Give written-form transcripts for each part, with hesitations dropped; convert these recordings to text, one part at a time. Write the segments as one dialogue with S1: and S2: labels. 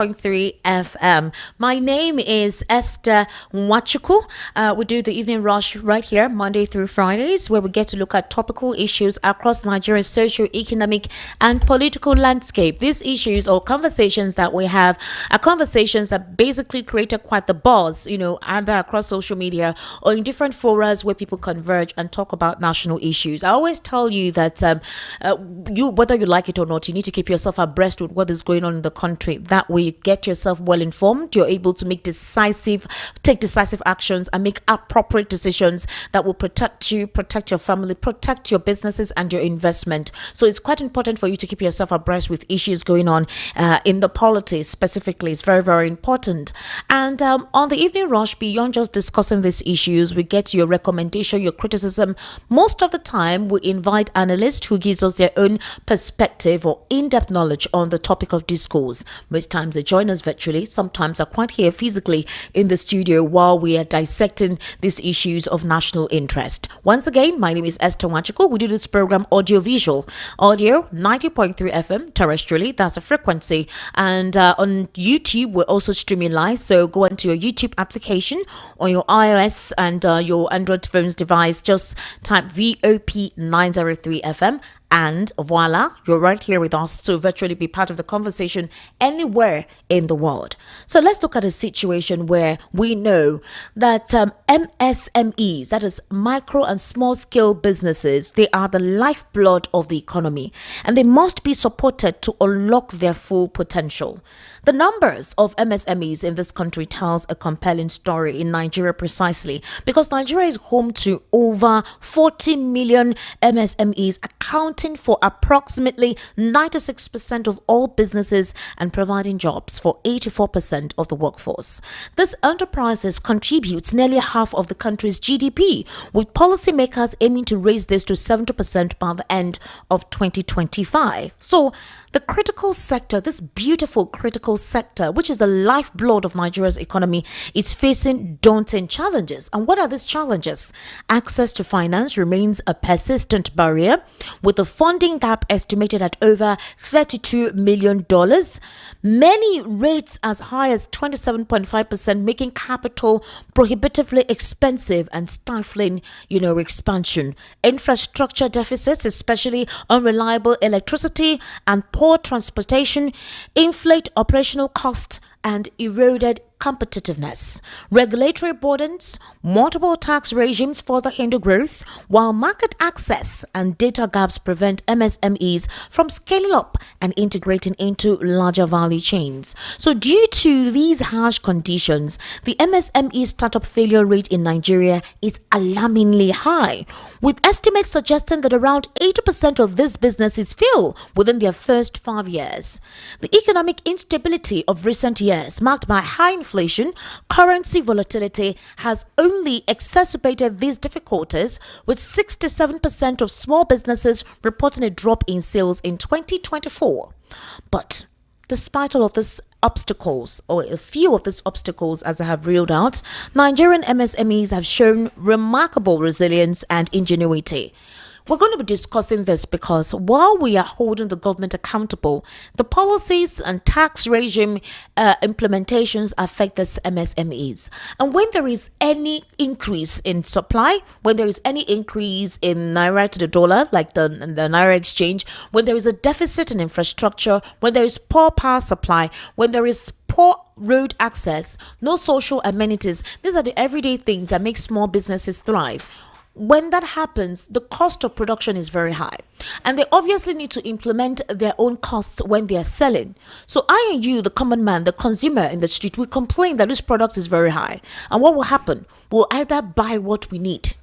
S1: 90.3 FM. My name is Esther Wachuku. We do the evening rush right here, Monday through Fridays, where we get to look at topical issues across Nigeria's socio-economic and political landscape. These issues or conversations that we have are conversations that basically created quite the buzz, either across social media or in different forums where people converge and talk about national issues. I always tell you that whether you like it or not, you need to keep yourself abreast with what is going on in the country. That way you get yourself well informed, you're able to take decisive actions and make appropriate decisions that will protect you, protect your family, protect your businesses and your investment. So it's quite important for you to keep yourself abreast with issues going on in the politics specifically. It's very, very important. And on the evening rush, beyond just discussing these issues, we get your recommendation, your criticism. Most of the time, we invite analysts who gives us their own perspective or in-depth knowledge on the topic of discourse. Most times they join us virtually, sometimes are quite here physically in the studio while we are dissecting these issues of national interest. Once again, my name is Esther Wachuku. We do this program audio-visual. Audio, 90.3 FM, terrestrially, that's a frequency. And on YouTube, we're also streaming live. So go into your YouTube application on your iOS and your Android phone's device. Just type VOP 903 FM. And voila, you're right here with us to virtually be part of the conversation anywhere in the world. So let's look at a situation where we know that MSMEs, that is micro and small scale businesses, they are the lifeblood of the economy and they must be supported to unlock their full potential. The numbers of MSMEs in this country tells a compelling story in Nigeria precisely because Nigeria is home to over 40 million MSMEs, accounting for approximately 96% of all businesses and providing jobs for 84% of the workforce. This enterprises contributes nearly half of the country's GDP, with policymakers aiming to raise this to 70% by the end of 2025. So the critical sector, this beautiful critical sector, which is the lifeblood of Nigeria's economy, is facing daunting challenges. And what are these challenges? Access to finance remains a persistent barrier, with the funding gap estimated at over $32 million. Many rates as high as 27.5%, making capital prohibitively expensive and stifling, expansion. Infrastructure deficits, especially unreliable electricity and poor transportation, inflate operational costs and eroded competitiveness. Regulatory burdens, multiple tax regimes further hinder growth, while market access and data gaps prevent MSMEs from scaling up and integrating into larger value chains. So due to these harsh conditions, the MSME startup failure rate in Nigeria is alarmingly high, with estimates suggesting that around 80% of these businesses fail within their first 5 years. The economic instability of recent years, marked by high inflation, currency volatility, has only exacerbated these difficulties, with 67% of small businesses reporting a drop in sales in 2024. But despite all of these obstacles, or a few of these obstacles as I have reeled out, Nigerian MSMEs have shown remarkable resilience and ingenuity. We're going to be discussing this because while we are holding the government accountable, the policies and tax regime implementations affect the MSMEs. And when there is any increase in supply, when there is any increase in naira to the dollar, like the naira exchange, when there is a deficit in infrastructure, when there is poor power supply, when there is poor road access, no social amenities, these are the everyday things that make small businesses thrive. When that happens, the cost of production is very high, and they obviously need to implement their own costs when they are selling. So I and you, the common man, the consumer in the street, we complain that this product is very high. And what will happen? We'll either buy what we need.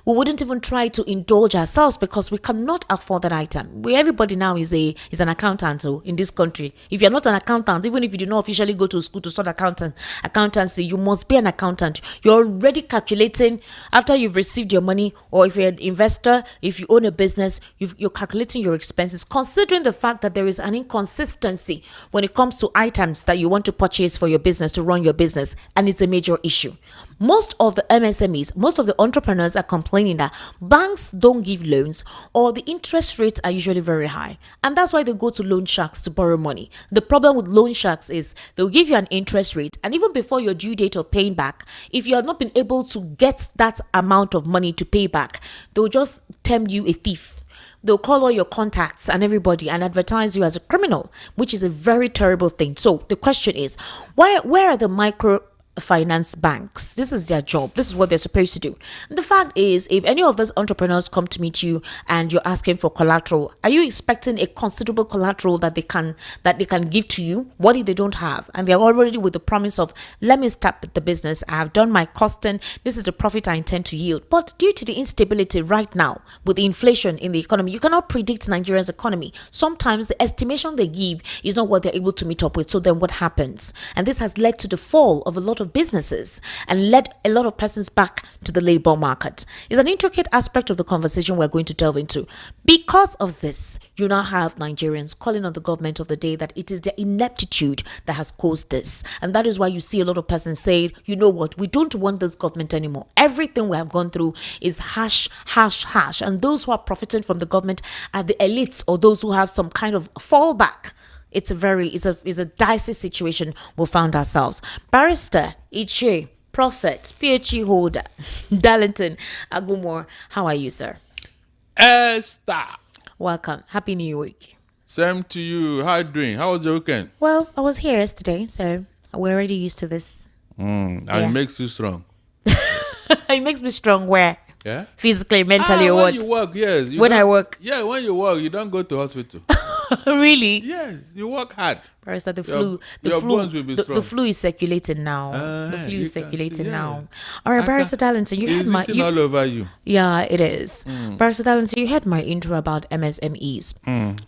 S1: We wouldn't even try to indulge ourselves because we cannot afford that item. Everybody now is an accountant in this country. If you're not an accountant, even if you did not officially go to school to study accountancy, you must be an accountant. You're already calculating after you've received your money, or if you're an investor, if you own a business, you're calculating your expenses, considering the fact that there is an inconsistency when it comes to items that you want to purchase for your business, to run your business, and it's a major issue. Most of the MSMEs, most of the entrepreneurs are complaining complaining that banks don't give loans or the interest rates are usually very high. And that's why they go to loan sharks to borrow money. The problem with loan sharks is they'll give you an interest rate, and even before your due date of paying back, if you have not been able to get that amount of money to pay back, they'll just term you a thief. They'll call all your contacts and everybody and advertise you as a criminal, which is a very terrible thing. So the question is, where are the microfinance banks? This is their job. This is what they're supposed to do. And the fact is, if any of those entrepreneurs come to meet you and you're asking for collateral, are you expecting a considerable collateral that they can give to you? What if they don't have? And they're already with the promise of, let me start the business. I have done my costing. This is the profit I intend to yield. But due to the instability right now with the inflation in the economy, you cannot predict Nigeria's economy. Sometimes the estimation they give is not what they're able to meet up with. So then what happens? And this has led to the fall of a lot of businesses and led a lot of persons back to the labor market. It's an intricate aspect of the conversation we're going to delve into. Because of this, you now have Nigerians calling on the government of the day that it is their ineptitude that has caused this. And that is why you see a lot of persons saying, you know what, we don't want this government anymore. Everything we have gone through is hash. And those who are profiting from the government are the elites or those who have some kind of fallback. It's a dicey situation we found ourselves. Barrister Iche, Prophet, PhD holder, Darlington Agumore, how are you, sir?
S2: Esther.
S1: Welcome. Happy New Week.
S2: Same to you. How are you doing? How was your weekend?
S1: Well, I was here yesterday, so we're already used to this.
S2: And it makes you strong.
S1: It makes me strong where?
S2: Yeah?
S1: Physically, mentally, or what?
S2: When you work, yes.
S1: When I work?
S2: Yeah, when you work, you don't go to hospital.
S1: Really?
S2: Yes, you work hard.
S1: Barrister, the
S2: your bones will be strong.
S1: The flu is circulating now. The flu is circulating now. All right, Barrister Darlington, you had my...
S2: It's all over you.
S1: Yeah, it is. Barrister Darlington, you had my intro about MSMEs.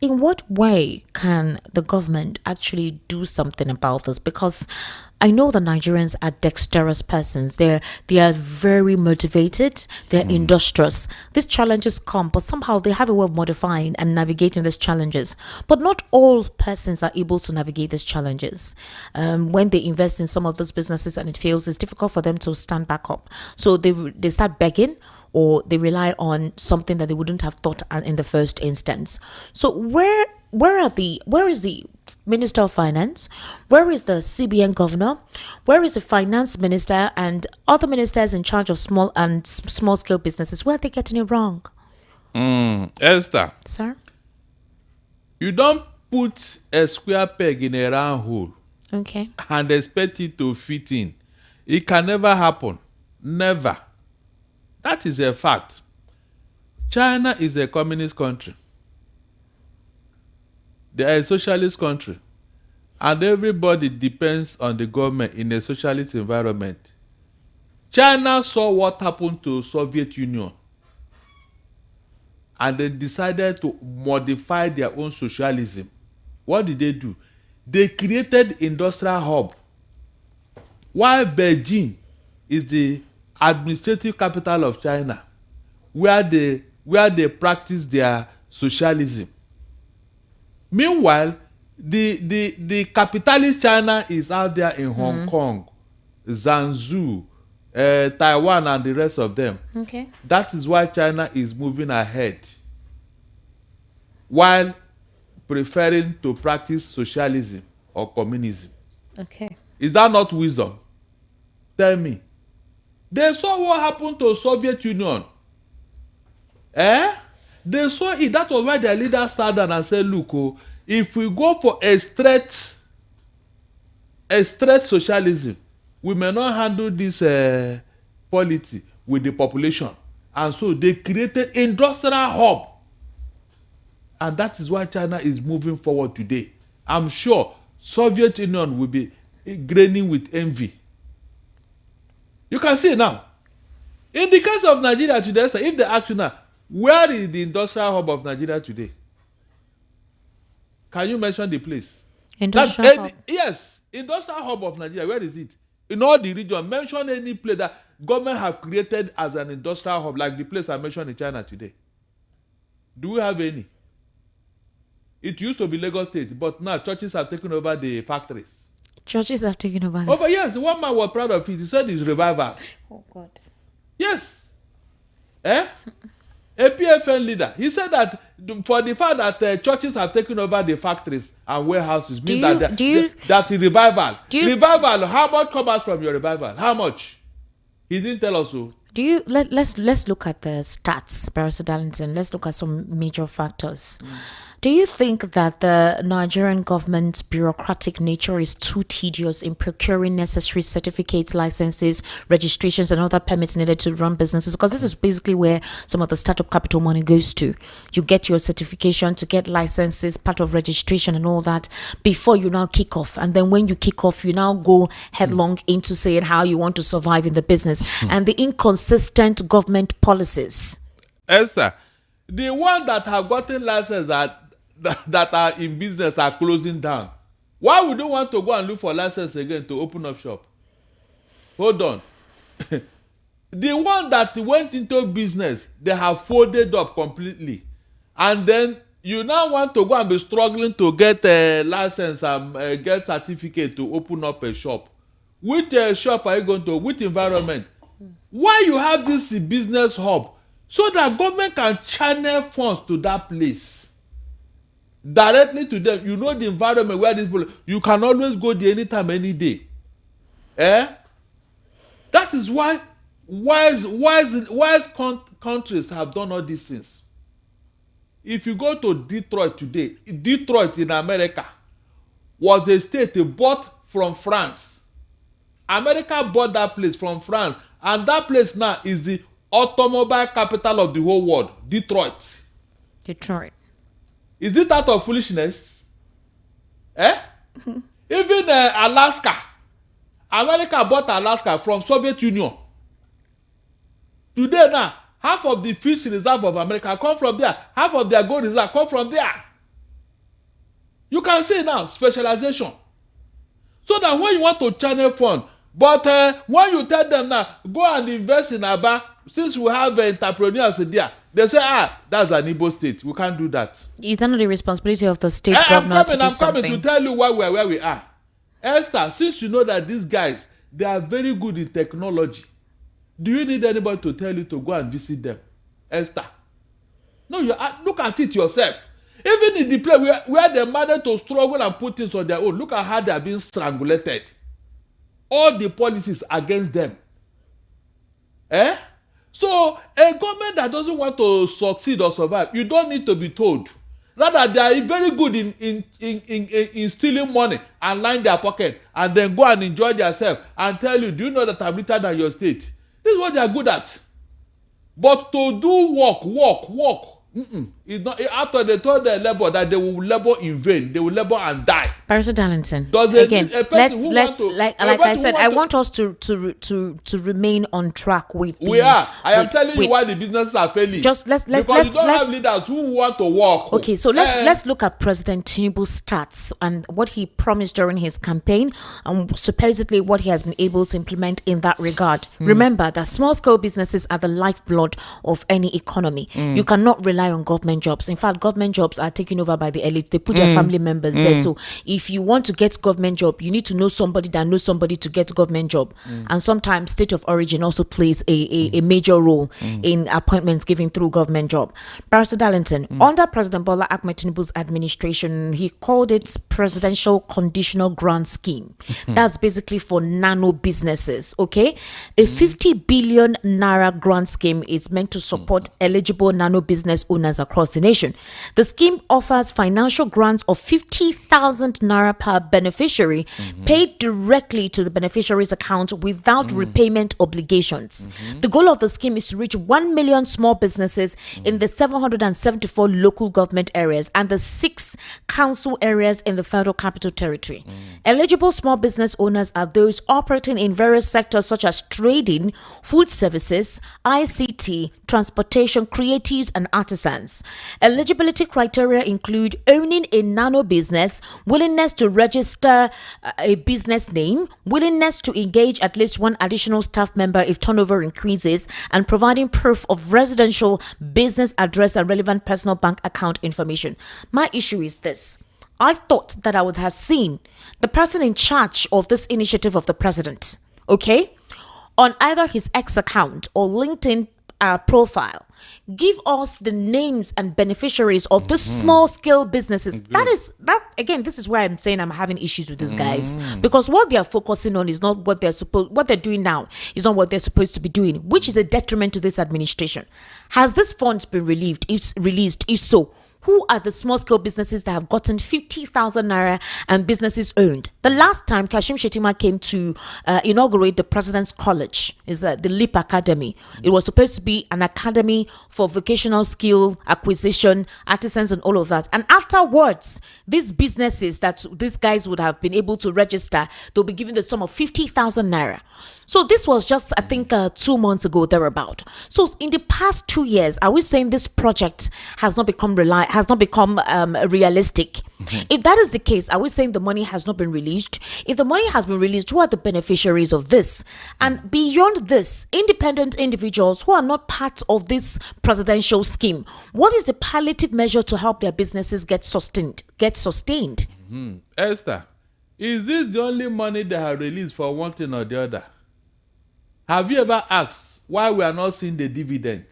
S1: In what way can the government actually do something about this? Because I know the Nigerians are dexterous persons. They are very motivated. They're industrious. These challenges come, but somehow they have a way of modifying and navigating these challenges. But not all persons are able to navigate these challenges. When they invest in some of those businesses and it fails, it's difficult for them to stand back up. So they start begging, or they rely on something that they wouldn't have thought in the first instance. So where is the Minister of Finance? Where is the CBN governor? Where is the finance minister and other ministers in charge of small scale businesses? Where are they getting it wrong?
S2: Esther.
S1: Sir?
S2: You don't put a square peg in a round hole.
S1: Okay.
S2: And expect it to fit in. It can never happen. Never. That is a fact. China is a communist country. They are a socialist country. And everybody depends on the government in a socialist environment. China saw what happened to Soviet Union. And they decided to modify their own socialism. What did they do? They created industrial hub. While Beijing is the administrative capital of China, where they practice their socialism. Meanwhile, the capitalist China is out there in Hong Kong, Zhangzhou, Taiwan, and the rest of them.
S1: Okay.
S2: That is why China is moving ahead, while preferring to practice socialism or communism.
S1: Okay.
S2: Is that not wisdom? Tell me. They saw what happened to Soviet Union. They saw it. That was why their leaders sat down and said, look, if we go for a straight socialism, we may not handle this polity with the population. And so they created industrial hub. And that is why China is moving forward today. I'm sure Soviet Union will be grinning with envy. You can see now. In the case of Nigeria today, if they ask you now, where is the industrial hub of Nigeria today? Can you mention the place?
S1: Industrial hub?
S2: Yes, industrial hub of Nigeria. Where is it? In all the region, mention any place that government have created as an industrial hub, like the place I mentioned in China today. Do we have any? It used to be Lagos State, but now churches have taken over the factories.
S1: Churches have taken over.
S2: Yes, one man was proud of it. He said it's revival.
S1: Oh God.
S2: Yes. Eh? A PFN leader. He said that for the fact that churches have taken over the factories and warehouses means that revival. How much comes out from your revival? How much? He didn't tell us so.
S1: Let's look at the stats, Barrister Darlington. Let's look at some major factors. Do you think that the Nigerian government's bureaucratic nature is too tedious in procuring necessary certificates, licenses, registrations, and other permits needed to run businesses? Because this is basically where some of the startup capital money goes to. You get your certification to get licenses, part of registration and all that, before you now kick off. And then when you kick off, you now go headlong into saying how you want to survive in the business and the inconsistent government policies.
S2: Esther, the ones that have gotten license that are in business are closing down. Why would you want to go and look for license again to open up shop? Hold on. The one that went into business, they have folded up completely. And then you now want to go and be struggling to get a license and get certificate to open up a shop. Which shop are you going to? Which environment? Why you have this business hub? So that government can channel funds to that place. Directly to them. You know the environment where these people, you can always go there anytime, any day. That is why wise countries have done all these things. If you go to Detroit today, Detroit in America was a state bought from France. America bought that place from France, and that place now is the automobile capital of the whole world. Detroit. Is it out of foolishness? Even Alaska. America bought Alaska from Soviet Union. Today now, half of the fish reserve of America come from there. Half of their gold reserve come from there. You can see now, specialization. So that when you want to channel fund, but when you tell them now, go and invest in Aba, since we have entrepreneurs there, they say, that's an Igbo state. We can't do that.
S1: Is that not the responsibility of the state governor to do something?
S2: I'm coming to tell you why we're where we are. Esther, since you know that these guys, they are very good in technology, do you need anybody to tell you to go and visit them? Esther. No, look at it yourself. Even in the place where they managed to struggle and put things on their own, look at how they are being strangulated. All the policies against them. So a government that doesn't want to succeed or survive, you don't need to be told. Rather, they are very good in stealing money and line their pocket and then go and enjoy themselves and tell you, do you know that I'm richer than your state? This is what they are good at. But to do work, it's not. After they told their labor that they will labor in vain, they will labor and die.
S1: Barrister Darlington, I said, I want us to remain on track with.
S2: We are. I am telling you why the businesses are failing.
S1: Just
S2: because you don't have leaders who want to work.
S1: Okay, so let's look at President Tinubu's stats and what he promised during his campaign, and supposedly what he has been able to implement in that regard. Remember that small-scale businesses are the lifeblood of any economy. You cannot rely on government jobs. In fact, government jobs are taken over by the elites. They put their family members there. So if you want to get government job, you need to know somebody that knows somebody to get government job. And sometimes state of origin also plays a major role in appointments given through government job. Barrister Darlington, under President Bola Ahmed Tinubu's administration, he called it Presidential Conditional Grant Scheme. That's basically for nano businesses. Okay, a 50 billion naira grant scheme is meant to support eligible nano business owners across the nation. The scheme offers financial grants of 50,000 naira per beneficiary, paid directly to the beneficiary's account without repayment obligations. The goal of the scheme is to reach 1 million small businesses in the 774 local government areas and the 6 council areas in the Federal Capital Territory. Eligible small business owners are those operating in various sectors such as trading, food services, ICT, transportation, creatives, and artisans. Eligibility criteria include owning a nano business, willingness to register a business name, willingness to engage at least one additional staff member if turnover increases, and providing proof of residential business address and relevant personal bank account information. My issue is this. I thought that I would have seen the person in charge of this initiative of the president, okay, on either his X account or LinkedIn profile. Give us the names and beneficiaries of the small scale businesses. That again, this is where I'm saying I'm having issues with these guys, because what they are focusing on is not what they're doing now is not what they're supposed to be doing, which is a detriment to this administration. Has this funds been released? If so, who are the small scale businesses that have gotten 50,000 naira and businesses owned? The last time Kashim Shettima came to inaugurate the President's College, is the LEAP Academy. It was supposed to be an academy for vocational skill acquisition, artisans, and all of that. And afterwards, these businesses that these guys would have been able to register, they'll be given the sum of 50,000 naira. So this was just, I think, 2 months ago, thereabout. So in the past 2 years, are we saying this project has not become realistic? If that is the case, are we saying the money has not been released? If the money has been released, who are the beneficiaries of this? And beyond this, independent individuals who are not part of this presidential scheme, what is the palliative measure to help their businesses get sustained?
S2: Esther, is this the only money they have released for one thing or the other? Have you ever asked why we are not seeing the dividend?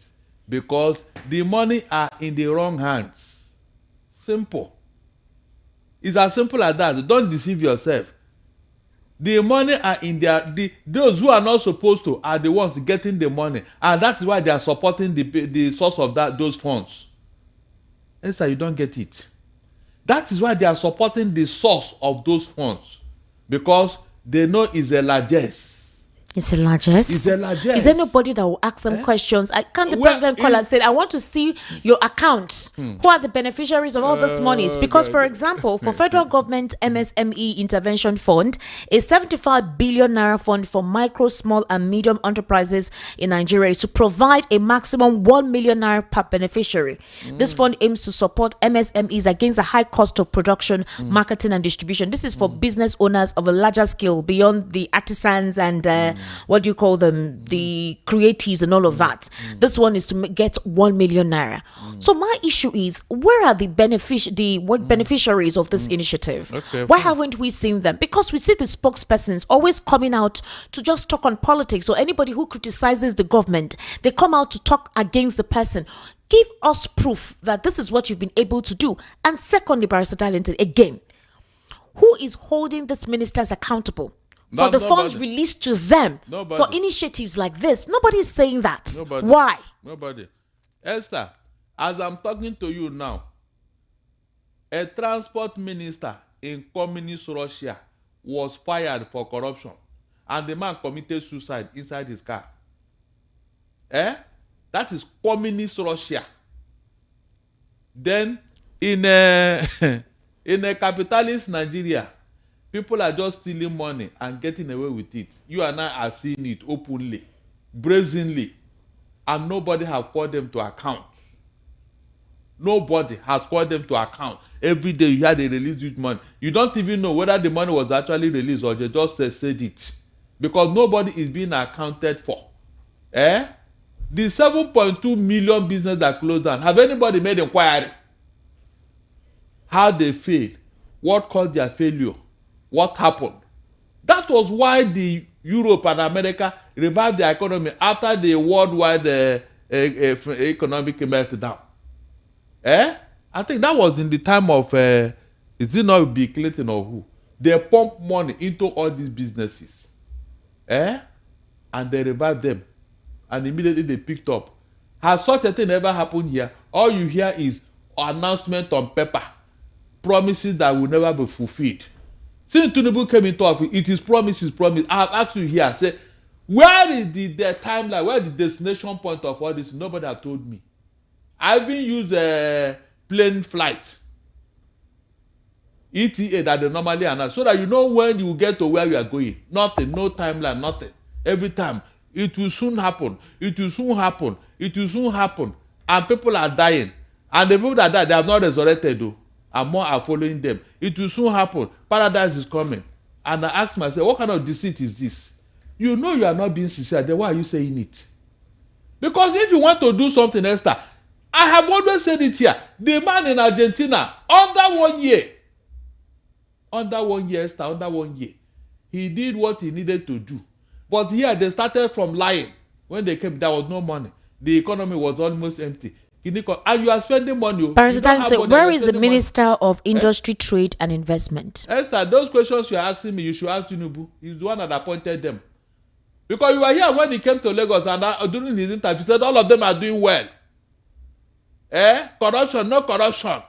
S2: Because the money are in the wrong hands. Simple. It's as simple as that. Don't deceive yourself. The money are in those who are not supposed to are the ones getting the money, and that is why they are supporting the source of those funds. Esther, you don't get it. That is why they are supporting the source of those funds, because they know it's a largesse.
S1: It's a largesse.
S2: Is
S1: there nobody that will ask them questions? Can't the president call and say, I want to see your account? Who are the beneficiaries of all these monies? Because, for example, for federal government MSME Intervention Fund, a 75 billion naira fund for micro, small, and medium enterprises in Nigeria is to provide a maximum 1 million naira per beneficiary. This fund aims to support MSMEs against a high cost of production, marketing, and distribution. This is for business owners of a larger scale beyond the artisans and what do you call them, the creatives and all of that. This one is to get 1 million naira. So my issue is, where are the beneficiaries of this initiative?
S2: Okay,
S1: why haven't we seen them? Because we see the spokespersons always coming out to just talk on politics, or anybody who criticizes the government, they come out to talk against the person. Give us proof that this is what you've been able to do. And secondly, Barrister Darlington, again, who is holding these ministers accountable for the funds released to them for initiatives like this? Nobody is saying that. Why?
S2: Nobody. Esther, as I'm talking to you now, a transport minister in communist Russia was fired for corruption, and the man committed suicide inside his car. That is communist Russia. Then in a capitalist Nigeria, people are just stealing money and getting away with it. You and I are seeing it openly, brazenly, and nobody has called them to account. Nobody has called them to account. Every day you hear they release this money. You don't even know whether the money was actually released or they just said it, because nobody is being accounted for. The 7.2 million business that closed down, have anybody made inquiry? How they failed? What caused their failure? What happened? That was why the Europe and America revived their economy after the worldwide economic meltdown. I think that was in the time of, is it not Bill Clinton or who? They pumped money into all these businesses. And they revived them. And immediately they picked up. Has such a thing ever happened here? All you hear is announcement on paper. Promises that will never be fulfilled. Since Tinubu came into office, it is promises. I have asked you here, say, where is the timeline? Where is the destination point of all this? Nobody has told me. I even used a plane flight, ETA, that they normally announce, so that you know when you get to where you are going. Nothing, no timeline, nothing. Every time, it will soon happen. It will soon happen. It will soon happen. And people are dying. And the people that die, they have not resurrected though. And more are following them. It will soon happen. Paradise is coming. And I ask myself, what kind of deceit is this? You know you are not being sincere. Then why are you saying it? Because if you want to do something, Esther, I have always said it here. The man in Argentina, under 1 year, Esther, under 1 year, he did what he needed to do. But here they started from lying. When they came, there was no money. the economy was almost empty. And you are spending money.
S1: Presidency, where is the Minister of Industry, Trade and Investment?
S2: Esther, those questions you are asking me, you should ask Tinubu. He's the one that appointed them. Because you were here when he came to Lagos and during his interview, he said all of them are doing well. Corruption, no corruption.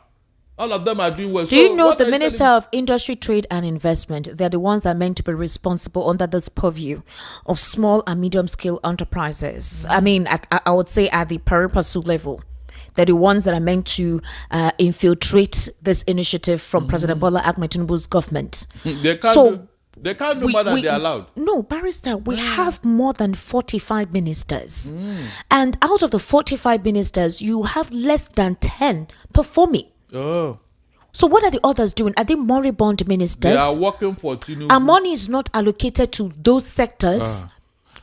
S2: All of them are doing well.
S1: Do you know the Minister of Industry, Trade and Investment? They're the ones that are meant to be responsible under this purview of small and medium-scale enterprises. I mean, I would say at the pari passu level. They're the ones that are meant to infiltrate this initiative from President Bola Ahmed Tinubu's government.
S2: They can't do more than they're allowed.
S1: No, Barrister, we have more than 45 ministers. And out of the 45 ministers, you have less than 10 performing.
S2: Oh.
S1: So what are the others doing? Are they moribund ministers?
S2: They are working for Tinubu.
S1: Our money is not allocated to those sectors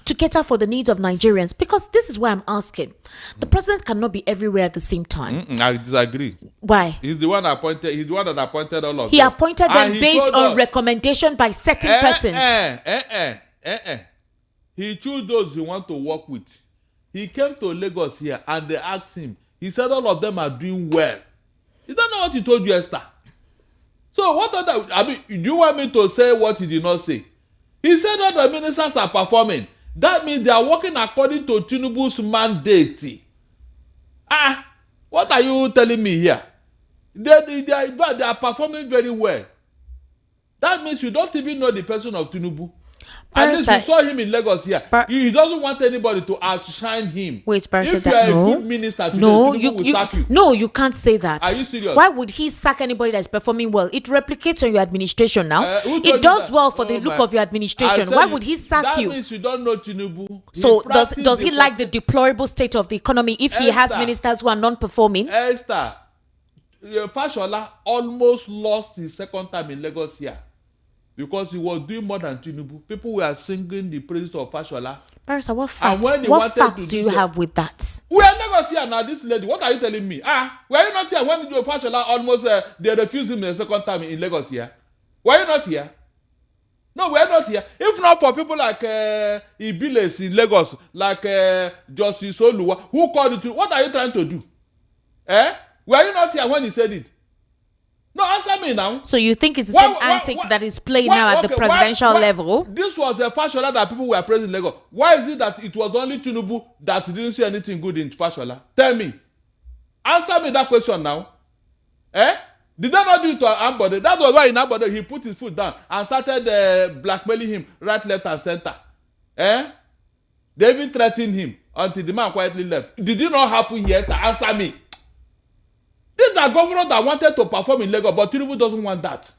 S1: to cater for the needs of Nigerians. Because this is why I'm asking. The president cannot be everywhere at the same time.
S2: I disagree.
S1: Why?
S2: He's the one appointed. He's the one that appointed all of them.
S1: He appointed them based on recommendation by certain persons.
S2: He chose those he want to work with. He came to Lagos here and they asked him. He said all of them are doing well. Is that not what he told you, Esther? So what other? I mean, do you want me to say what he did not say? He said all the ministers are performing. That means they are working according to Tinubu's mandate. What are you telling me here? They are performing very well. That means you don't even know the person of Tinubu. At least you saw him in Lagos here. He doesn't want anybody to outshine him.
S1: Wait, Barrister,
S2: if you are a good minister today, Tinubu will sack you.
S1: No, you can't say that.
S2: Are you serious?
S1: Why would he sack anybody that's performing well? It replicates on your administration now. It does well for the look of your administration. Why would he sack you?
S2: That means you don't know Tinubu.
S1: So does he like the deplorable state of the economy if he has ministers who are non-performing?
S2: Esther, Fashola almost lost his second time in Lagos here. Because he was doing more than Tinubu. People were singing the praises of Fashola.
S1: Barrister, what facts do you have with that?
S2: We are never here now, this lady. What are you telling me? Were you not here when Fashola almost they refused him the second time in Lagos here? Were you not here? No, we are not here. If not for people like Ibiles in Lagos, like Justice Oluwa, who called you? What are you trying to do? Were you not here when he said it? No, answer me now.
S1: So you think it's the same antic that is playing now at the presidential level?
S2: This was a Fashola that people were praising in Lagos. Why is it that it was only Tinubu that didn't see anything good in Fashola? Tell me. Answer me that question now. Did they not do it to Ambode? That was why in Ambode he put his foot down and started blackmailing him right, left and center. They even threatened him until the man quietly left. Did it not happen here? Answer me. These are governors that wanted to perform in Lagos, but Tinubu doesn't want that.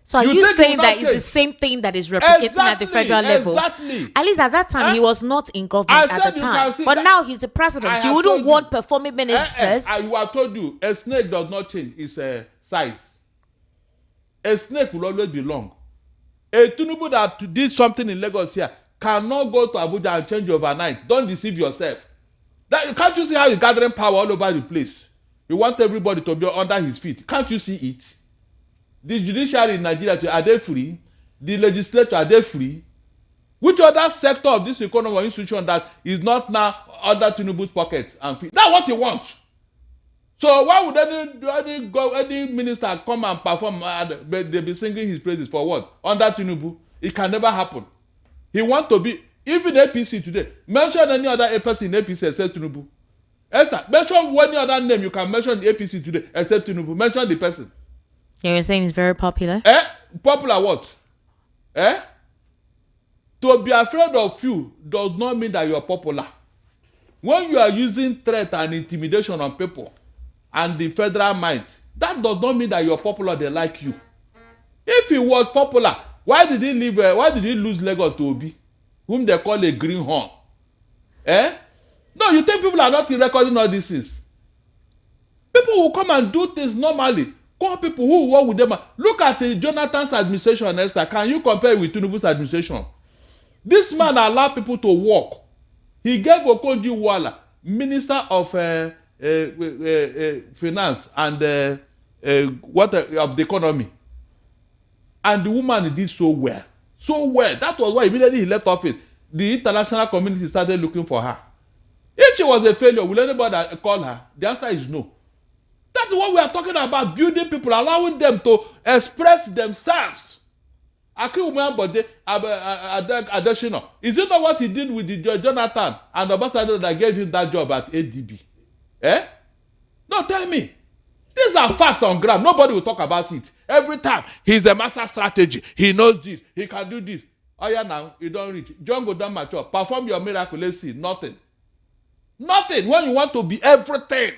S1: So are you saying that it's the same thing that is replicating at the federal level?
S2: Exactly.
S1: At least at that time, he was not in government at the time. But now he's the president. You wouldn't want performing ministers.
S2: I have told you, a snake does not change its size. A snake will always be long. A Tinubu that did something in Lagos here cannot go to Abuja and change overnight. Don't deceive yourself. Can't you see how he's gathering power all over the place? You want everybody to be under his feet. Can't you see it? The judiciary in Nigeria, are they free? The legislature, are they free? Which other sector of this economy or institution that is not now under Tinubu's pocket and free? That's what he wants. So why would any minister come and perform and they be singing his praises for what? Under Tinubu? It can never happen. He wants to be, even APC today, mention any other person in APC except Tinubu. Esther, mention any other name you can mention the APC today except Tinubu. Mention the person.
S1: You're saying it's very popular?
S2: Popular what? To be afraid of you does not mean that you are popular. When you are using threat and intimidation on people and the federal might, that does not mean that you are popular, they like you. If he was popular, why did he leave? Why did he lose Lagos to Obi, whom they call a greenhorn? No, you think people are not recording all these things? People will come and do things normally. Call people who work with them. Look at Jonathan's administration, Esther. Can you compare it with Tinubu's administration? This man allowed people to work. He gave Okonjo-Iweala, Minister of Finance and of the economy. And the woman did so well. So well. That was why immediately he left office, the international community started looking for her. If she was a failure, will anybody call her? The answer is no. That's what we are talking about, building people, allowing them to express themselves. Akinwumi Adesina, is it not what he did with the Jonathan and Obasanjo that gave him that job at ADB? Eh? No, tell me. These are facts on ground. Nobody will talk about it. Every time, he's the master strategy. He knows this. He can do this. Oh yeah, now, you don't reach. John go down mature. Perform your miracle. Let's see. Nothing. Nothing. When you want to be everything.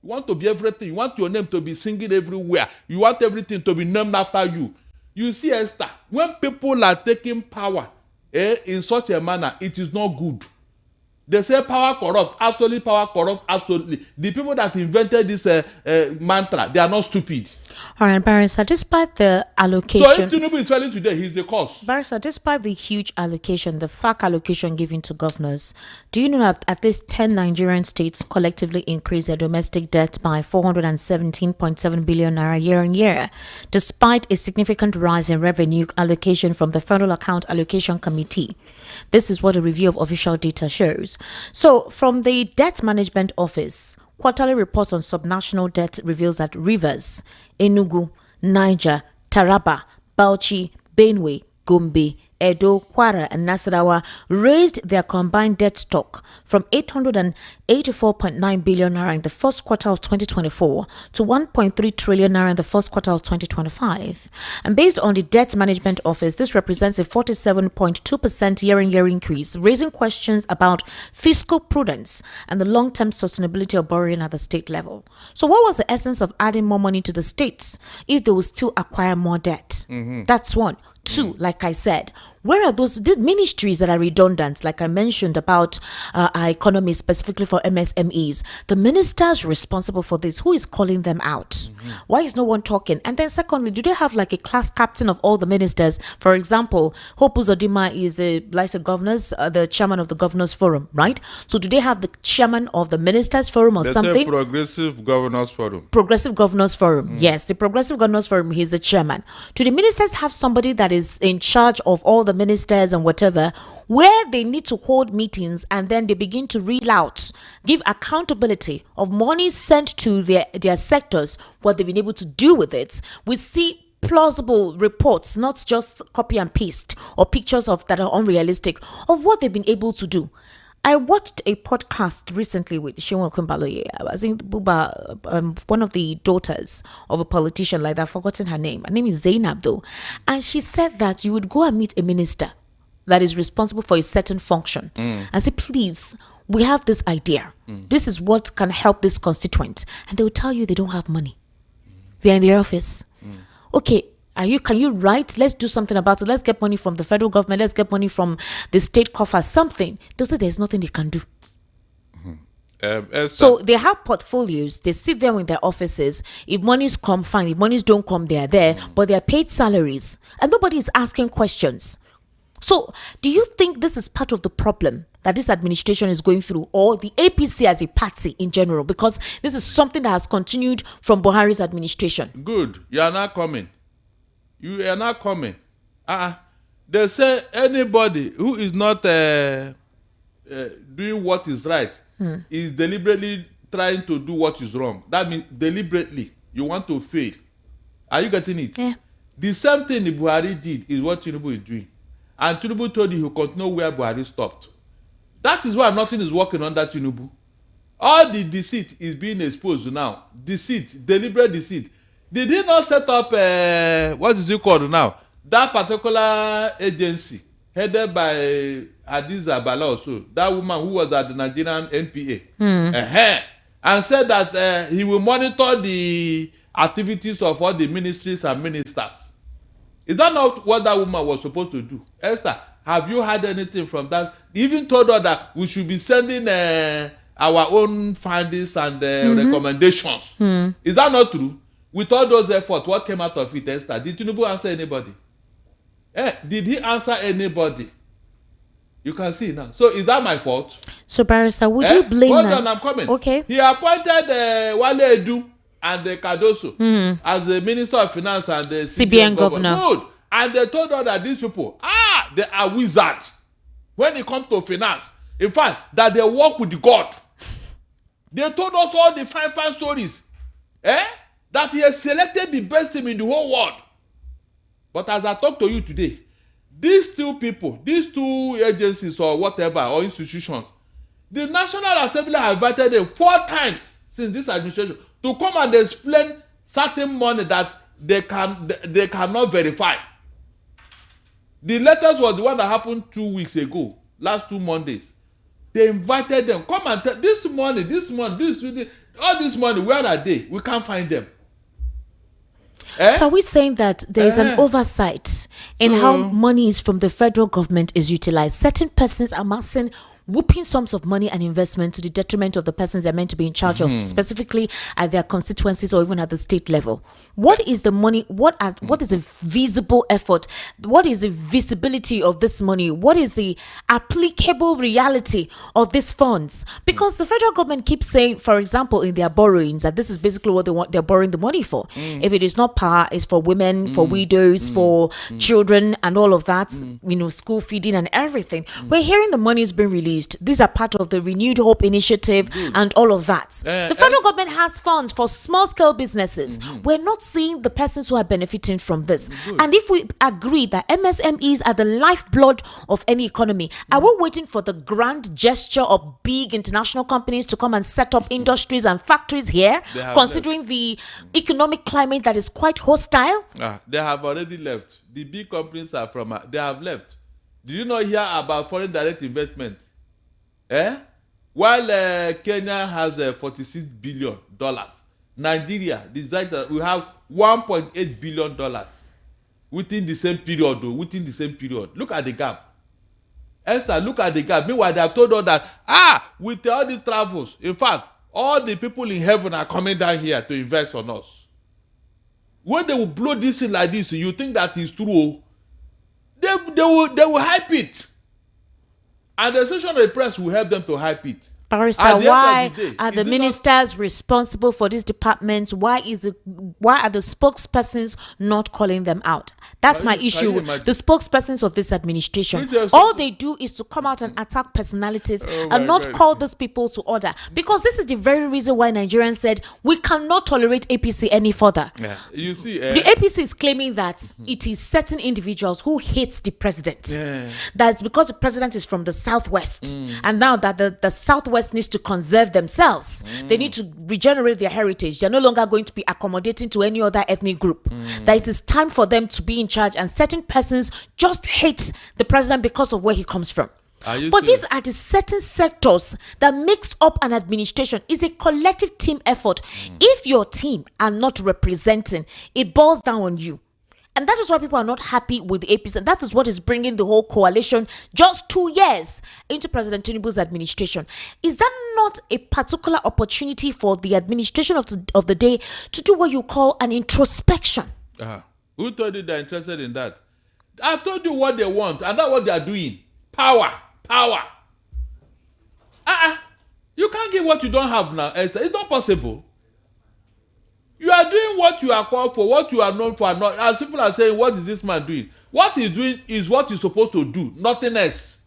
S2: You want to be everything. You want your name to be singing everywhere. You want everything to be named after you. You see, Esther, when people are taking power in such a manner, it is not good. They say power corrupts, absolutely power corrupts, absolutely. The people that invented this mantra, they are not stupid.
S1: All right, Barrister, despite the allocation...
S2: So if Tinubu is failing today, he's the cause.
S1: Barrister, despite the huge allocation, the FAC allocation given to governors, do you know that at least 10 Nigerian states collectively increased their domestic debt by 417.7 billion naira year on year, despite a significant rise in revenue allocation from the Federal Account Allocation Committee? This is what a review of official data shows. So, from the Debt Management Office, quarterly reports on subnational debt reveals that Rivers, Enugu, Niger, Taraba, Bauchi, Benue, Gombe, Edo, Kwara, and Nasarawa raised their combined debt stock from 884.9 billion naira in the first quarter of 2024 to 1.3 trillion naira in the first quarter of 2025. And based on the Debt Management Office, this represents a 47.2% year-on-year increase, raising questions about fiscal prudence and the long-term sustainability of borrowing at the state level. So what was the essence of adding more money to the states if they will still acquire more debt? That's one. Two, like I said, where are those ministries that are redundant, like I mentioned about our economy, specifically for MSMEs? The ministers responsible for this, who is calling them out? Why is no one talking? And then secondly, do they have like a class captain of all the ministers? For example, Hope Uzodinma is a licensed governors, the chairman of the Governors Forum, right? So do they have the chairman of the Ministers Forum or something?
S2: Progressive Governors Forum.
S1: Progressive Governors Forum. Yes, the Progressive Governors Forum, he's the chairman. Do the ministers have somebody that is in charge of all the ministers and whatever, where they need to hold meetings and then they begin to reel out, give accountability of money sent to their sectors, what they've been able to do with it? We see plausible reports, not just copy and paste or pictures of that are unrealistic, of what they've been able to do. I watched a podcast recently with Shewan Kumbaloye. I think Buba, one of the daughters of a politician like that, I've forgotten her name. Her name is Zainab though. And she said that you would go and meet a minister that is responsible for a certain function and say, please, we have this idea. This is what can help this constituent. And they will tell you they don't have money. They're in their office. Okay. Can you write? Let's do something about it. Let's get money from the federal government. Let's get money from the state coffers. Something. They'll say there's nothing they can do. So they have portfolios. They sit there in their offices. If monies come, fine. If monies don't come, they are there. But they are paid salaries. And nobody is asking questions. So do you think this is part of the problem that this administration is going through, or the APC as a party in general? Because this is something that has continued from Buhari's administration.
S2: Good. You are not coming. You are not coming. They say anybody who is not doing what is right is deliberately trying to do what is wrong. That means deliberately you want to fail. Are you getting it?
S1: Yeah.
S2: The same thing Buhari did is what Tinubu is doing. And Tinubu told you he will continue where Buhari stopped. That is why nothing is working under Tinubu. All the deceit is being exposed now. Deceit, deliberate deceit. Did he not set up what is it called now? That particular agency headed by Hadiza Bala also, that woman who was at the Nigerian NPA, and said that he will monitor the activities of all the ministries and ministers. Is that not what that woman was supposed to do? Esther, have you heard anything from that? He even told her that we should be sending our own findings and recommendations. Is that not true? With all those efforts, what came out of it, Esther? Did Tinubu answer anybody? Did he answer anybody? You can see now. So is that my fault?
S1: So Barrister, would you blame
S2: Hold
S1: that?
S2: on, I'm coming.
S1: Okay.
S2: He appointed Wale Edu and Cardoso as the Minister of Finance and the
S1: CBN governor.
S2: Good. And they told her that these people, they are wizards. When it comes to finance, In fact, that they work with God. They told us all the fine stories. That he has selected the best team in the whole world. But as I talk to you today, these two people, these two agencies or whatever, or institutions, the National Assembly have invited them 4 times since this administration to come and explain certain money that they cannot verify. The letters was the one that happened 2 weeks ago, last 2 Mondays. They invited them, come and tell this money, all this money, where are they? We can't find them.
S1: So are we saying that there is an oversight in how monies from the federal government is utilized? Certain persons are amassing whooping sums of money and investment to the detriment of the persons they're meant to be in charge of, specifically at their constituencies or even at the state level. What is the money? What is the visible effort? What is the visibility of this money? What is the applicable reality of these funds? Because the federal government keeps saying, for example, in their borrowings, that this is basically what they want, they're borrowing the money for. If it is not power, it's for women, for widows, for children, and all of that, school feeding and everything. We're hearing the money is being released. These are part of the Renewed Hope initiative and all of that. The federal government has funds for small scale businesses. We're not seeing the persons who are benefiting from this. And if we agree that MSMEs are the lifeblood of any economy, are we waiting for the grand gesture of big international companies to come and set up industries and factories here, considering the economic climate that is quite hostile?
S2: They have already left. The big companies are they have left. Did you not hear about foreign direct investment? While Kenya has $46 billion, Nigeria decides that we have $1.8 billion within the same period. Look at the gap. Esther, look at the gap. Meanwhile, they have told us that, with all these travels, in fact, all the people in heaven are coming down here to invest on us. When they will blow this in like this, you think that is true? They will hype it. And the section of the press will help them to hype it.
S1: Barrister, why are the ministers responsible for these departments? Why are the spokespersons not calling them out? That's my issue. The spokespersons of this administration, all they do is to come out and attack personalities and not call these people to order. Because this is the very reason why Nigerians said we cannot tolerate APC any further.
S2: You see,
S1: the APC is claiming that it is certain individuals who hate the president. That's because the president is from the southwest, and now that the southwest needs to conserve themselves, they need to regenerate their heritage. They're no longer going to be accommodating to any other ethnic group. That it is time for them to be in charge, and certain persons just hate the president because of where he comes from. But these are the certain sectors that makes up an administration. It's a collective team effort. If your team are not representing, it boils down on you. And that is why people are not happy with the APC. And that is what is bringing the whole coalition just 2 years into President Tinubu's administration. Is that not a particular opportunity for the administration of the day to do what you call an introspection?
S2: Who told you they're interested in that? I've told you what they want, and that's what they are doing. Power. You can't give what you don't have now, Esther. It's not possible. You are doing what you are called for, what you are known for. As people are saying, what is this man doing? What he's doing is what he's supposed to do. Nothing else.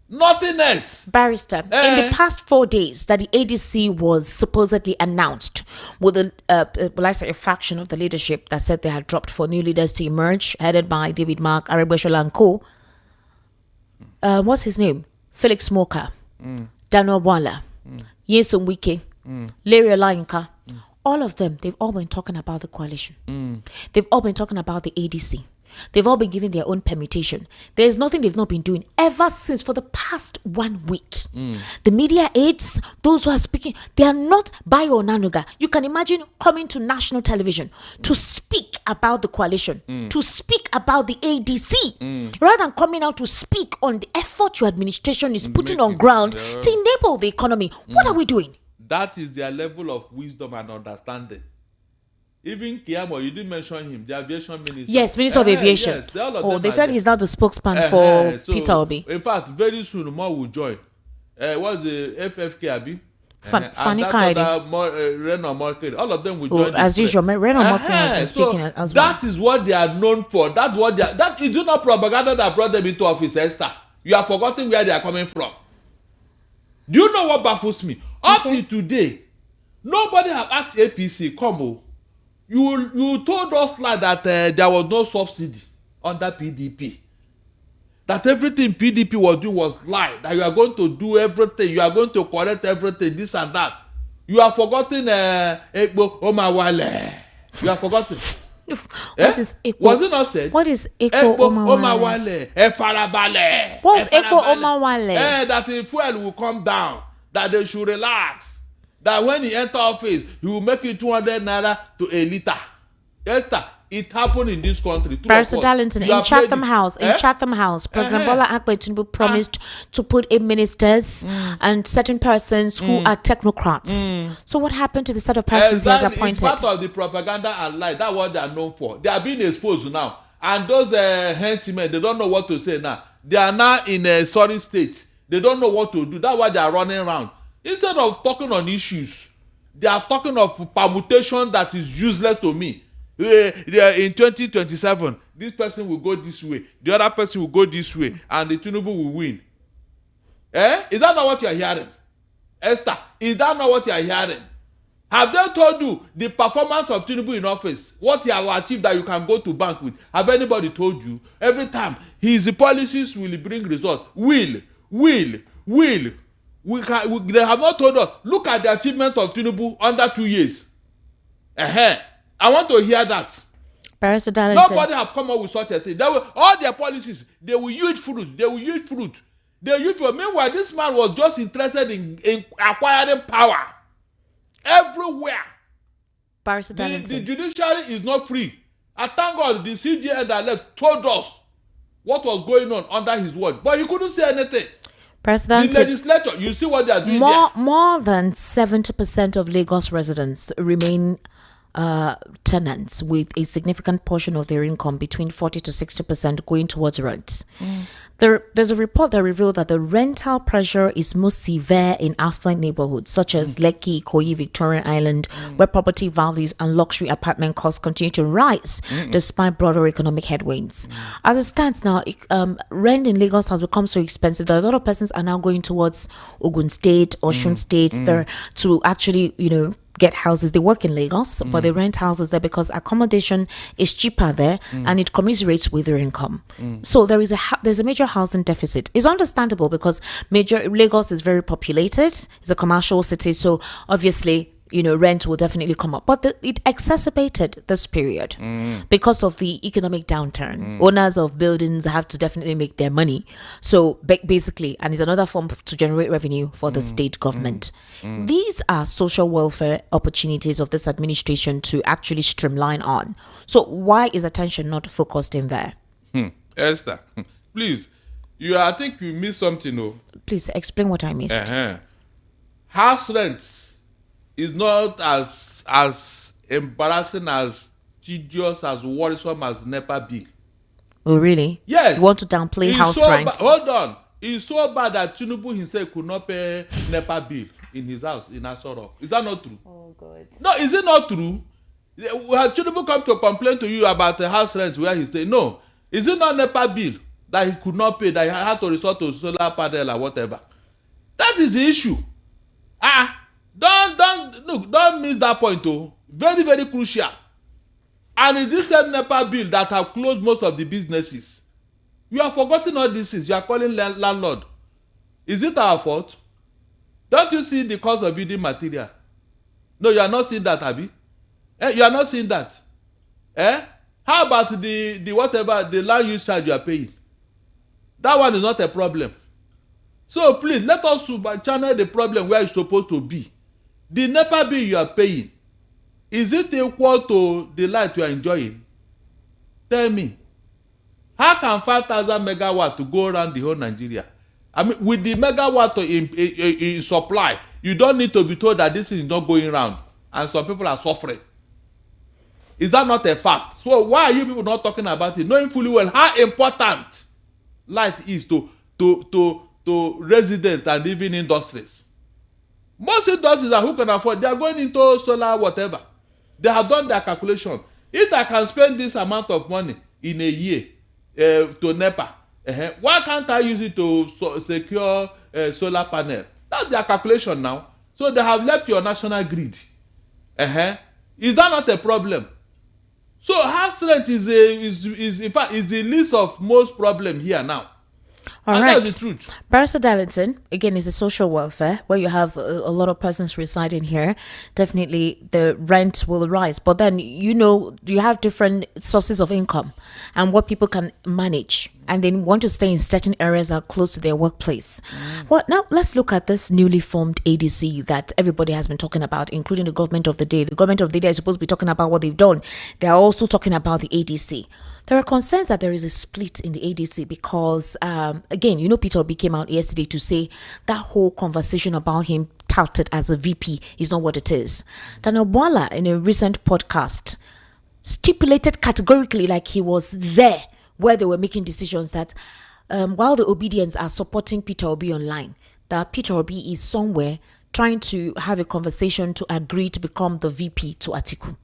S1: Barrister, in the past 4 days that the ADC was supposedly announced, with a faction of the leadership that said they had dropped for new leaders to emerge, headed by David Mark, Aregbesola and co. What's his name? Felix Smoker, Daniel Wala, Nyesom Wike, Larry Olayinka. All of them, they've all been talking about the coalition. They've all been talking about the ADC. They've all been giving their own permutation. There's nothing they've not been doing ever since for the past 1 week. The media aides, those who are speaking, they are not Bayo Nanuga. You can imagine coming to national television to speak about the coalition, to speak about the ADC, rather than coming out to speak on the effort your administration is putting on ground to enable the economy. What are we doing?
S2: That is their level of wisdom and understanding. Even Kiamo, you didn't mention him, the aviation minister.
S1: Yes, Minister of Aviation.
S2: Yes,
S1: they said he's not the spokesman for Peter Obi.
S2: In fact, very soon more will join. What's the FFK Abi?
S1: Funny kind.
S2: All of them will join.
S1: As usual, Reno Morkin has been speaking as well.
S2: That is what they are known for. That's what that is not propaganda that brought them into office, Esther. You have forgotten where they are coming from. Do you know what baffles me? Up till today, nobody have asked APC, come on. You told us like that there was no subsidy under PDP. That everything PDP was doing was lie. That you are going to do everything. You are going to correct everything, this and that. You have forgotten Ekpo Omawale. You have forgotten.
S1: What is Ekpo?
S2: Was it not said?
S1: What is Ekpo Omawale?
S2: Efarabale.
S1: What's Ekpo Omawale?
S2: That the fuel will come down. That they should relax. That when he enter office, he will make it 200 naira to a liter. Esther, it happened in this country.
S1: Barrister Darlington, in Chatham House, President Bola Ahmed Tinubu promised to put in ministers and certain persons who are technocrats. So what happened to the set of persons he has appointed?
S2: It's part of the propaganda and lie. That's what they are known for. They are being exposed now. And those henchmen, they don't know what to say now. They are now in a sorry state. They don't know what to do. That's why they are running around. Instead of talking on issues, they are talking of permutation that is useless to me. In 2027, this person will go this way, the other person will go this way, and the Tinubu will win. Is that not what you are hearing? Esther, is that not what you are hearing? Have they told you the performance of Tinubu in office, what he has achieved that you can go to bank with? Have anybody told you? Every time his policies will bring results. Will. They have not told us. Look at the achievement of Tinubu under 2 years. I want to hear that. Nobody have come up with such a thing. All their policies, they will yield fruit. Meanwhile, this man was just interested in acquiring power everywhere. The judiciary is not free. I thank God the CJN that left told us what was going on under his watch, but he couldn't say anything.
S1: President,
S2: the legislature, you see what they are doing
S1: more than 70% of Lagos residents remain tenants, with a significant portion of their income, between 40 to 60%, going towards rents. There's a report that revealed that the rental pressure is most severe in affluent neighborhoods such as Lekki, Ikoyi, Victoria Island, where property values and luxury apartment costs continue to rise despite broader economic headwinds. As it stands now, rent in Lagos has become so expensive that a lot of persons are now going towards Ogun State, Osun State, there to actually, get houses. They work in Lagos, but they rent houses there because accommodation is cheaper there and it commiserates with their income. So there's a major housing deficit. It's understandable because Lagos is very populated. It's a commercial city, so obviously rent will definitely come up. But it exacerbated this period because of the economic downturn. Owners of buildings have to definitely make their money. So basically, and it's another form to generate revenue for the state government. These are social welfare opportunities of this administration to actually streamline on. So why is attention not focused in there?
S2: Esther, please, I think you missed something.
S1: Please explain what I missed.
S2: House rents is not as embarrassing, as tedious, as worrisome as NEPA bill.
S1: Oh, really?
S2: Yes.
S1: You want to downplay house rents?
S2: Hold on. It's so bad that Tinubu himself could not pay NEPA bill in his house in Asoro. Is that not true?
S1: Oh, God.
S2: No, is it not true? Has Tinubu come to complain to you about the house rent where he stay? No. Is it not NEPA bill that he could not pay, that he had to resort to solar panel or whatever? That is the issue. Don't miss that point. Very, very crucial. And it's this same NEPA bill that have closed most of the businesses. You have forgotten all these things. You are calling landlord. Is it our fault? Don't you see the cost of building material? No, you are not seeing that, Abi. You are not seeing that. How about the whatever, the land use charge you are paying? That one is not a problem. So please, let us channel the problem where it's supposed to be. The NEPA bill you are paying, is it equal to the light you are enjoying? Tell me. How can 5,000 megawatts to go around the whole Nigeria? I mean, with the megawatt in supply, you don't need to be told that this is not going around, and some people are suffering. Is that not a fact? So why are you people not talking about it, knowing fully well how important light is to residents and even industries? Most industries who can afford, they are going into solar whatever. They have done their calculation. If I can spend this amount of money in a year to NEPA, why can't I use it to secure solar panel? That's That's their calculation now. So they have left your national grid. Is that not a problem? So house rent is in fact is the least of most problem here now.
S1: All
S2: and
S1: right.
S2: That's the truth.
S1: Barrister Darlington, again, is a social welfare where you have a lot of persons residing here. Definitely the rent will rise. But then, you have different sources of income and what people can manage. And they want to stay in certain areas that are close to their workplace. Well, now let's look at this newly formed ADC that everybody has been talking about, including the government of the day. The government of the day is supposed to be talking about what they've done. They are also talking about the ADC. There are concerns that there is a split in the ADC because, again, Peter Obi came out yesterday to say that whole conversation about him touted as a VP is not what it is. Daniel Bwala, in a recent podcast, stipulated categorically, like he was there, where they were making decisions that while the Obedience are supporting Peter Obi online, that Peter Obi is somewhere trying to have a conversation to agree to become the VP to Atiku.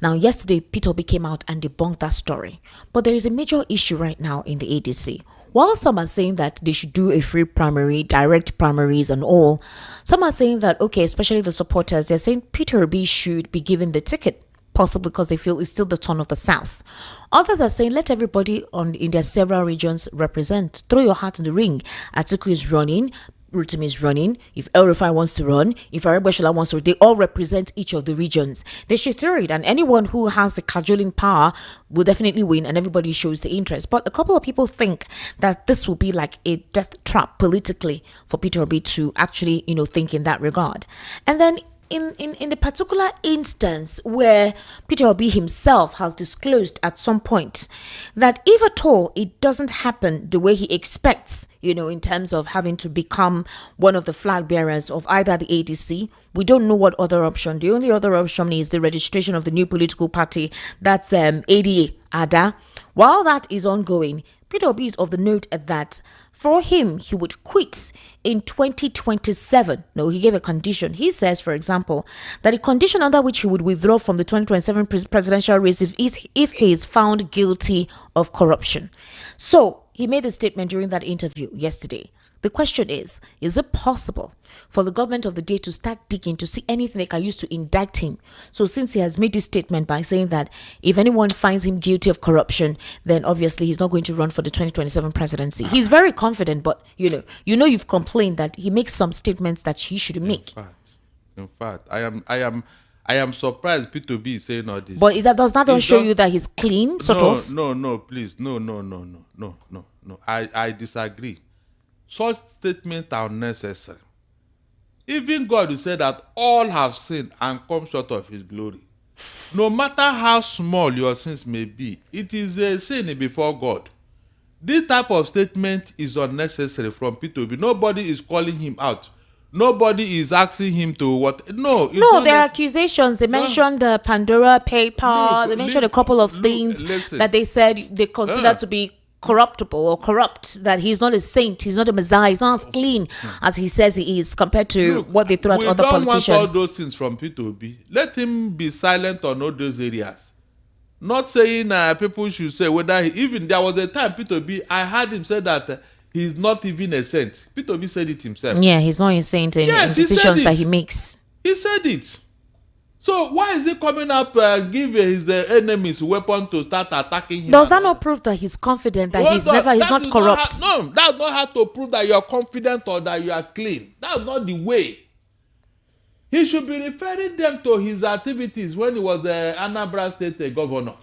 S1: Now, yesterday, Peter Obi came out and debunked that story. But there is a major issue right now in the ADC. While some are saying that they should do a free primary, direct primaries and all, some are saying that, okay, especially the supporters, they're saying Peter Obi should be given the ticket, possibly because they feel it's still the turn of the South. Others are saying let everybody in their several regions represent. Throw your hat in the ring. Atiku is running. Rotimi is running. If El Rufai wants to run, if Arebashola wants to run, they all represent each of the regions. They should throw it, and anyone who has the cajoling power will definitely win, and everybody shows the interest. But a couple of people think that this will be like a death trap politically for Peter Obi to actually, think in that regard. And then in the particular instance where Peter Obi himself has disclosed at some point that if at all it doesn't happen the way he expects, in terms of having to become one of the flag bearers of either the ADC, we don't know what other option. The only other option is the registration of the new political party, that's ADA. While that is ongoing, Peter Obi is of the note that for him, he would quit in 2027. No, he gave a condition. He says, for example, that a condition under which he would withdraw from the 2027 presidential race if he is found guilty of corruption. So he made a statement during that interview yesterday. The question is it possible for the government of the day to start digging to see anything they can use to indict him? So since he has made this statement by saying that if anyone finds him guilty of corruption, then obviously he's not going to run for the 2027 presidency. He's very confident, but you've complained that he makes some statements that he should make.
S2: In fact, I am surprised Peter B is saying all this.
S1: But does that not show you that he's clean, sort of?
S2: No, please. No. I disagree. Such statements are unnecessary. Even God will say that all have sinned and come short of his glory. No matter how small your sins may be, it is a sin before God. This type of statement is unnecessary from Peter B. Nobody is calling him out. Nobody is asking him to what? No,
S1: there are accusations. They mentioned the Pandora paper. They mentioned a couple of things that they said they consider to be corruptible or corrupt, that he's not a saint, he's not a messiah, he's not as clean as he says he is compared to what they throw at other politicians.
S2: We don't want all those things from Peter Obi. Let him be silent on all those areas. Not saying people should say whether even there was a time Peter Obi, I heard him say that he's not even a saint. Peter Obi said it himself.
S1: Yeah, he's not a saint in decisions that he makes.
S2: He said it. So why is he coming up and give his enemies weapon to start attacking him?
S1: Does that not prove that he's confident that he's not corrupt?
S2: That's not how to prove that you're confident or that you are clean. That's not the way. He should be referring them to his activities when he was the Anambra State governor.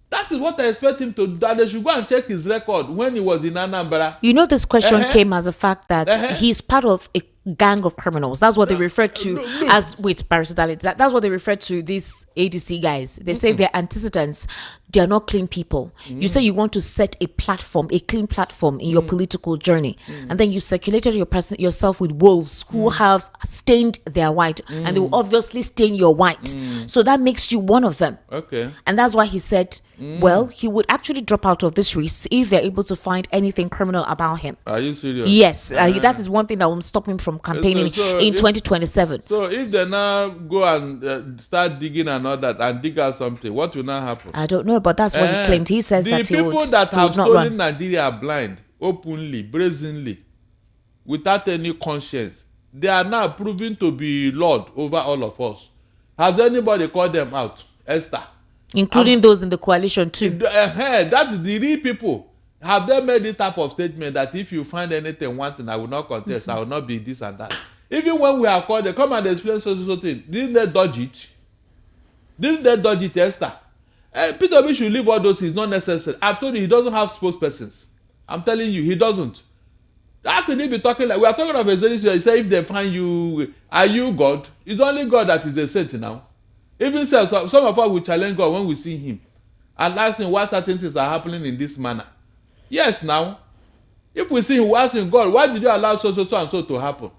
S2: That is what I expect him to do. That they should go and check his record when he was in Anambra.
S1: This question came as a fact that he's part of a gang of criminals. That's what they refer to as parasitality. That's what they refer to these ADC guys. They say they're antecedents. They are not clean people. You say you want to set a clean platform in your political journey, and then you circulated yourself with wolves who have stained their white, and they will obviously stain your white. So that makes you one of them.
S2: Okay.
S1: And that's why he said, well, he would actually drop out of this race if they're able to find anything criminal about him.
S2: Are you serious?
S1: Yes, that is one thing that will stop him from campaigning in 2027.
S2: So if they now go and start digging and all that and dig out something, what will now happen?
S1: I don't know, but that's what he claimed. He says that he would not run.
S2: The people that have stolen Nigeria blind, openly, brazenly, without any conscience. They are now proving to be Lord over all of us. Has anybody called them out? Esther.
S1: Including those in the coalition too.
S2: That is the real people. Have they made this type of statement that if you find anything wanting, I will not contest, I will not be this and that? Even when we are called, they come and explain so thing. Didn't they dodge it? Didn't they dodge it, Esther? Peter Obi should leave all those. It's not necessary. I've told you, he doesn't have spokespersons. I'm telling you, he doesn't. How can he be talking like we are talking of a saint? He say if they find you, are you God? It's only God that is a saint now. Even some of us will challenge God when we see him and ask him why certain things are happening in this manner. Yes, now, if we see him, we ask him, God, why did you allow so and so to happen?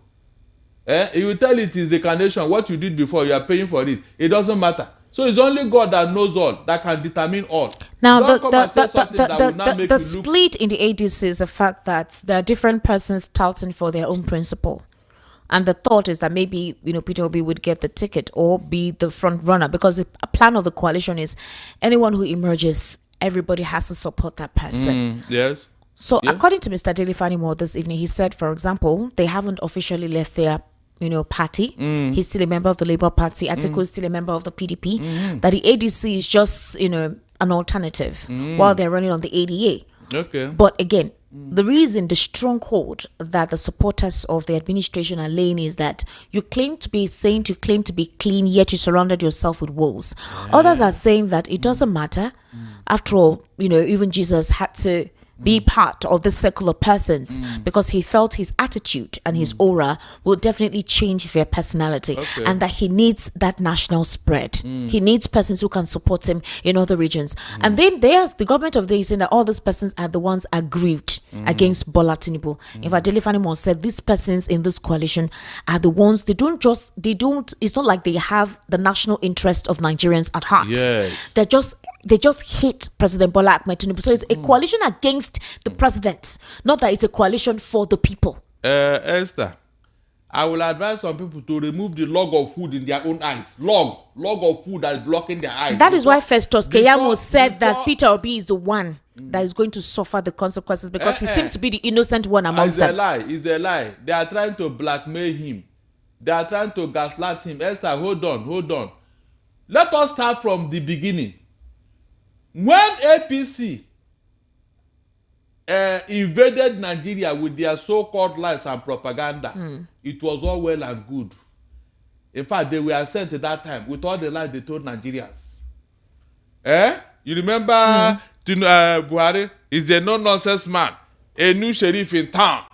S2: He will tell it is the carnation. What you did before, you are paying for it. It doesn't matter. So it's only God that knows all, that can determine all.
S1: Now, the split in the ADC is the fact that there are different persons touting for their own principle. And the thought is that maybe, Peter Obi would get the ticket or be the front runner, because the plan of the coalition is anyone who emerges, everybody has to support that person.
S2: Yes.
S1: So according to Mr. Daily Fanimo this evening, he said, for example, they haven't officially left their party. He's still a member of the Labour Party. Atiku is still a member of the PDP. That the ADC is just, an alternative while they're running on the ADA.
S2: Okay.
S1: But again, the reason, the stronghold that the supporters of the administration are laying is that you claim to be a saint, you claim to be clean, yet you surrounded yourself with wolves. Others are saying that it doesn't matter. After all, even Jesus had to be part of this circle of persons because he felt his attitude and his aura will definitely change their personality, and that he needs that national spread. He needs persons who can support him in other regions. And then there's the government of the saying that all these persons are the ones aggrieved against Bola Tinubu. In fact, Daily Fanimo said these persons in this coalition are the ones, it's not like they have the national interest of Nigerians at heart.
S2: Yes.
S1: They just hate President Bola Ahmed Tinubu. So it's a coalition against the president, not that it's a coalition for the people.
S2: Esther, I will advise some people to remove the log of food in their own eyes. Log of food that is blocking their eyes.
S1: That is why Festus Keyamo said that Peter Obi is the one that is going to suffer the consequences, because he seems to be the innocent one amongst them.
S2: It's a lie. They are trying to blackmail him. They are trying to gaslight him. Esther, hold on. Let us start from the beginning. When APC invaded Nigeria with their so-called lies and propaganda, it was all well and good. In fact, they were sent at that time with all the lies they told Nigerians. You remember Buhari is a no-nonsense man, a new sheriff in town,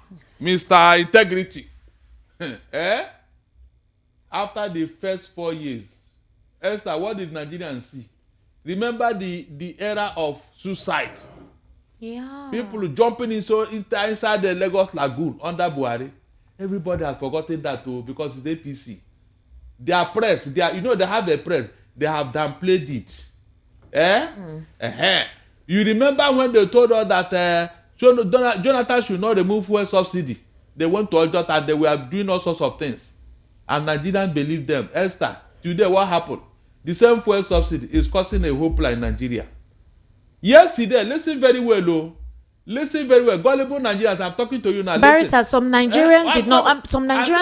S2: Mr. Integrity. After the first 4 years, Esther, what did Nigerians see? Remember the era of suicide.
S1: Yeah.
S2: People jumping inside the Lagos Lagoon under Buhari. Everybody has forgotten that too, because it's APC. Their press, they have a press. They have downplayed it. You remember when they told us that Jonathan should not remove fuel subsidy? They went to Ojota and they were doing all sorts of things. And Nigerians believed them. Esther, today what happened? The same fuel subsidy is causing a hoopla in Nigeria. Yesterday, listen very well, gullible Nigerians, I'm talking to you now.
S1: Barrister, some Nigerians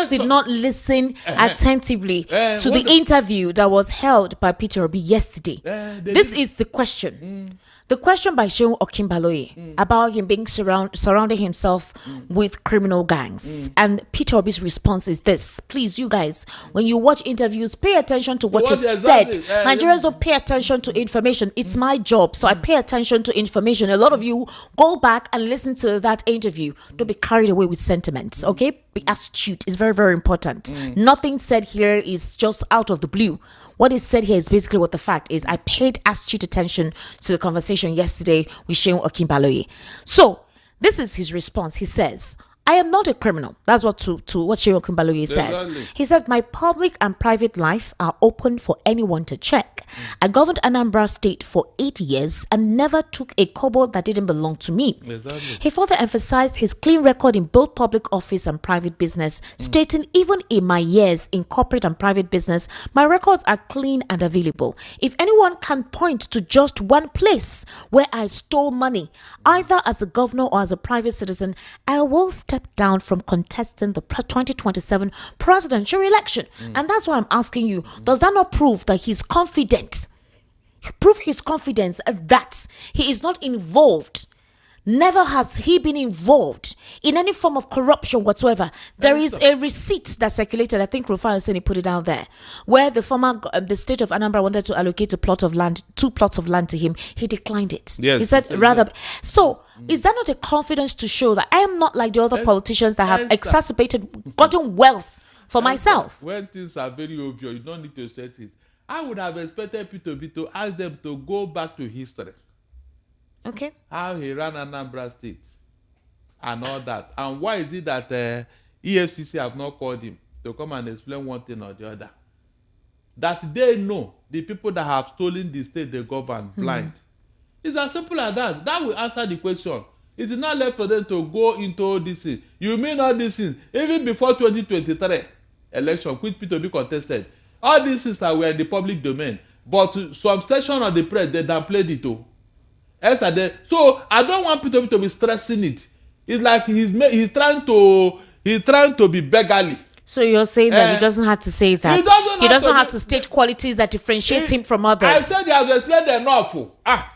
S1: did not listen attentively to the interview that was held by Peter Obi yesterday. This is the question. The question by Seun Okinbaloye about him being surrounding himself with criminal gangs. And Peter Obi's response is this. Please, you guys, when you watch interviews, pay attention to what is said. Nigerians don't pay attention to information. It's my job, so I pay attention to information. A lot of you go back and listen to that interview. Don't be carried away with sentiments, okay? Be astute. It's very, very important. Nothing said here is just out of the blue. What is said here is basically what the fact is. I paid astute attention to the conversation yesterday with Seun Okinbaloye. So, this is his response. He says, I am not a criminal. That's what to what Seun Okinbaloye says.
S2: Exactly.
S1: He said, my public and private life are open for anyone to check. I governed Anambra State for 8 years and never took a kobo that didn't belong to me.
S2: Exactly.
S1: He further emphasized his clean record in both public office and private business, stating, even in my years in corporate and private business, my records are clean and available. If anyone can point to just one place where I stole money, either as a governor or as a private citizen, I will step step down from contesting the 2027 presidential election. And that's why I'm asking you, does that not prove that he's confident? Prove his confidence that he is not involved. Never has he been involved in any form of corruption whatsoever. There is a receipt that circulated, I think Rufai Oseni put it out there, where the state of Anambra wanted to allocate two plots of land to him. He declined it.
S2: Yes,
S1: he said rather. So is that not a confidence to show that I am not like the other politicians that have gotten wealth for myself?
S2: When things are very obvious, you don't need to set it. I would have expected P2B to ask them to go back to history.
S1: Okay.
S2: How he ran Anambra State and all that. And why is it that EFCC have not called him to come and explain one thing or the other? That they know the people that have stolen the state they govern blind. It's as simple as that. That will answer the question. It is not left for them to go into this thing. You mean all these things, even before 2023 election, which P2B contested, all these things were in the public domain. But some section of the press, they downplayed it too. So I don't want people to be stressing it. It's like he's trying to be beggarly.
S1: So you're saying that he doesn't have to say that. He doesn't have to state qualities that differentiate him from others.
S2: I said he has explained enough.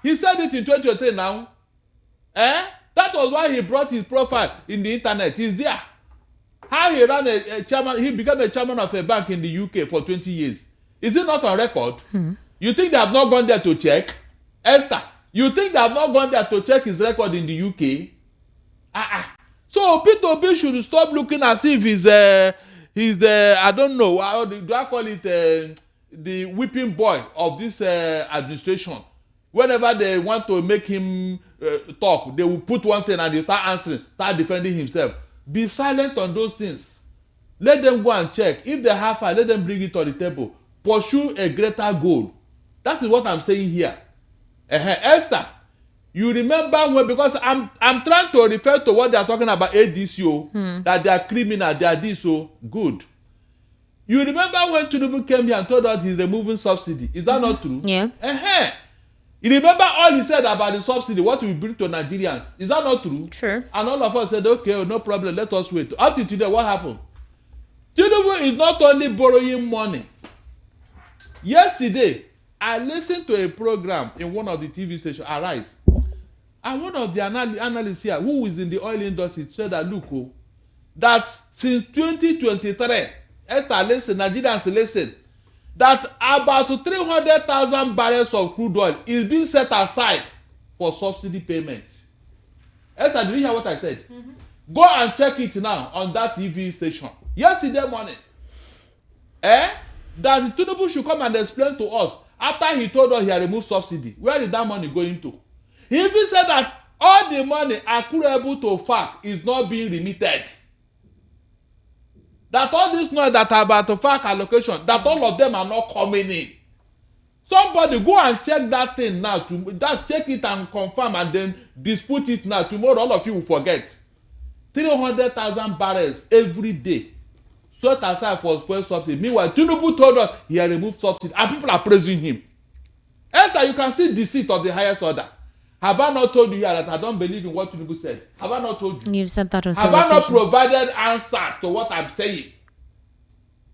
S2: He said it in 2023 now. That was why he brought his profile in the internet. He's there. How he ran a chairman, he became a chairman of a bank in the UK for 20 years. Is it not on record? You think they have not gone there to check? Esther, you think they have not gone there to check his record in the UK? So P2B should stop looking as if he's the I don't know, how do I call it, the whipping boy of this administration. Whenever they want to make him talk, they will put one thing and they start answering, start defending himself. Be silent on those things. Let them go and check. If they have fire, let them bring it on the table. Pursue a greater goal. That is what I'm saying here. Esther, you remember when, because I'm trying to refer to what they are talking about ADC, that they are criminal, they are this, so good. You remember when Tinubu came here and told us he's removing subsidy? Is that not true?
S1: Yeah.
S2: You remember all he said about the subsidy, what we bring to Nigerians? Is that not true?
S1: True.
S2: And all of us said, okay, no problem, let us wait. Up to today, what happened? Tinubu is not only borrowing money. Yesterday, I listened to a program in one of the TV stations, Arise. And one of the analysts here, who is in the oil industry, said that, look, that since 2023, Esther, listen, Nigerians, listen, that about 300,000 barrels of crude oil is being set aside for subsidy payment. Esther, did you hear what I said? Go and check it now on that TV station. Yesterday morning, that Tinubu should come and explain to us, after he told us he had removed subsidy, where is that money going to? He even said that all the money accruable to FAC is not being remitted. That all this noise that are about the FAC allocation, that all of them are not coming in. Somebody go and check that thing now. Check it and confirm and then dispute it now. Tomorrow all of you will forget. 300,000 barrels every day. Set aside for fuel subsidy. Meanwhile, Tinubu told us he had removed subsidy and people are praising him. Esther, you can see deceit of the highest order. Have I not told you that I don't believe in what Tinubu said? Have I not told you?
S1: You've said that on
S2: Have I not provided answers to what I'm saying?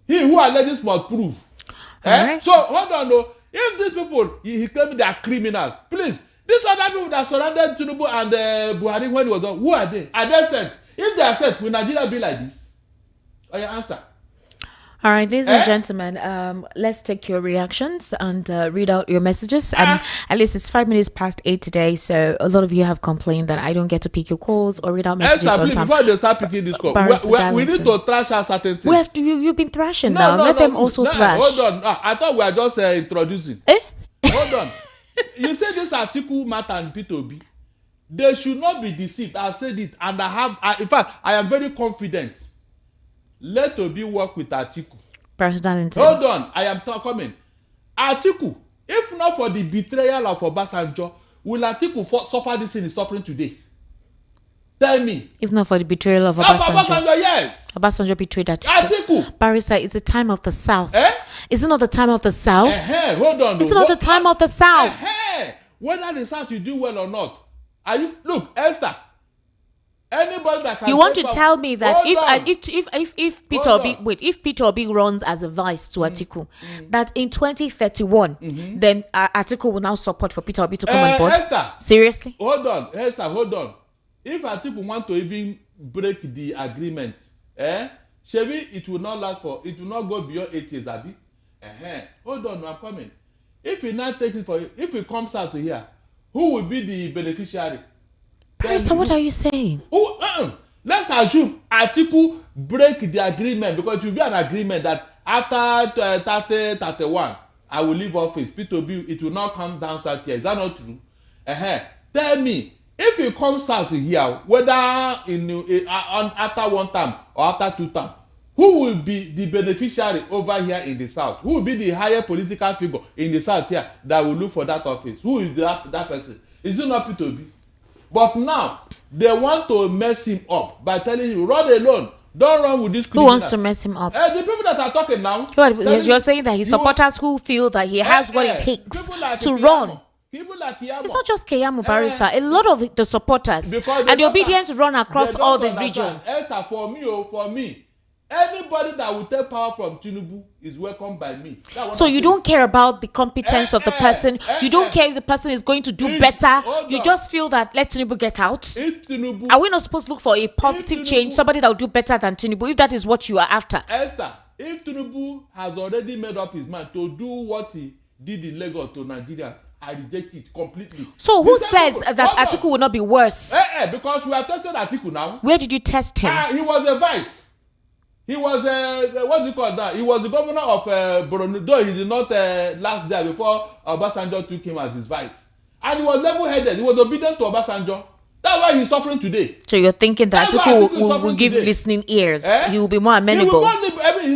S2: He who alleges must prove. Right. So hold on though. If these people, he claims they are criminals, please, these other people that surrounded Tinubu and Buhari when he was on, who are they? Are they sent? If they are sent, will Nigeria be like this? Or your answer?
S1: All right, ladies and gentlemen, let's take your reactions and read out your messages. At least it's 5 minutes past 8 today, so a lot of you have complained that I don't get to pick your calls or read out messages on time.
S2: Before they start picking this call, we need to thrash out certain things.
S1: You've been thrashing now. Let them also thrash.
S2: Hold on. I thought we were just introducing. Hold on. You said this article matter and P2B. They should not be deceived. I've said it, and in fact, I am very confident. Let Obi work with Atiku.
S1: Presidency.
S2: Hold on, I am coming. Atiku, if not for the betrayal of Obasanjo, will Atiku suffer this in his suffering today? Tell me.
S1: If not for the betrayal of Obasanjo.
S2: Obasanjo, yes.
S1: Obasanjo betrayed Atiku. Barrister, it's the time of the South. Is it not the time of the South?
S2: Hold on.
S1: It's not the time of the South.
S2: Whether the South you do well or not. Look, Esther, anybody anybody that can.
S1: You want to tell me that if Peter
S2: Hold
S1: Obi
S2: on.
S1: if Peter Obi runs as a vice to Atiku, that in 2031, then Atiku will now support for Peter Obi to come on board?
S2: Esther,
S1: seriously?
S2: hold on, Esther, hold on. If Atiku want to even break the agreement, Shebi, it will not go beyond 8 years, Abi. Hold on, I'm coming. If he now takes it if he comes out to here, who will be the beneficiary?
S1: Barrister, what are you saying?
S2: Let's assume Atiku break the agreement, because it will be an agreement that after 31, I will leave office. P2B, it will not come down south here. Is that not true? Tell me, if he comes out here, whether after 1 term or after 2 terms, who will be the beneficiary over here in the south? Who will be the higher political figure in the south here that will look for that office? Who is that person? Is it not P2B? But now they want to mess him up by telling him, run alone, don't run with this criminal.
S1: Who wants to mess him up?
S2: The people that are talking now.
S1: You're saying that his supporters who feel that he has what it takes
S2: like
S1: to run.
S2: People like Kiyamo.
S1: It's not just Keyamo, Barrister. A lot of the supporters and the obedience run across all the regions.
S2: Esther, for me, anybody that will take power from Tinubu is welcomed by me.
S1: So you don't care about the competence of the person. You don't care if the person is going to do better. You just feel that let Tinubu get out. Are we not supposed to look for a positive change, somebody that will do better than Tinubu, if that is what you are after?
S2: Esther, if Tinubu has already made up his mind to do what he did in Lagos to Nigerians, I reject it completely.
S1: So who says that Atiku will not be worse?
S2: Because we are testing Atiku now.
S1: Where did you test him?
S2: He was a vice. He was what do you call that? He was the governor of Borno. Though he did not last there before Obasanjo took him as his vice, and he was level-headed. He was obedient to Obasanjo. That's why he's suffering today.
S1: So you're thinking that Atiku will give listening ears. He will be more amenable.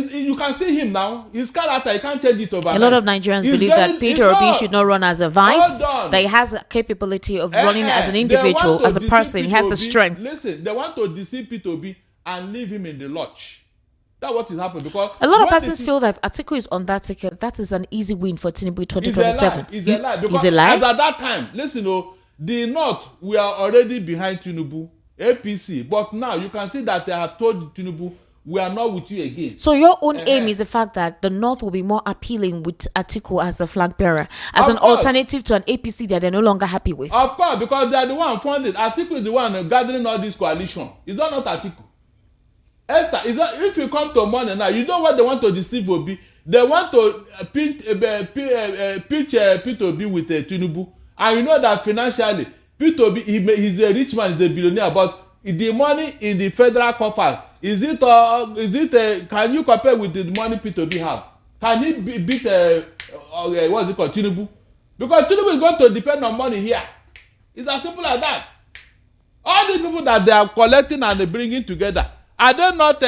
S2: You can see him now. His character, you can't change it overnight.
S1: A lot of Nigerians believe that Peter Obi should not run as a vice. That he has a capability of running as an individual, as a person. He has the strength.
S2: Listen, they want to deceive Peter Obi and leave him in the lodge. That's what is happening, because
S1: a lot of persons feel that Atiku is on that ticket. That is an easy win for Tinubu 2027.
S2: It's a lie. Because as at that time, listen, the North, we are already behind Tinubu, APC. But now you can see that they have told Tinubu, we are not with you again.
S1: So your own aim is the fact that the North will be more appealing with Atiku as a flag bearer, as an alternative to an APC that they're no longer happy with.
S2: Of course, because they are the one funded. Atiku is the one gathering all this coalition. It's not Atiku. Esther, if you come to money now, you know what they want to deceive Obi. They want to pitch Peter Obi with Tinubu, and you know that financially, Peter Obi he's a rich man, he's a billionaire. But the money in the federal coffers, can you compare with the money Peter Obi have? Can he beat what's it called, Tinubu? Because Tinubu is going to depend on money here. It's as simple as that. All these people that they are collecting and bringing together, are they not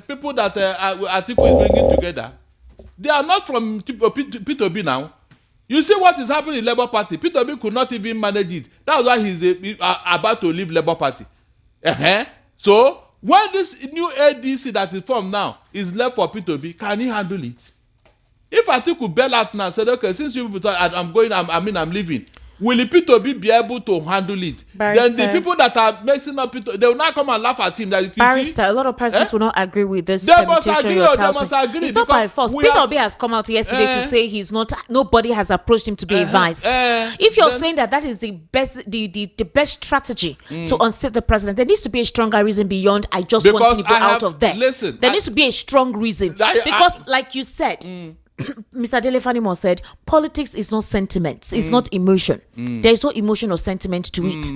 S2: people that Atiku is bringing together? They are not from Peter Obi now. You see what is happening in Labour Party. Peter Obi could not even manage it. That's why he's about to leave Labour Party. So when this new ADC that is formed now is left for Peter Obi, can he handle it? If Atiku bail out now and said, okay, since you people thought I'm leaving, will Peter Obi be able to handle it? Barrister. Then the people that are mixing up Peter, they will not come and laugh at him. That
S1: Barrister, a lot of persons will not agree with this permutation you're touting. It's not by force. Peter Obi has come out yesterday to say he's not. Nobody has approached him to be a vice. If you're saying that is the best strategy to unseat the president, there needs to be a stronger reason beyond I just want to go out of there.
S2: Listen,
S1: there needs to be a strong reason because, like you said. Mr. Dele Fanimo said, politics is not sentiments, it's not emotion. There is no emotion or sentiment to it.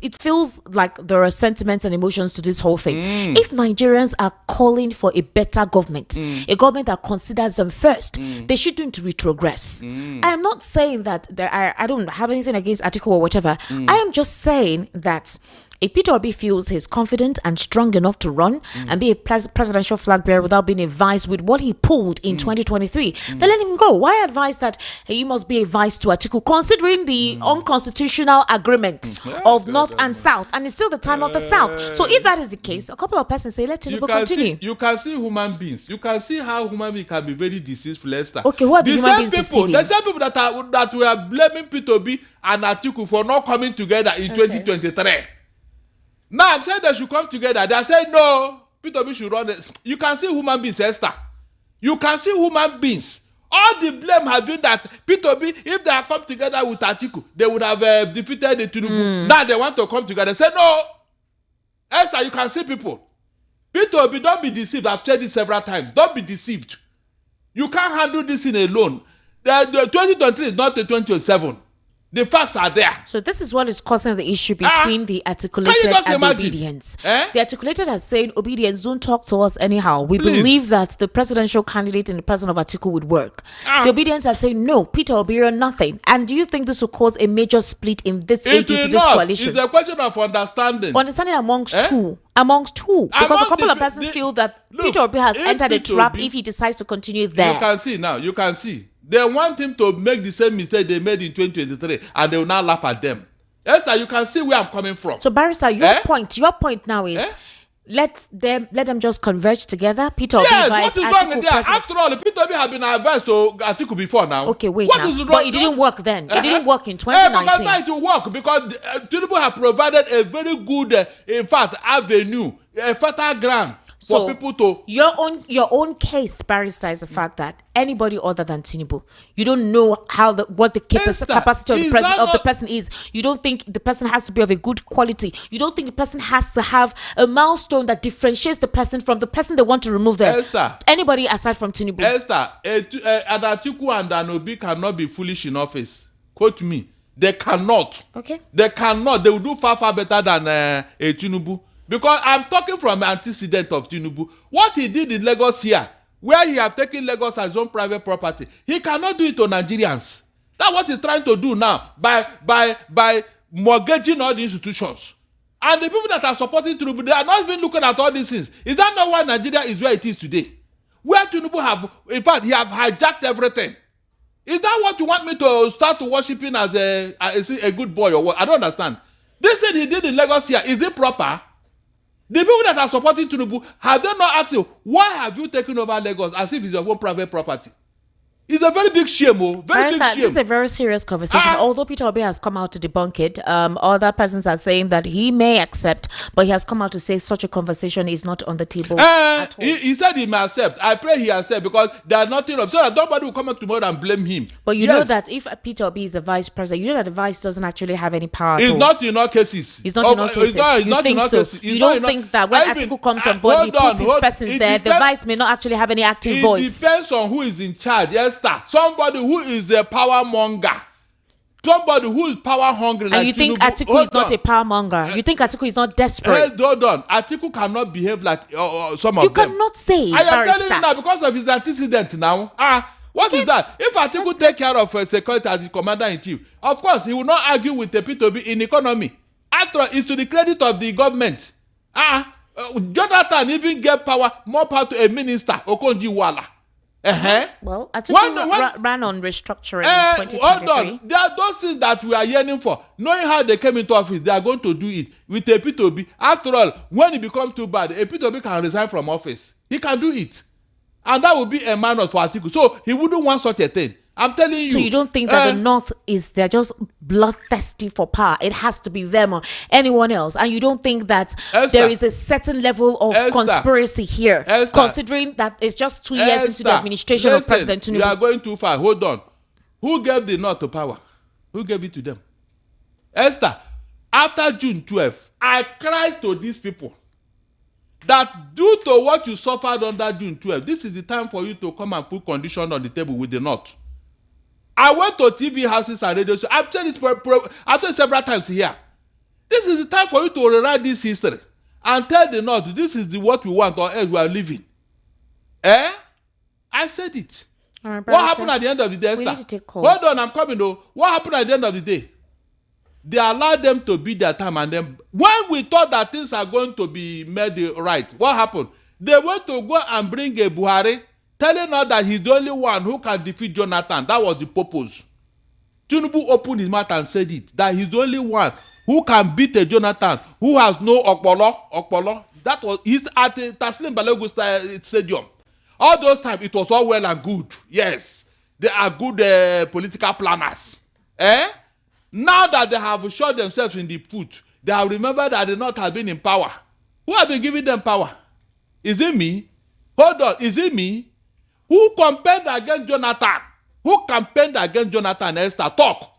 S1: It feels like there are sentiments and emotions to this whole thing. If Nigerians are calling for a better government, a government that considers them first, they shouldn't retrogress. I am not saying that I don't have anything against Atiku or whatever. I am just saying that if Peter Obi feels he's confident and strong enough to run and be a presidential flag bearer without being a vice with what he pulled in 2023, then let him go. Why advise that he must be a vice to Atiku, considering the unconstitutional agreement of North and South, and it's still the time of the South? So if that is the case, a couple of persons say, let Tinubu continue.
S2: You can see human beings. You can see how human beings can be very deceitful, Esther.
S1: Okay, what are the human beings deceiving?
S2: The same people that were blaming Peter Obi and Atiku for not coming together in 2023. Now I'm saying they should come together. They are saying no, P2B should run it. You can see human beings, Esther. You can see human beings. All the blame has been that P2B, if they had come together with Atiku, they would have defeated the Tinubu. Now they want to come together. Say no. Esther, you can see people. P2B, don't be deceived. I've said this several times. Don't be deceived. You can't handle this in alone. The 2023 is not the 2027. The facts are there.
S1: So this is what is causing the issue between the articulated and the obedience. The articulated has said, obedience, don't talk to us anyhow. We believe that the presidential candidate in the person of Atiku would work. The obedience has said, no, Peter Obi or nothing. And do you think this will cause a major split in this ADC, this coalition?
S2: It's a question of understanding.
S1: Understanding amongst two. Because a couple of persons feel that Peter Obi has entered a trap if he decides to continue there.
S2: You can see now, you can see. They want him to make the same mistake they made in 2023 and they will now laugh at them. Esther, you can see where I'm coming from.
S1: So Barrister, your point now is let them just converge together. Peter Obi advised
S2: what is wrong with that? After all, Peter Obi have been advised to Atiku before now.
S1: Okay, wait what now. Is wrong? But it didn't work then. It didn't work in 2019.
S2: Because now it will work because Tinubu have provided a very good, in fact, avenue, a fertile ground. For people to
S1: your own case, Barrister, is the fact that anybody other than Tinubu, you don't know what the capacity of the person is. You don't think the person has to be of a good quality. You don't think the person has to have a milestone that differentiates the person from the person they want to remove them.
S2: Esther,
S1: anybody aside from Tinubu.
S2: Esther, Atiku and Anobi cannot be foolish in office. Quote me. They cannot.
S1: Okay.
S2: They cannot. They will do far better than a Tinubu. Because I'm talking from an antecedent of Tinubu. What he did in Lagos here, where he have taken Lagos as his own private property, he cannot do it to Nigerians. That's what he's trying to do now by mortgaging all the institutions. And the people that are supporting Tinubu, they are not even looking at all these things. Is that not why Nigeria is where it is today? Where Tinubu have, in fact, he have hijacked everything. Is that what you want me to start worshiping as a good boy or what? I don't understand. This thing he did in Lagos here, is it proper? The people that are supporting Tinubu, have they not asked you, why have you taken over Lagos as if it's your own private property? It's a very big shame, big shame.
S1: This is a very serious conversation. Although Peter Obi has come out to debunk it, other persons are saying that he may accept, but he has come out to say such a conversation is not on the table at all.
S2: He said he may accept. I pray he accept because there's nothing of so that nobody will come up tomorrow and blame him.
S1: But you know that if Peter Obi is a vice president, you know that the vice doesn't actually have any power.
S2: It's not in all cases.
S1: It's not in all cases. You think so? You don't think that when Atiku comes on board, he puts his persons there, the vice may not actually have any active voice.
S2: It depends on who is in charge. Yes, sir. Somebody who is a power monger, somebody who is power hungry.
S1: And like you think Atiku is not a power monger? You think Atiku is not desperate?
S2: Hold on. Atiku cannot behave like some of them.
S1: You cannot say.
S2: I am telling you now because of his antecedent now. What is that? If Atiku take care of security as the commander-in-chief, of course he will not argue with the P2B in economy. After all, it's to the credit of the government. Jonathan even gave more power to a minister, Okonjo-Iweala.
S1: Well, Atiku ran on restructuring in 2023.
S2: Hold on. There are those things that we are yearning for. Knowing how they came into office, they are going to do it with a P2B. After all, when it becomes too bad, a P2B can resign from office. He can do it. And that would be a minus for Atiku. So he wouldn't want such a thing. I'm telling you.
S1: So you don't think that the North they're just bloodthirsty for power? It has to be them or anyone else. And you don't think that there is a certain level of conspiracy here, considering that it's just 2 years into the administration of President Tinubu?
S2: You are going too far. Hold on. Who gave the North to power? Who gave it to them? Esther, after June 12th, I cried to these people that due to what you suffered under June 12th, this is the time for you to come and put conditions on the table with the North. I went to TV houses and radio shows. I've said this I've said several times here. This is the time for you to rewrite this history and tell the North this is what we want or else we are living. I said it. Right, what happened at the end of the day, Esther? Hold on, I'm coming though. What happened at the end of the day? They allowed them to beat their time, and then when we thought that things are going to be made right, what happened? They went to go and bring a Buhari, telling us that he's the only one who can defeat Jonathan. That was the purpose. Tinubu opened his mouth and said it, that he's the only one who can beat a Jonathan who has no Okpolo. That was he's at the Taslim Balogun Stadium. All those times it was all well and good. Yes, they are good political planners. Now that they have shot themselves in the foot, they have remembered that the North has been in power. Who has been giving them power? Is it me? Hold on, is it me? Who campaigned against Jonathan? Who campaigned against Jonathan and Esther? Talk.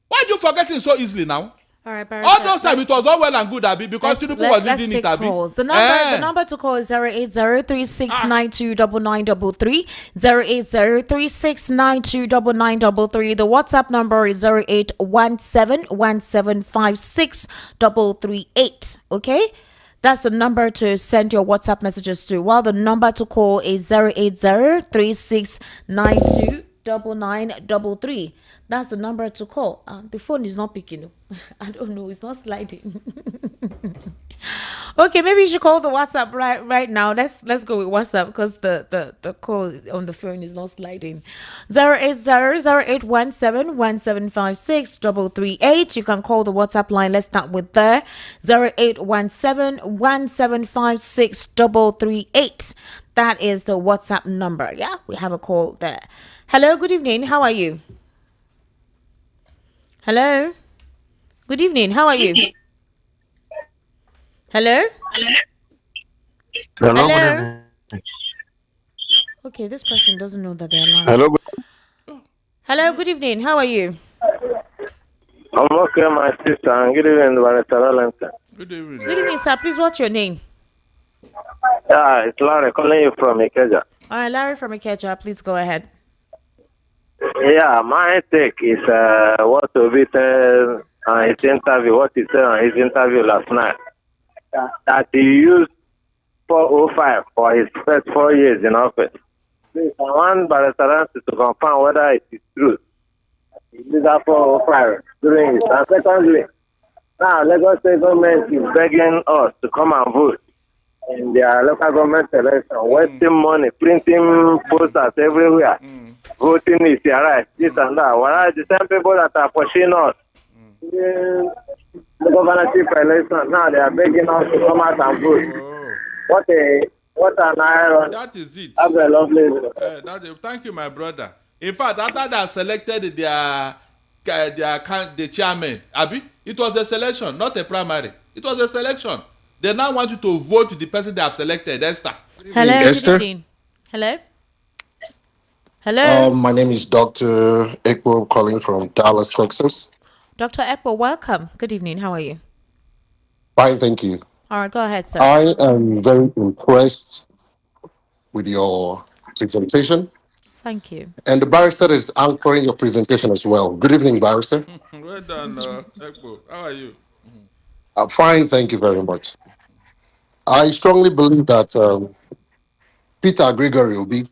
S2: Why are you forgetting so easily now?
S1: All right,
S2: all those times it was all well and good, Abi, because Tinubu was leading it, Abi.
S1: The number to call is 08036929933, 08036929933. The WhatsApp number is 0817175638. Okay, that's the number to send your WhatsApp messages to. While the number to call is 08036929933. That's the number to call. The phone is not picking. I don't know. It's not sliding. Okay, maybe you should call the WhatsApp right now. Let's go with WhatsApp because the call on the phone is not sliding. 0800817175638. You can call the WhatsApp line. Let's start with there. 08171756338. That is the WhatsApp number. Yeah, we have a call there. Hello, good evening. How are you? Hello. Good evening. How are you? Hello?
S3: Hello.
S1: Okay, this person doesn't know that they're live.
S3: Hello.
S1: Hello, good evening. How are you?
S3: I'm okay, my sister. I'm good evening, Vanessa.
S2: Good evening.
S1: Good evening, sir. Please, what's your name?
S3: Yeah, it's Larry calling you from Ikeja.
S1: All right, Larry from Ikeja. Please go ahead.
S3: Yeah, my take is what Obi said on his interview, what he said on his interview last night. That he used 405 for his first 4 years in office. Please, I want Presidency to confirm whether it is true. He used that 405 during his. And secondly, now Lagos State government is begging us to come and vote in their local government election, wasting money, printing posters everywhere. Voting is your right, this and that. Whereas the same people that are pushing us, the governorship election, now they are begging us to come out and vote. What an iron.
S2: That is it.
S3: Have a lovely
S2: thank you, my brother. In fact, after they have selected the chairman, Abi, it was a selection, not a primary. It was a selection. They now want you to vote the person they have selected, Esther.
S1: Hello,
S4: Esther?
S1: good evening. Hello? Hello?
S4: My name is Dr. Ekbo calling from Dallas, Texas.
S1: Dr. Ekpo, welcome. Good evening. How are you?
S4: Fine, thank you.
S1: All right, go ahead, sir.
S4: I am very impressed with your presentation.
S1: Thank you.
S4: And the barrister is anchoring your presentation as well. Good evening, barrister.
S2: Well done, Ekpo. How are you?
S4: I'm fine, thank you very much. I strongly believe that Peter Gregory Obi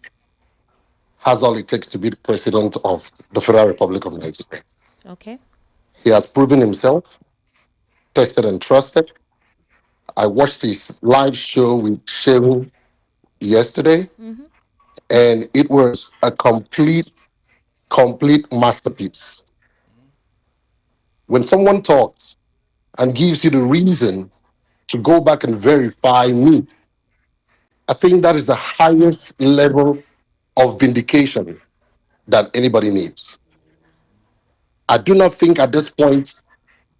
S4: has all it takes to be the president of the Federal Republic of Nigeria.
S1: Okay.
S4: He has proven himself, tested and trusted. I watched his live show with Shehu yesterday, and it was a complete masterpiece. When someone talks and gives you the reason to go back and verify me, I think that is the highest level of vindication that anybody needs. I do not think at this point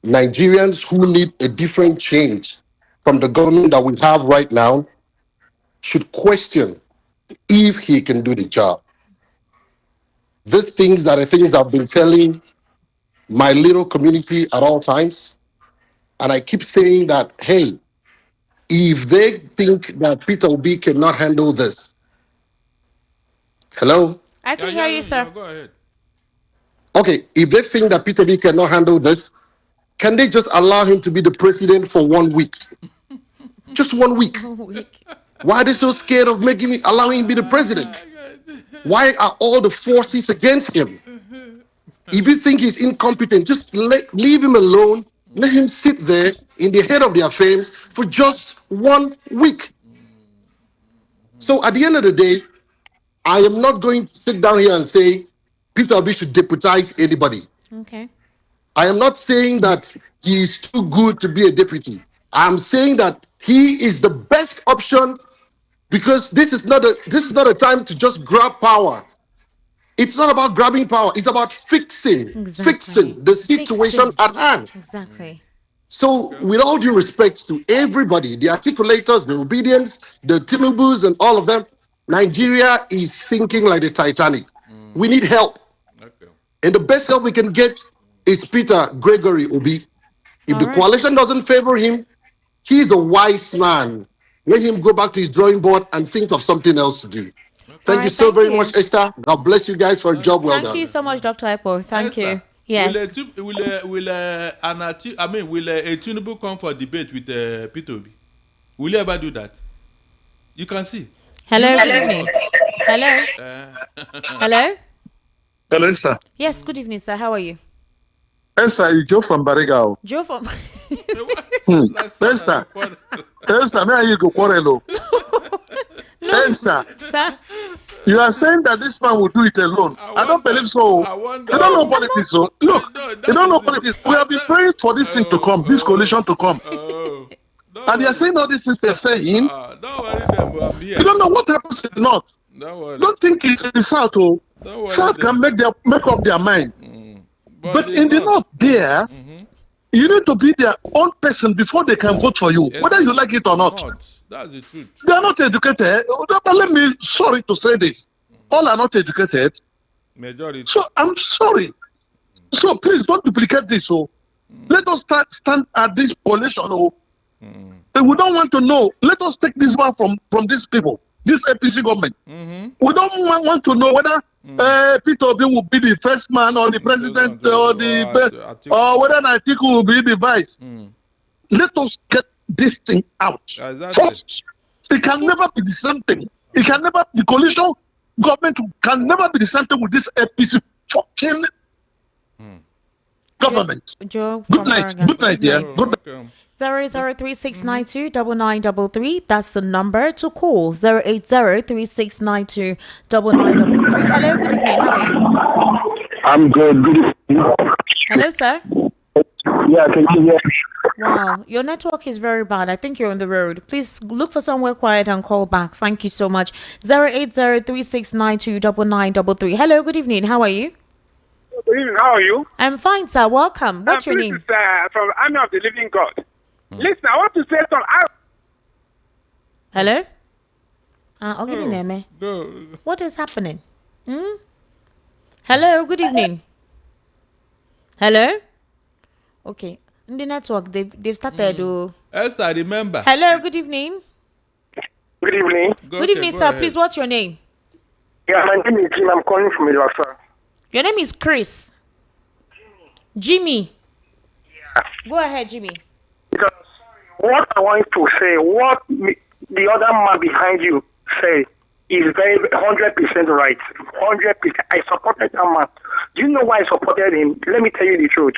S4: Nigerians who need a different change from the government that we have right now should question if he can do the job. These things are the things I've been telling my little community at all times. And I keep saying that, hey, if they think that Peter Obi cannot handle this, hello?
S1: I can hear you, sir.
S2: Go ahead.
S4: Okay, if they think that Peter Obi cannot handle this, can they just allow him to be the president for 1 week? Just 1 week. Why are they so scared of allowing him to be the president? Why are all the forces against him? If you think he's incompetent, just leave him alone. Let him sit there in the head of the affairs for just 1 week. So at the end of the day, I am not going to sit down here and say Peter Obi should deputize anybody.
S1: Okay.
S4: I am not saying that he is too good to be a deputy. I'm saying that he is the best option because this is not a time to just grab power. It's not about grabbing power. It's about fixing the situation at hand.
S1: Exactly.
S4: So, with all due respect to everybody, the articulators, the obedience, the Tinubus, and all of them, Nigeria is sinking like the Titanic. We need help.
S2: Okay.
S4: And the best help we can get is Peter Gregory Obi. If
S1: All
S4: the
S1: right.
S4: coalition doesn't favor him, he's a wise man. Let him go back to his drawing board and think of something else to do. Thank you
S1: right,
S4: so
S1: thank
S4: very
S1: you.
S4: much, Esther. God bless you guys for a job well
S1: Thank you
S4: done.
S1: so much, Dr. Epo. Thank you.
S2: Esther,
S1: Yes.
S2: will a Tinubu come for debate with Peter Obi? Will you ever do that? You can see.
S1: Hello, good evening. Hello. Hello.
S5: Hello, Esther.
S1: Yes, good evening, sir. How are you?
S5: Esther, you Joe from Barigao.
S1: Joe from.
S5: Esther. Esther, may you go quarrel? Esther,
S1: Sir?
S5: you are saying that this man will do it alone. I don't believe so.
S2: I wonder.
S5: You don't know politics, so look.
S2: No, that
S5: You don't know
S2: is it.
S5: politics. We have been praying for this thing to come, this coalition to come.
S2: Oh,
S5: And they are saying all these things they're saying.
S2: don't worry them. I'm here.
S5: You don't know what happens in the north.
S2: Don't worry.
S5: Don't think it's in the south. Oh.
S2: Don't worry
S5: South
S2: them.
S5: can make up their mind. But in the north there, you need to be their own person before they can vote for you, whether you like it or not.
S2: That's the truth.
S5: They are not educated. But let me, sorry to say this, all are not educated.
S2: Majority.
S5: So I'm sorry. So please don't duplicate this. So let us stand at this coalition. Oh. And we don't want to know. Let us take this one from these people, this APC government. We don't want to know whether Peter Obi will be the first man or the president or or whether Atiku will be the vice. Let us get this thing out.
S2: Exactly.
S5: First, it can never be the same thing. It can never, the coalition government can never be the same thing with this APC fucking government.
S1: Joe
S5: Good
S1: from
S5: night.
S1: Oregon.
S5: Good night, dear. Good night.
S2: Okay.
S1: 003692993. That's the number to call. 08036929933. Hello, good evening. How are you?
S3: I'm good. Good evening.
S1: Hello, sir.
S3: Yeah, can you hear me?
S1: Wow, your network is very bad. I think you're on the road. Please look for somewhere quiet and call back. Thank you so much. 08036929933. Hello, good evening. How are you?
S6: Good evening. How are you?
S1: I'm fine, sir. Welcome. What's your
S6: This
S1: name?
S6: is from Army of the Living God. Listen, I want to say something.
S1: Hello? Neme.
S2: Go.
S1: What is happening? Hello, good evening. Hello? Okay. In the network, they've started.
S2: Esther, remember.
S1: Hello, good evening.
S6: Good evening.
S1: Good evening, sir.
S2: ahead.
S1: Please, what's your name?
S6: Yeah, my name is Jim. I'm calling from Ilasa.
S1: Your name is Chris. Jimmy. Go ahead, Jimmy.
S6: Because what I want to say, what the other man behind you say is very 100% right. 100%. I supported that man. Do you know why I supported him? Let me tell you the truth.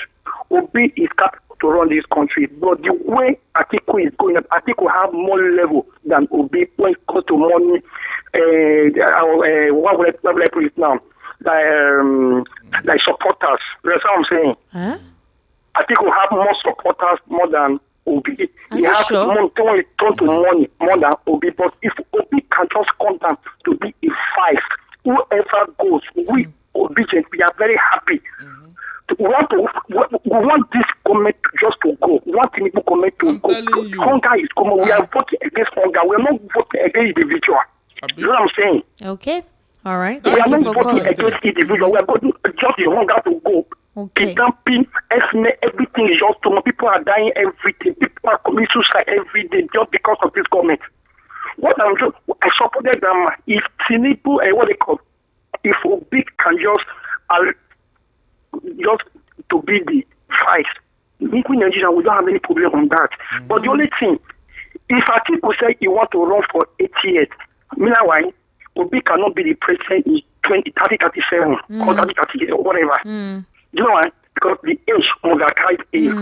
S6: Obi is capable to run this country, but the way Atiku is going up, Atiku have more level than Obi when it comes to money. What will I put it now? Like supporters. That's what I'm saying.
S1: Huh?
S6: Atiku have more supporters more than Obi.
S1: Are you sure?
S6: More turn to money more than Obi. But if Obi can just come down to be a 5, whoever goes, we obedient, we are very happy. We want this government just to go. We want Tinubu government to
S2: I'm
S6: go.
S2: telling you.
S6: Hunger is coming. We are voting against hunger. We are not voting against individual. You know what I'm saying?
S1: Okay. All right.
S6: We are
S1: Thank you
S6: not
S1: for
S6: voting
S1: calling.
S6: against individual. We are voting just the hunger to go.
S1: Okay.
S6: Kidnapping, everything is just too much. People are dying everything. People are committing suicide every day just because of this government. What I'm just, I supported them. If Tinubu, what they call, if Obi can just to be the fight, in Nigeria we don't have any problem on that. But the only thing, if Atiku say he want to run for 8 years, meanwhile, Obi cannot be the president in 2037 or 2038 or whatever. You know why? Because the age of the type is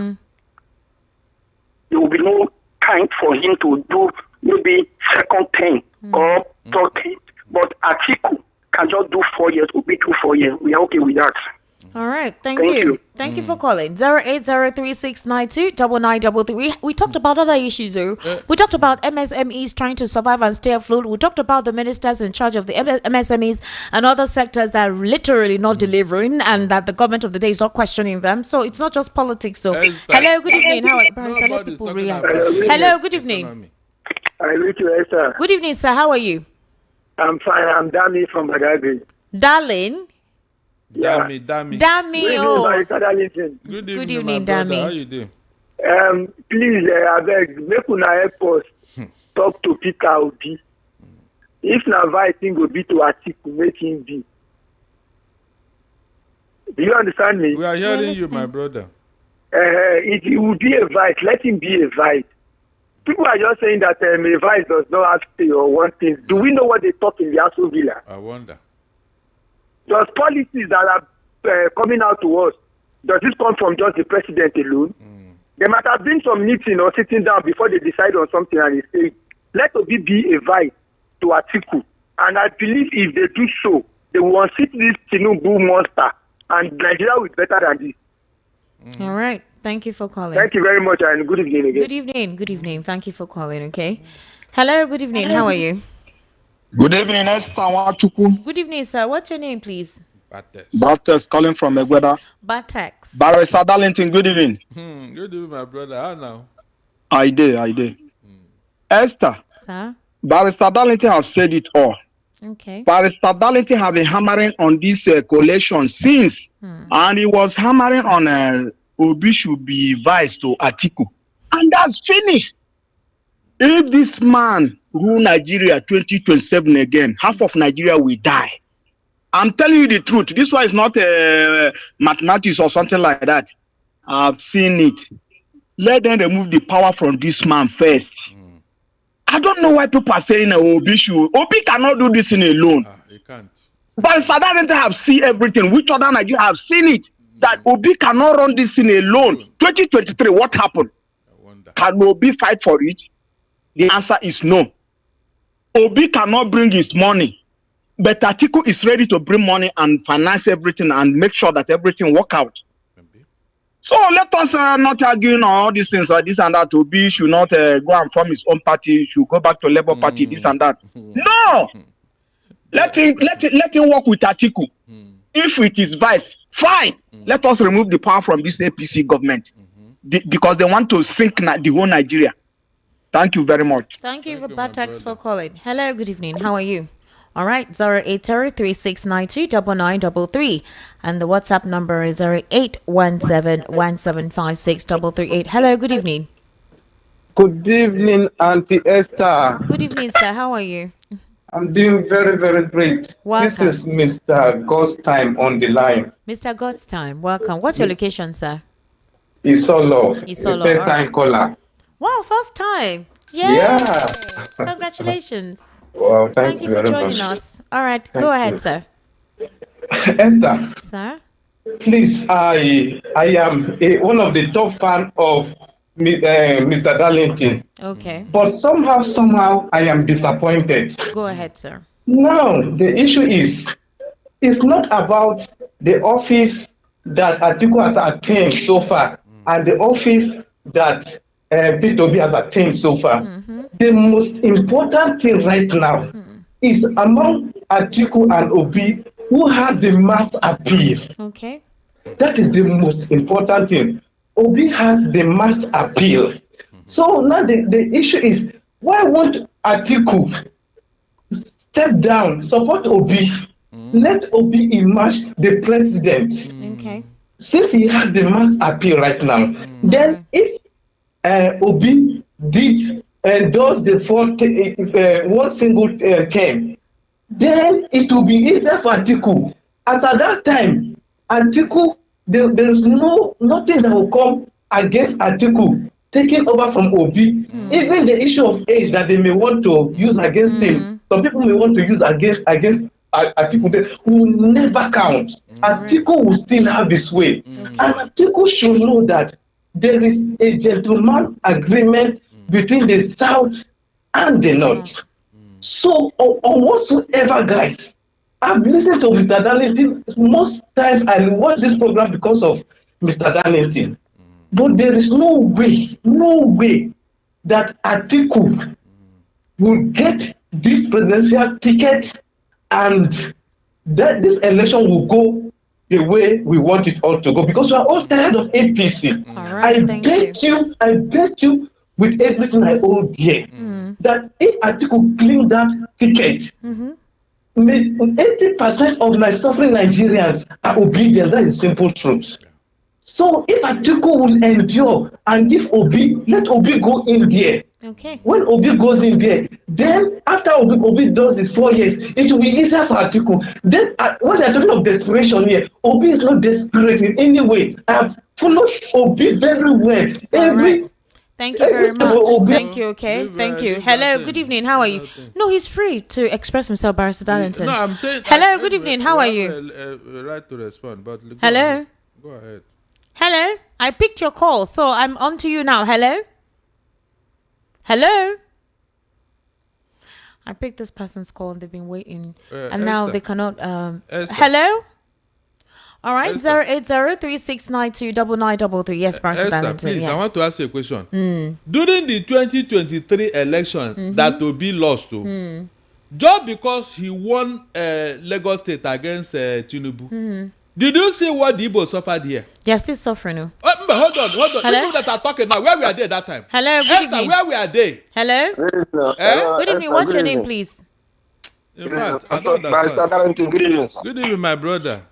S6: there will be no time for him to do maybe second term or third term. But Atiku can just do 4 years, Obi do 4 years. We are okay with that.
S1: All right. Thank
S6: Thank
S1: you.
S6: you.
S1: Thank Thank you for calling. 08036929933. We talked about other issues. We talked about MSMEs trying to survive and stay afloat. We talked about the ministers in charge of the MSMEs and other sectors that are literally not delivering, and that the government of the day is not questioning them. So it's not just politics. So hello, good evening. How Barrister, let people react. Hello, good evening.
S6: Esther.
S1: Good evening, sir. How are you?
S6: I'm fine. I'm Dami from Badagry.
S1: Darling.
S2: Dami.
S1: Dami, oh.
S2: Good
S1: Good
S2: evening,
S1: evening,
S2: my brother.
S1: Dami.
S2: How you doing?
S6: Please, I beg, make una help us talk to Peter Obi. If na fighting go be to Atiku, make him be. Do you understand me?
S2: We are hearing you, my brother.
S6: If he will be a vice, let him be a vice. People are just saying that a vice does not have to say or one thing. Do we know what they talk in the Aso Villa?
S2: I wonder.
S6: Does policies that are coming out to us, does this come from just the president alone? There might have been some meeting or sitting down before they decide on something, and they say, let Obi be a vice to Atiku. And I believe if they do so, they will unseat this Tinubu monster, and Nigeria will be better than this.
S1: All right. Thank you for calling.
S6: Thank you very much, and good evening again.
S1: Good evening. Good evening. Thank you for calling. Okay. Hello. Good evening. How are you?
S7: Good evening, Esther Nwachukwu.
S1: Good evening, sir. What's your name, please?
S7: Doctors calling from Egweda.
S1: Batex.
S7: Barrister Darlington, good evening.
S2: Good evening, my brother. How now?
S7: I did. Esther,
S1: Sir.
S7: Barrister Darlington has said it all.
S1: Okay.
S7: Barrister Darlington has been hammering on this coalition since, and he was hammering on Obi should be vice to Atiku. And that's finished. If this man rule Nigeria 2027 again, half of Nigeria will die. I'm telling you the truth. This one is not mathematics or something like that. I've seen it. Let them remove the power from this man first. I don't know why people are saying Obi cannot do this thing alone.
S2: He can't.
S7: But Saddam have seen everything. Which other Nigeria have seen it? That Obi cannot run this thing alone. 2023, what happened?
S2: I wonder.
S7: Can Obi fight for it? The answer is no. Obi cannot bring his money. But Atiku is ready to bring money and finance everything and make sure that everything work out. So let us not argue on all these things or this and that. Obi should not go and form his own party, should go back to Labour Party, this and that. No! Let him work with Atiku. If it is vice, fine. Let us remove the power from this APC government. Because they want to sink the whole Nigeria. Thank you very much.
S1: Thank you for Batex for calling. Hello, good evening. How are you? All right, 08036929933. And the WhatsApp number is 081717563338. Hello, good evening.
S8: Good evening, Auntie Esther.
S1: Good evening, sir. How are you?
S8: I'm doing very, very great.
S1: Welcome.
S8: This is Mr. Ghost Time on the line.
S1: Mr. God's time. Welcome. What's your location, sir?
S8: Isolo.
S1: Isolo,
S8: First
S1: all
S8: time
S1: right.
S8: caller.
S1: Wow, first time. Yay.
S8: Yeah.
S1: Congratulations.
S8: Well,
S1: Thank you for
S8: very
S1: joining
S8: much.
S1: us. All right,
S8: Thank
S1: go ahead,
S8: you.
S1: sir.
S8: Esther,
S1: Sir?
S8: please, I am one of the top fan of Mr. Darlington.
S1: Okay.
S8: But somehow, I am disappointed.
S1: Go ahead, sir.
S8: Now, the issue is, it's not about the office that Atiku has attained so far and the office that P2B has attained so far. The most important thing right now is among Atiku and Obi, who has the mass appeal.
S1: Okay.
S8: That is the most important thing. Obi has the mass appeal. So now the issue is, why won't Atiku step down, support Obi, let Obi emerge the president?
S1: Okay.
S8: Since he has the mass appeal right now, then if Obi did endorse the one single term, then it will be easier for Atiku. As at that time, Atiku, there is nothing that will come against Atiku taking over from Obi. Even the issue of age that they may want to use against him, some people may want to use against Atiku, they will never count. Atiku will still have his way. And Atiku should know that there is a gentleman agreement between the South and the North. So, on whatsoever, guys, I've listened to Mr. Darlington. Most times I watch this program because of Mr. Darlington. But there is no way that Atiku will get this presidential ticket and that this election will go the way we want it all to go, because we are all tired of APC.
S1: Right,
S8: I bet you with everything I hold dear that if Atiku claim that ticket, 80% of my suffering Nigerians are obedient. That is simple truth. So if Atiku will endure and if let Obi go in there.
S1: Okay.
S8: When Obi goes in there, then after Obi does his 4 years, it will be easier for Atiku. Then when they are talking of desperation here, Obi is not desperate in any way. I have followed Obi very well.
S1: Right. Thank you very much. Thank you, okay? Thank you. Hello, good evening. How are you? No, he's free to express himself, Barrister Darlington.
S2: No, I'm saying...
S1: Hello, good evening. How are you?
S2: Right to respond, but...
S1: Hello?
S2: Go ahead.
S1: Hello? I picked your call, so I'm on to you now. Hello? Hello? I picked this person's call and they've been waiting. And now
S2: Esther.
S1: they cannot...
S2: Esther.
S1: Hello? All right, 08036929933. Yes, Barrister Darlington.
S2: Please,
S1: yeah.
S2: I want to ask you a question. During the 2023 election that Obi lost to, just because he won Lagos State against Tinubu, did you see what the Igbo suffered here?
S1: They're still suffering. No?
S2: But hold on.
S1: Hello?
S2: People that are talking now, where we are there that time?
S1: Hello, good
S2: Esther,
S1: evening.
S2: where we are there?
S1: Hello? Good evening. What's your name, please?
S2: In fact, I don't understand.
S3: Good evening, sir.
S2: Good evening, my brother.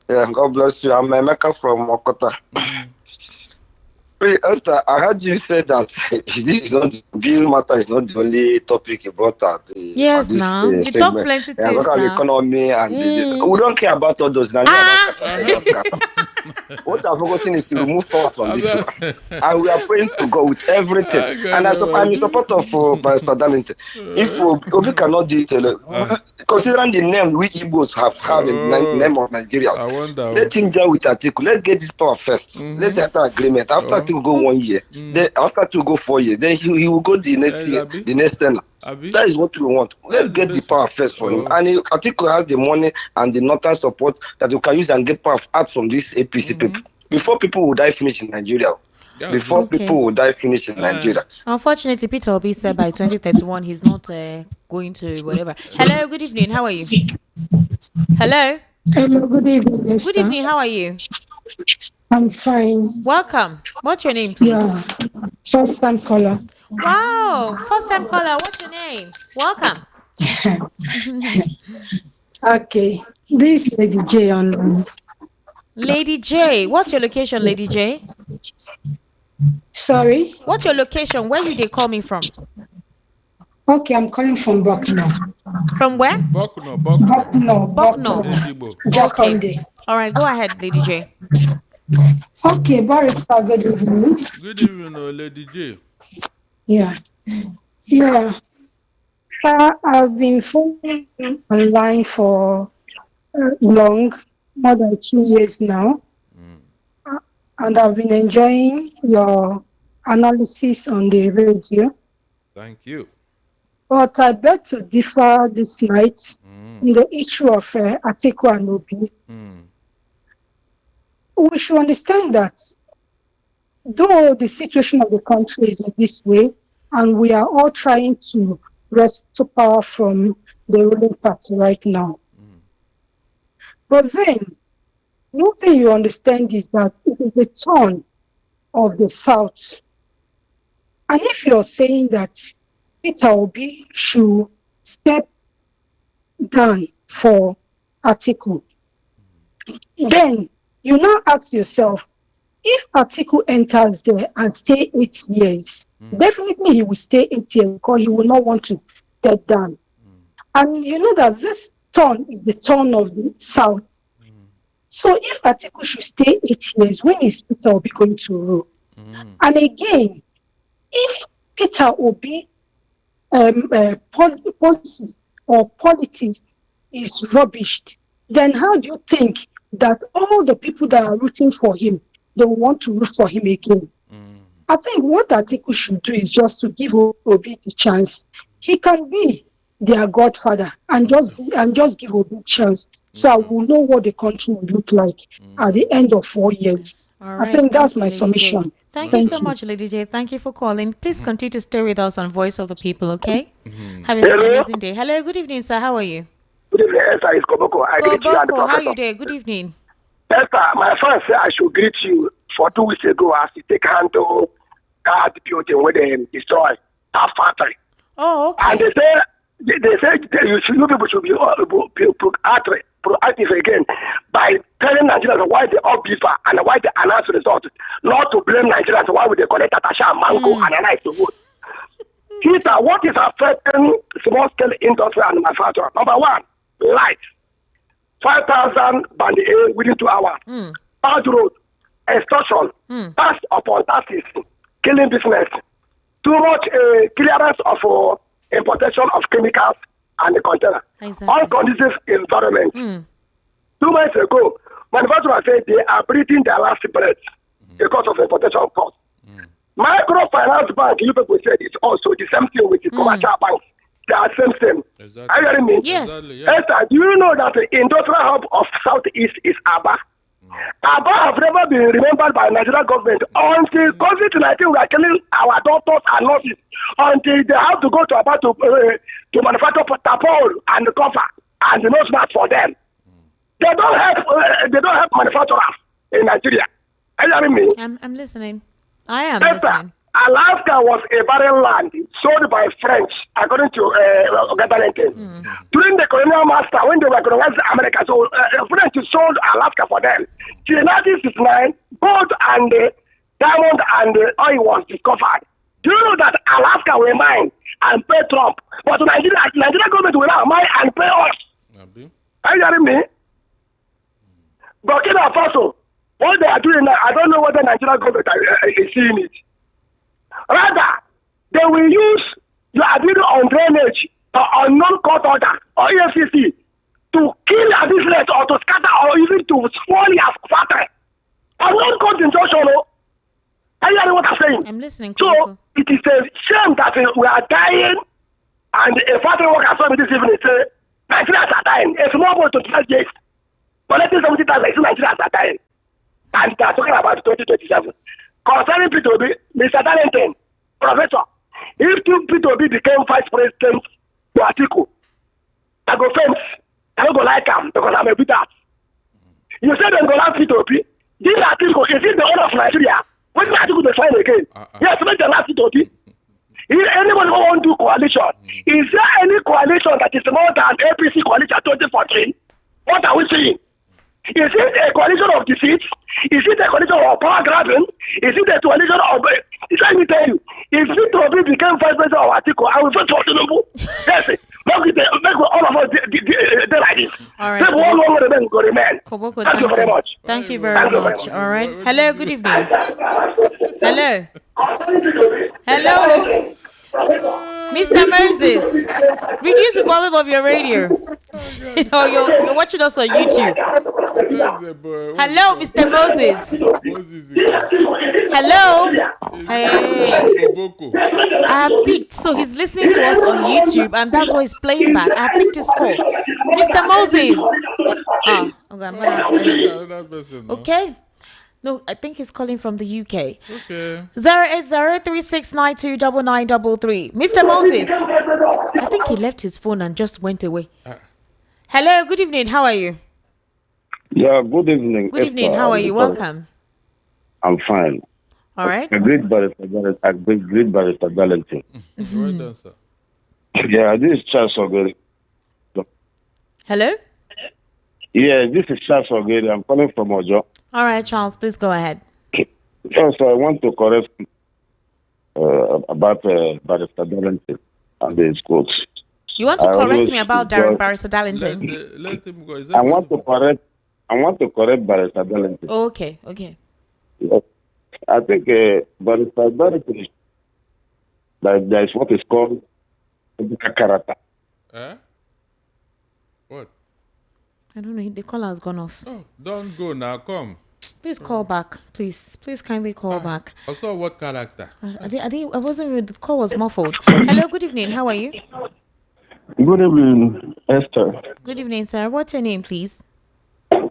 S3: Yeah, God bless you. I'm Emeka from Okota. Wait, Esther, I heard you say that this is not bill matter is not the only topic you brought out.
S1: Yes, now you talk plenty things
S3: now. Economy and we don't care about all those now. What I've forgotten is to remove power from this one. And we are praying to God with everything. And I'm in support of Barrister Darlington. If Obi cannot do it, considering the name we Igbos have in the name of Nigeria, let him deal with Atiku. Let's get this power first. Let's get an agreement. After Atiku go 1 year, then after Atiku go 4 years, then he will go the next year, the next 10. That is what we want. Let's get the power first for him. And Atiku has the money and the northern support that we can use and get power out from these APC people. Before people will die finish in Nigeria. People will die finish in Nigeria.
S1: Unfortunately, Peter Obi said by 2031 he's not going to whatever. Hello, good evening. How are you? Hello.
S9: Hello, good evening. Esther.
S1: Good evening. How are you?
S9: I'm fine.
S1: Welcome. What's your name, please?
S9: Yeah, first time caller.
S1: Wow, first time caller. What's your name? Welcome.
S9: Okay, this Lady J online.
S1: Lady J, what's your location, Lady J?
S9: Sorry?
S1: What's your location? Where you they call me from?
S9: Okay, I'm calling from Bokno.
S1: From where?
S2: Bokno.
S9: Jakonde.
S1: All right, go ahead, Lady J.
S9: Okay, Barrister, good evening.
S2: Good evening, Lady J.
S9: Yeah. I've been following online for more than 2 years now. And I've been enjoying your analysis on the radio.
S2: Thank you.
S9: But I beg to differ this night in the issue of Atiku and Obi. We should understand that though the situation of the country is in this way, and we are all trying to wrestle power from the ruling party right now. But then, one thing you understand is that it is the turn of the South. And if you're saying that Peter Obi should step down for Atiku, then you now ask yourself, if Atiku enters there and stay 8 years, definitely he will stay 8 years because he will not want to step down. And you know that this turn is the turn of the South. So if Atiku should stay 8 years, when is Peter Obi going to rule? And again, if Peter Obi policy or politics is rubbished, then how do you think that all the people that are rooting for him don't want to root for him again? I think what Atiku should do is just to give Obi the chance. He can be their godfather and just give Obi a chance. So I will know what the country will look like at the end of 4 years.
S1: All
S9: I
S1: right.
S9: think that's
S1: Thank you,
S9: my
S1: Lady J.
S9: submission.
S1: Thank you so
S9: Thank you.
S1: much, Lady J. Thank you for calling. Please continue to stay with us on Voice of the People, okay? Have an
S6: Hello?
S1: amazing day. Hello, good evening, sir. How are you?
S6: Good evening, Esther. It's Koboko. I greet you and the
S1: Koboko, how are you
S6: professor.
S1: there? Good evening.
S6: Esther, my friend said I should greet you for 2 weeks ago as you take hand to that building where they destroy that factory.
S1: Oh,
S6: And
S1: okay.
S6: they say you people should be proactive again by telling Nigerians why they all beef and why they announce results, not to blame Nigerians why would they collect Atasha, Mango, and analyze the vote. Peter, what is affecting small scale industry and manufacturing? Number one, light. 5,000 band A within 2 hours. Bad road, extortion, tax upon taxes, killing business. Too much clearance of importation of chemicals and the container.
S1: Exactly.
S6: Unconducive environment. 2 months ago, manufacturers said they are breathing their last breath because of importation costs. Microfinance bank, you people said it's also the same thing with the commercial banks. They are same.
S2: Exactly.
S6: Are you hearing me?
S1: Yes.
S2: Exactly, yeah.
S6: Esther, do you know that the industrial hub of Southeast is Aba? Aba have never been remembered by the Nigerian government until COVID-19. We are killing our doctors and nurses until they have to go to Aba to manufacture tapol and cover and the nose mask for them. They don't have manufacturers in Nigeria. Are you hearing me?
S1: I'm listening. I am
S6: Esther,
S1: listening.
S6: Alaska was a barren land sold by French, according to Gattalentin. During the colonial master, when they were colonizing America, so French sold Alaska for them. Till 1969, gold and diamond and oil was discovered. Do you know that Alaska will mine and pay Trump, but Nigeria government will now mine and pay us? Are you hearing me? Burkina Faso, what they are doing now, I don't know whether Nigeria government is seeing it. Rather, they will use your ability on drainage or on non-court order or EFCC to kill your business or to scatter or even to spoil your factory. On non-court injunction, are you hearing what I'm saying?
S1: I'm listening.
S6: So,
S1: Koboko.
S6: it is a shame that we are dying and a factory worker saw me this evening say, Nigerians are dying. A small boy to 12 days. Collecting 70,000, Nigerians are dying. And they are talking about 2027. Concerning P2B, Mr. Darlington, Professor, if P2B became Vice President to Atiku, I go fence. I don't go like him because I'm a bit out. You said I'm going to P2B. This Atiku, is it the owner of Nigeria? When did Atiku define again? Yes, make the last P2B. If anyone who want to do coalition, is there any coalition that is more than APC coalition 2014? What are we seeing? Is it a coalition of defeat? Is it a coalition of power grabbing? Is it a coalition of... Let me tell you, if P2B became Vice President of Atiku, I will vote for Tinubu. Yes, make all of us do like this.
S1: All right.
S6: Make one longer than go remain.
S1: Koboko,
S6: Thank you very much.
S1: Thank you very much. All right. Hello, good evening. Hello. Hello. Mr. Moses, reduce the volume of your radio. No, you're watching us on YouTube. Hello, Mr. Moses. Hello. Hey. I have picked, so he's listening to us on YouTube, and that's why he's playing back. I have picked his call. Mr. Moses. Okay, I'm gonna have to edit. Okay. No, I think he's calling from the UK.
S2: Okay.
S1: 08036929933. Mr. Moses. I think he left his phone and just went away. Hello, good evening. How are you?
S10: Yeah, good evening.
S1: Good evening. How are you? Welcome.
S10: I'm fine.
S1: All right.
S10: A great barrister Darlington.
S2: Well done, sir.
S10: Yeah, this is Charles Ogeri.
S1: Hello?
S10: Yeah, this is Charles Ogeri. I'm calling from Ojo.
S1: All right, Charles, please go ahead.
S10: First, I want to correct about Barrister Darlington and his quotes.
S1: You want to correct me about Barrister Darlington?
S2: Let him go.
S10: I want to correct Barrister Darlington.
S1: Okay.
S10: Yes. I think Barrister Darlington, there is what is called character.
S2: What?
S1: I don't know. The caller has gone off.
S2: Oh, don't go now. Come.
S1: Please call back. Please kindly call back.
S2: I saw what character?
S1: I wasn't. The call was muffled. Hello, good evening. How are you?
S10: Good evening, Esther.
S1: Good evening, sir. What's your name, please?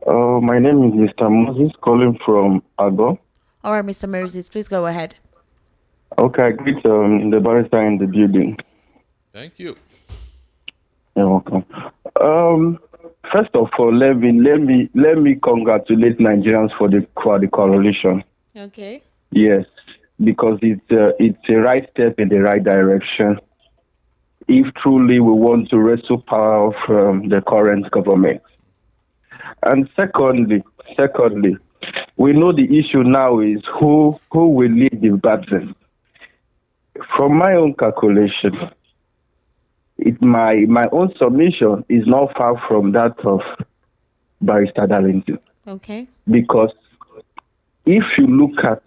S10: My name is Mr. Moses, calling from Ago.
S1: All right, Mr. Moses, please go ahead.
S10: Okay, I greet the barrister in the building.
S2: Thank you.
S10: You're welcome. First of all, let me congratulate Nigerians for the coalition.
S1: Okay.
S10: Yes, because it's a right step in the right direction. If truly we want to wrestle power from the current government. And secondly, we know the issue now is who will lead the battle. From my own calculation, my own submission is not far from that of Barrister Darlington.
S1: Okay.
S10: Because if you look at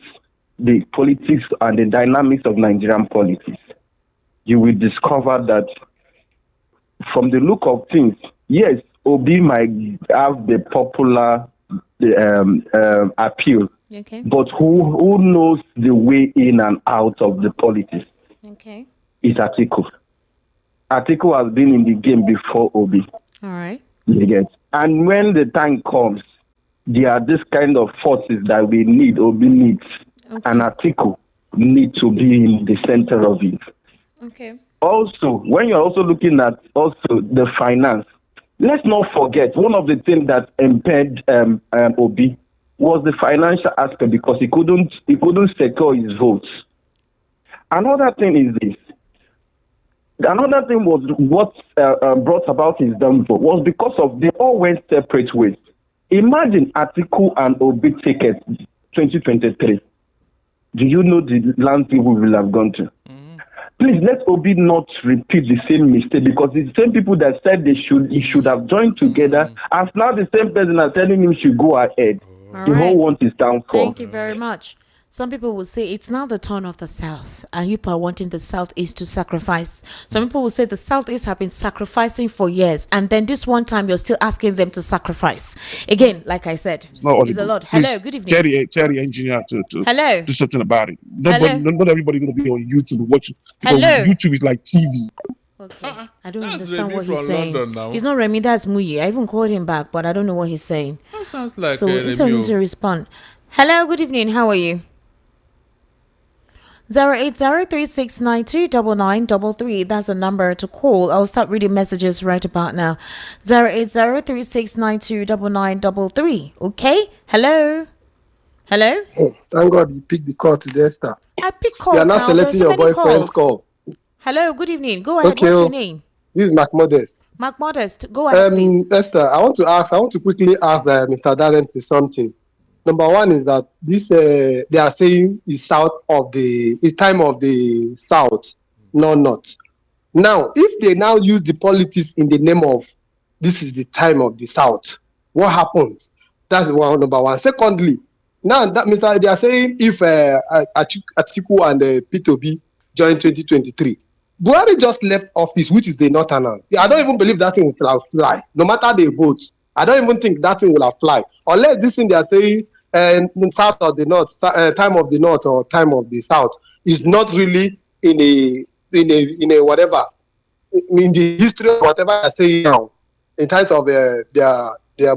S10: the politics and the dynamics of Nigerian politics, you will discover that from the look of things, yes, Obi might have the popular appeal,
S1: okay,
S10: but who knows the way in and out of the politics?
S1: Okay.
S10: Is Atiku. Atiku has been in the game before Obi.
S1: All right.
S10: Yes. And when the time comes, there are this kind of forces that we need, Obi needs, and Atiku need to be in the center of it.
S1: Okay.
S10: Also, when you're also looking at also the finance, let's not forget one of the things that impaired Obi was the financial aspect because he couldn't secure his votes. Another thing is this. Another thing was what brought about his downfall was because of they all went separate ways. Imagine Atiku and Obi ticket 2023. Do you know the land people will have gone to? Please let Obi not repeat the same mistake because the same people that said he should have joined together as now the same person are telling him should go ahead.
S1: All
S10: the
S1: right.
S10: whole want is downfall.
S1: Thank you very much. Some people will say it's now the turn of the South, and you are wanting the Southeast to sacrifice. Some people will say the Southeast have been sacrificing for years, and then this one time you're still asking them to sacrifice. Again, like I said, it's a lot. Hello, good evening.
S5: Terry engineer to
S1: Hello.
S5: do something about it. Not everybody going to be on YouTube watching.
S1: Hello.
S5: YouTube is like TV.
S1: Okay. I don't
S2: That's
S1: understand
S2: Remy
S1: what he's
S2: from
S1: saying.
S2: London now.
S1: He's not Remy, that's Muyi. I even called him back, but I don't know what he's saying.
S2: That sounds like
S1: So it's for him to respond. Hello, good evening. How are you? 08036929933. That's a number to call. I'll start reading messages right about now. 08036929933. Okay. Hello. Hello.
S11: Oh, thank God you picked the call today, Esther.
S1: I pick calls.
S11: You are not
S1: now.
S11: selecting
S1: There's so
S11: your
S1: many
S11: boyfriend's
S1: calls.
S11: call.
S1: Hello. Good evening. Go ahead.
S11: Okay,
S1: What's your name?
S11: This is Mark Modest.
S1: Mark Modest. Go ahead, please.
S11: Esther, I want to quickly ask Mr. Darren for something. Number one is that this they are saying is time of the South, no North. Now, if they now use the politics in the name of this is the time of the South, what happens? That's number one. Secondly, now that they are saying if Atiku and P2B join 2023, Buhari just left office, which is the Northern. I don't even believe that thing will fly. No matter the votes, I don't even think that thing will fly. Unless this thing they are saying South or the North, time of the North or time of the South is not really in a whatever, in the history of whatever I say now, in terms of their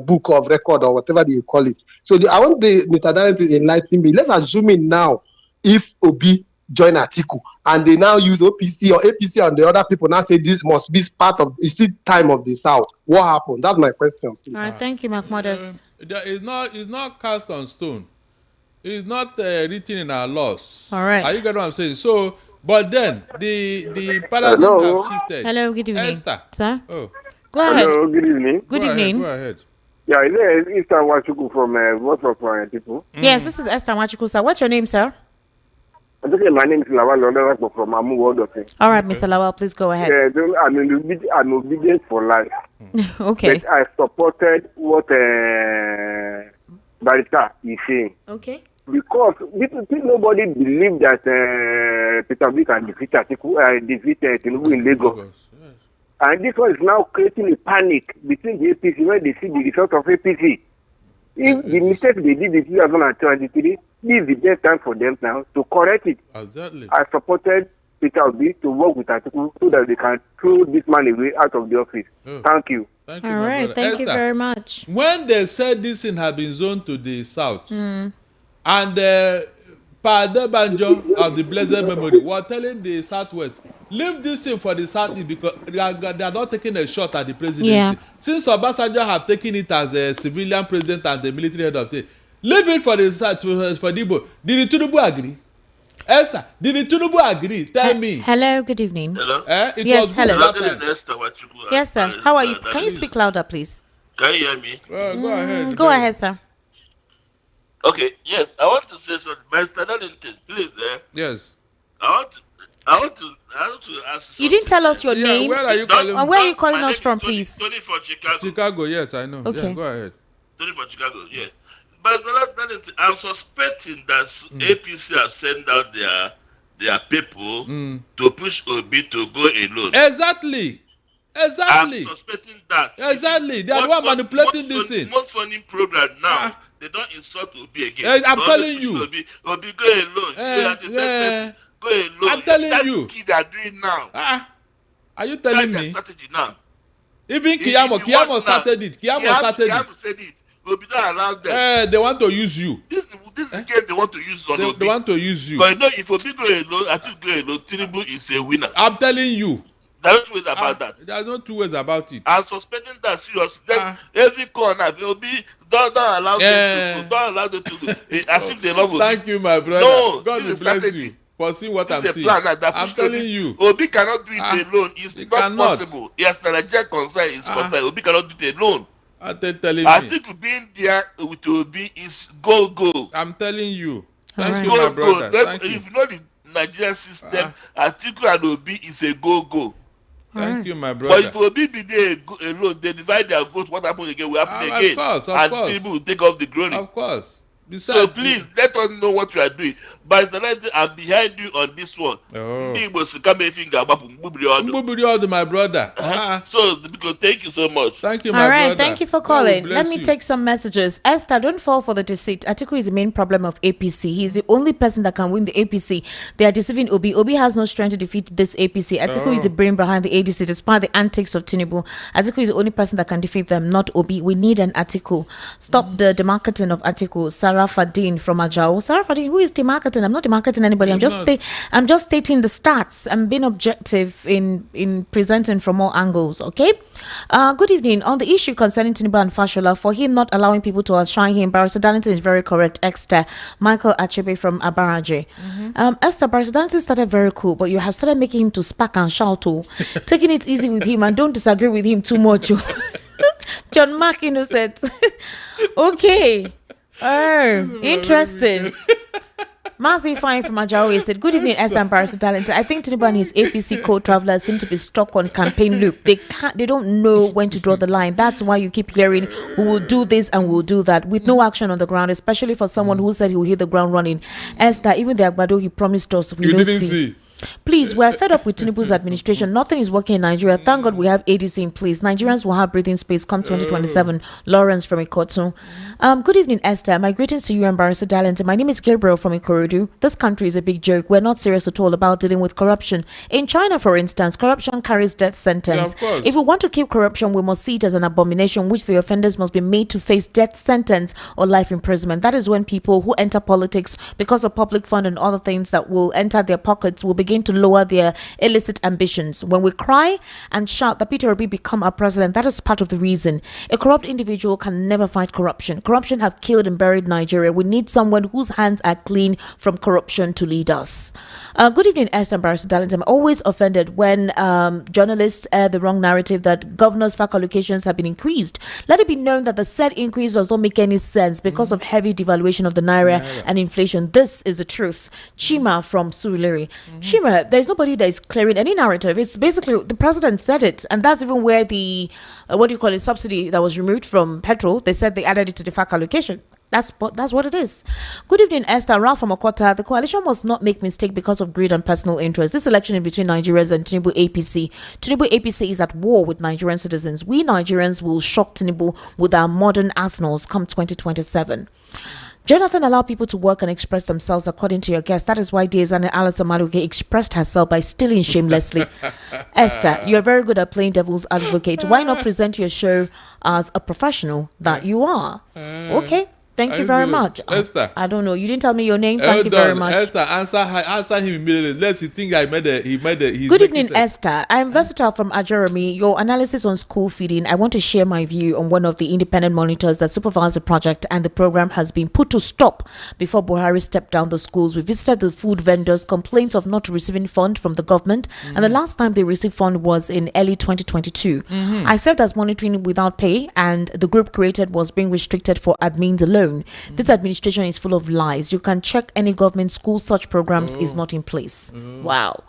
S11: book of record or whatever they call it. So I want Mr. Darren to enlighten me. Let's assume it now, if Obi join Atiku and they now use OPC or APC and the other people now say this must be part of it's the time of the South. What happened? That's my question.
S1: All right, thank you, Mark Modest.
S2: It's not cast on stone. It's not written in our laws.
S1: All right.
S2: Are you getting what I'm saying? So, but then the paradigm
S6: Hello.
S2: have shifted.
S1: Hello, good evening.
S2: Esther.
S1: Sir?
S2: Oh.
S1: Go ahead.
S6: Hello, good evening.
S1: Good
S2: Go
S1: evening.
S2: Ahead, go ahead.
S6: Yeah, it's Wachuku from Voice of people.
S1: Yes, this is Esther Machuku, sir. What's your name, sir?
S6: I'm talking, my name is Lawal London from Amu World of Things.
S1: All right, Mr. Lawal, please go ahead.
S6: Yeah, I'm obedient for life.
S1: Okay.
S6: But I supported what Barrister is saying.
S1: Okay.
S6: Because nobody believed that Peter Obi can defeat Tinubu in Lagos.
S2: Yes.
S6: And this one is now creating a panic between the APC when they see the result of APC. If the mistake they did in 2023, this is the best time for them now to correct it.
S2: Exactly.
S6: I supported
S12: Peter Obi to work with Atiku so that they can throw this man away out of the office. Thank you.
S2: Thank you,
S1: All right,
S2: brother.
S1: thank
S2: Esther,
S1: you very much.
S2: When they said this thing had been zoned to the south, and Pada Banjo of the Blessed Memory were telling the southwest, leave this thing for the southeast because they are not taking a shot at the presidency.
S1: Yeah.
S2: Since Obasanjo have taken it as a civilian president and the military head of state, leave it for the south for the Igbo. Did the Tinubu agree? Esther, did the Tinubu agree? Tell me.
S1: Hello, good evening.
S13: Hello?
S2: It
S1: Yes,
S2: was good
S1: hello.
S2: that time.
S1: Yes, sir. How are you? Can you speak louder, please?
S13: Can you hear me?
S2: Go ahead.
S1: Go ahead, sir.
S13: Okay, yes, I want to say something. Mr. Darlington, please,
S2: Yes.
S13: I want to ask
S1: You didn't tell us your
S2: Yeah,
S1: name.
S2: where are you calling?
S1: Where are you calling
S13: My
S1: us
S13: name
S1: from,
S13: is Tony,
S1: please?
S13: Tony from Chicago.
S2: Chicago, yes, I know.
S1: Okay.
S2: Yeah, go ahead.
S13: Tony from Chicago, yes. But Mr. Darlington, I'm suspecting that APC have sent out their people to push Obi to go alone.
S2: Exactly.
S13: I'm suspecting that.
S2: Exactly. They are the one manipulating this thing.
S13: Most funny program now, they don't insult Obi again.
S2: I'm telling you.
S13: Obi go alone. You are the best person. Go alone.
S2: I'm telling you.
S13: That's what they are doing now.
S2: Are you telling
S13: That's
S2: me?
S13: their strategy now.
S2: Even
S13: If you want
S2: Kiyamo started it.
S13: Kiyamo said it. Obi don't allow them.
S2: They want to use you.
S13: This is the game they want to use on Obi.
S2: They want to use you.
S13: But you know, if Obi go alone, I think go alone, Tinubu is a winner.
S2: I'm telling you.
S13: There's no two ways about that.
S2: There's no two ways about it.
S13: I'm suspecting that seriously. Every corner, Obi don't allow them to don't allow them to do. As if they love Obi.
S2: Thank you, my brother.
S13: No,
S2: God will bless you for seeing what I'm seeing. I'm telling you.
S13: Obi cannot do it alone. It's not possible. Yes, the Nigerian concern is concerned. Obi cannot do it alone.
S2: Telling
S13: I
S2: me.
S13: think being there with Obi is go.
S2: I'm telling you. Thank
S1: Right.
S2: you, my brother. Thank you.
S13: If you know the Nigerian system, Atiku and Obi is a go.
S2: Thank you, my brother.
S13: But if Obi be there alone, they divide their vote. What happen again will happen again.
S2: Of course.
S13: And people will take off the glory.
S2: Of course. Besides,
S13: So please let us know what you are doing. But I'm behind you on this one. Ndị Igbo si kama efi ga-agbapụ mgbubiri ọdụ.
S2: Mgbubiri ọdụ, my brother.
S13: So because thank you so much.
S2: Thank you, my
S1: All right,
S2: brother.
S1: thank you for
S2: God
S1: calling.
S2: will
S1: Let
S2: bless
S1: me
S2: you.
S1: take some messages. Esther, don't fall for the deceit. Atiku is the main problem of APC. He's the only person that can win the APC. They are deceiving Obi. Obi has no strength to defeat this APC. Atiku is the brain behind the ADC, despite the antics of Tinubu. Atiku is the only person that can defeat them, not Obi. We need an Atiku. Stop the demarketing of Atiku. Sarah Fadin from Ajao. Sarah Fadin, who is demarketing? I'm not demarketing anybody. I'm just stating the stats. I'm being objective in presenting from all angles. Okay. Good evening. On the issue concerning Tinubu and Fashola, for him not allowing people to outshine him, Barrister Darlington is very correct. Esther Michael Achebe from Abaraje. Esther, Barrister Darlington started very cool, but you have started making him to spark and shout, taking it easy with him and don't disagree with him too much. John Mark Innocent. Okay. Interesting. Mazi Fine from Ajao said, good evening, Esther and Barrister Darlington. I think Tinubu and his APC co-travelers seem to be stuck on campaign loop. They don't know when to draw the line. That's why you keep hearing, we will do this and we will do that, with no action on the ground, especially for someone who said he will hit the ground running. Esther, even the Agbado he promised us, we don't see. Please, we're fed up with Tinubu's administration. Nothing is working in Nigeria. Thank God we have ADC in place. Nigerians will have breathing space come 2027. Lawrence from Ikotu. Good evening, Esther. My greetings to you and Barrister Darlington. My name is Gabriel from Ikorodu. This country is a big joke. We're not serious at all about dealing with corruption. In China, for instance, corruption carries death sentence. If we want to keep corruption, we must see it as an abomination, which the offenders must be made to face death sentence or life imprisonment. That is when people who enter politics because of public fund and other things that will enter their pockets will begin to lower their illicit ambitions. When we cry and shout that Peter Obi become our president, that is part of the reason. A corrupt individual can never fight corruption. Corruption have killed and buried Nigeria. We need someone whose hands are clean from corruption to lead us. Good evening, Esther and Barrister Darlington. I'm always offended when journalists air the wrong narrative that governors' FAC allocations have been increased. Let it be known that the said increase does not make any sense because of heavy devaluation of the naira and inflation. This is the truth. Chima from Surulere. Chima, there's nobody that is clearing any narrative. It's basically the president said it, and that's even where the subsidy that was removed from petrol, they said they added it to the FAC allocation. That's what it is. Good evening, Esther. Ralph from Okota. The coalition must not make mistake because of greed and personal interest. This election is between Nigerians and Tinubu APC. Tinubu APC is at war with Nigerian citizens. We Nigerians will shock Tinubu with our modern arsenals come 2027. Jonathan allowed people to work and express themselves according to your guest. That is why Diezani Alison Maduke expressed herself by stealing shamelessly. Esther, you're very good at playing devil's advocate. Why not present your show as a professional that you are? Okay. Thank you very much.
S2: Esther.
S1: I don't know. You didn't tell me your name. Thank you very much.
S2: Esther, answer him immediately. Let's think
S1: Good evening, Esther. I'm versatile from Ajeremy. Your analysis on school feeding. I want to share my view on one of the independent monitors that supervise the project, and the program has been put to stop before Buhari stepped down the schools. We visited the food vendors' complaints of not receiving fund from the government, and the last time they received fund was in early 2022. I served as monitoring without pay, and the group created was being restricted for admins alone. This administration is full of lies. You can check any government school, such programs is not in place. Wow.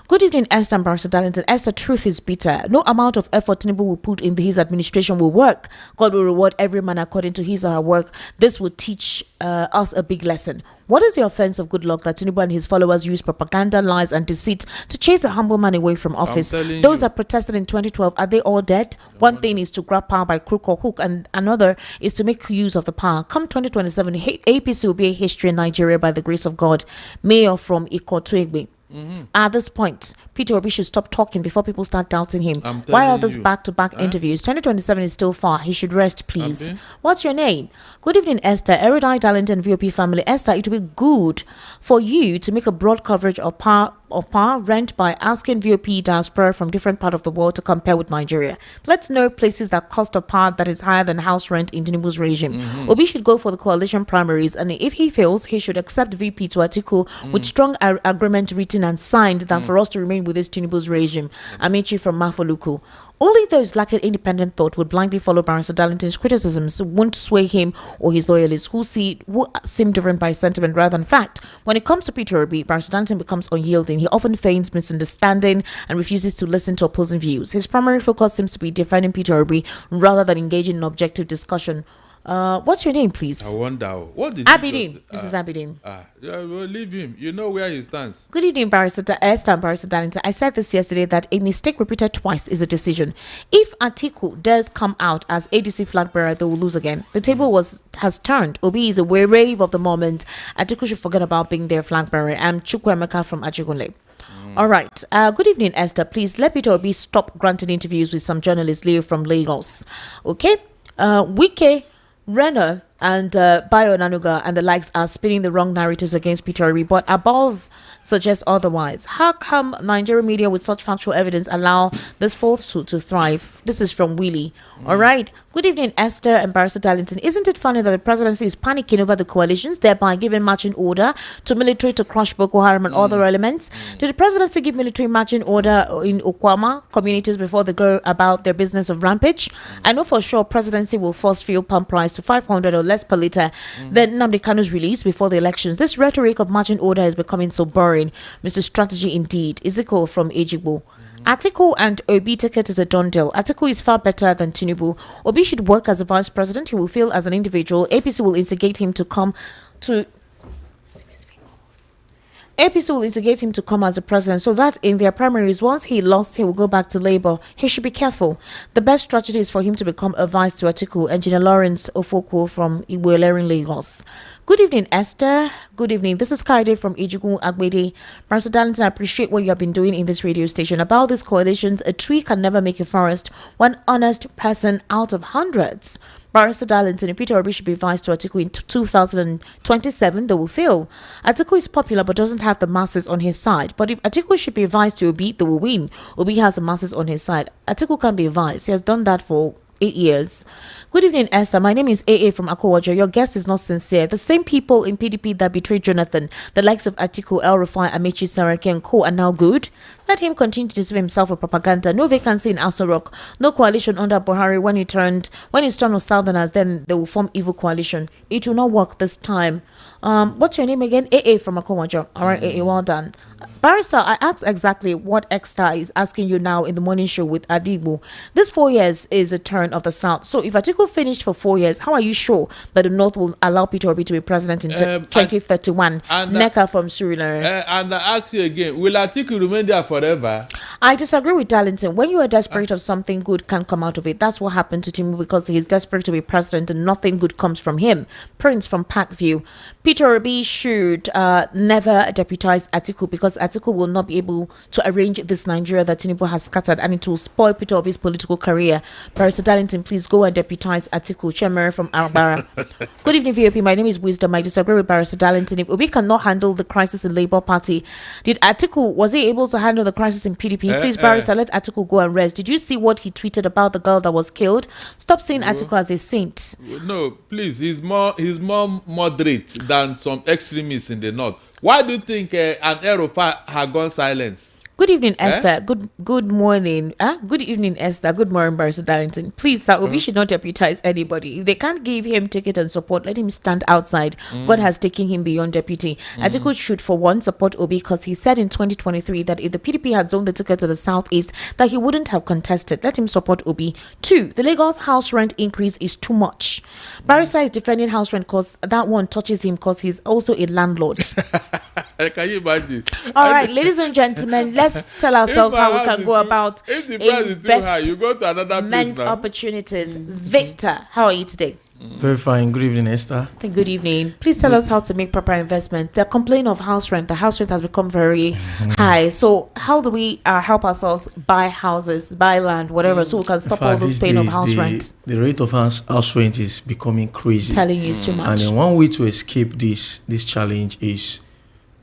S1: Good evening, Esther and Barrister Darlington. Esther, truth is bitter. No amount of effort Tinubu will put in his administration will work. God will reward every man according to his or her work. This will teach us a big lesson. What is the offense of good luck that Tinubu and his followers use propaganda, lies, and deceit to chase a humble man away from office? Those that protested in 2012, are they all dead? One thing is to grab power by crook or hook, and another is to make use of the power. Come 2027, APC will be a history in Nigeria by the grace of God. Mayor from Ikotuegbe. At this point, Peter Obi should stop talking before people start doubting him. Why are these back-to-back interviews? 2027 is still far. He should rest, please. What's your name? Good evening, Esther. Erudite Darlington VOP family. Esther, it will be good for you to make a broad coverage of power rent by asking VOP diaspora from different parts of the world to compare with Nigeria. Let's know places that cost of power that is higher than house rent in Tinubu's regime. Obi should go for the coalition primaries, and if he fails, he should accept VP to Atiku with strong agreement written and signed than for us to remain with this Tinubu's regime. Amici from Mafoluku. Only those lacking independent thought would blindly follow Barrister Darlington's criticisms, won't sway him or his loyalists who seem driven by sentiment rather than fact. When it comes to Peter Obi, Barrister Darlington becomes unyielding. He often feigns misunderstanding and refuses to listen to opposing views. His primary focus seems to be defending Peter Obi rather than engaging in objective discussion. What's your name, please?
S2: I wonder. What did
S1: Abidin. This is Abidin.
S2: Well, leave him. You know where he stands.
S1: Good evening, Barrister Esther and Barrister Darlington. I said this yesterday that a mistake repeated twice is a decision. If Atiku does come out as ADC flag bearer, they will lose again. The table has turned. Obi is a wave of the moment. Atiku should forget about being their flag bearer. I'm Chukwemeka from Ajigunle. All right. Good evening, Esther. Please let Peter Obi stop granting interviews with some journalist Leo from Lagos. Okay. Wike Renner and Bayo Nanuga and the likes are spinning the wrong narratives against Peter Obi, but above suggests otherwise. How come Nigerian media with such factual evidence allow this falsehood to thrive? This is from Willie. All right. Good evening, Esther and Barrister Darlington. Isn't it funny that the presidency is panicking over the coalitions, thereby giving marching order to military to crush Boko Haram and other elements? Did the presidency give military marching order in Okwama communities before they go about their business of rampage? I know for sure presidency will force fuel pump price to 500 or less per litre than Nnamdi Kanu's release before the elections. This rhetoric of marching order is becoming so boring. Mr. Strategy indeed. Ezekiel from Ejigbo. Atiku and Obi ticket is a done deal. Atiku is far better than Tinubu. Obi should work as a vice president. He will feel as an individual. APC will instigate him to come as a president so that in their primaries, once he lost, he will go back to Labour. He should be careful. The best strategy is for him to become a vice to Atiku. Engineer Lawrence Ofoko from Iwelering, Lagos. Good evening, Esther. Good evening. This is Kaide from Ijugun Agbede. Barrister Darlington, I appreciate what you have been doing in this radio station. About these coalitions, a tree can never make a forest. One honest person out of hundreds. Barrister Darlington and Peter Obi should be vice to Atiku in 2027. They will fail. Atiku is popular but doesn't have the masses on his side. But if Atiku should be vice to Obi, they will win. Obi has the masses on his side. Atiku can be vice. He has done that for 8 years. Good evening, Esther. My name is AA from Akowaja. Your guest is not sincere. The same people in PDP that betrayed Jonathan, the likes of Atiku, El Rufai, Amechi, Saraki, and Co. are now good. Let him continue to deceive himself with propaganda. No vacancy in Aso Rock. No coalition under Buhari. When his turn was Southerners, then they will form evil coalition. It will not work this time. What's your name again? AA from Akowaja. All right, AA, well done. Barrister, I asked exactly what X-Star is asking you now in the morning show with Adibu. This 4 years is a turn of the South. So if Atiku finished for 4 years, how are you sure that the North will allow Peter Obi to be president in 2031? Neka from Suriname.
S2: And I ask you again, will Atiku remain there for forever.
S1: I disagree with Darlington. When you are desperate of something good can come out of it. That's what happened to Tinubu because he's desperate to be president and nothing good comes from him. Prince from Parkview. Peter Obi should never deputize Atiku because Atiku will not be able to arrange this Nigeria that Tinubu has scattered and it will spoil Peter Obi's political career. Barrister Darlington, please go and deputize Atiku. Chairman from Albara. Good evening, VOP. My name is Wisdom. I disagree with Barrister Darlington. If Obi cannot handle the crisis in Labour Party, was he able to handle the crisis in PDP? Please, Barrister, let Atiku go and rest. Did you see what he tweeted about the girl that was killed? Stop seeing Atiku as a saint.
S2: No, please. He's more moderate than some extremists in the north. Why do you think an Erufai had gone silence?
S1: Good evening, Esther. Good morning. Good evening, Esther. Good morning, Barrister Darlington. Please, sir, Obi should not deputize anybody. If they can't give him ticket and support, let him stand outside. God has taken him beyond deputy. Atiku should, for one, support Obi because he said in 2023 that if the PDP had zoned the ticket to the southeast, that he wouldn't have contested. Let him support Obi. 2, the Lagos house rent increase is too much. Barrister is defending house rent because that one touches him because he's also a landlord.
S2: Can you imagine?
S1: All right, ladies and gentlemen, let's tell ourselves how we can go about
S2: if the price is too high, you go to another place now.
S1: Opportunities. Victor, how are you today?
S14: Very fine. Good evening, Esther.
S1: Good evening. Please tell us how to make proper investment. They're complaining of house rent. The house rent has become very high. So how do we help ourselves buy houses, buy land, whatever, so we can stop all those pain of house rent?
S14: The rate of house rent is becoming crazy.
S1: Telling you it's too much.
S14: And then one way to escape this challenge is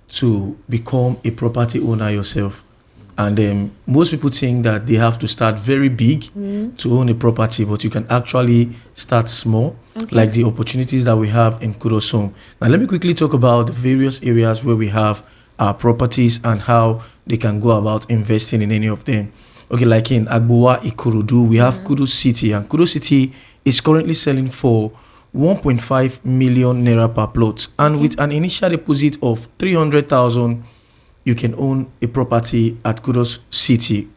S14: to become a property owner yourself. And most people think that they have to start very big to own a property, but you can actually start small, like the opportunities that we have in Kudos Home. Now, let me quickly talk about the various areas where we have our properties and how they can go about investing in any of them. Okay, like in Agbowa, Ikorodu, we have Kudos City, and Kudos City is currently selling for 1.5 million naira per plot, and with an initial deposit of 300,000. You can own a property at Kudos City,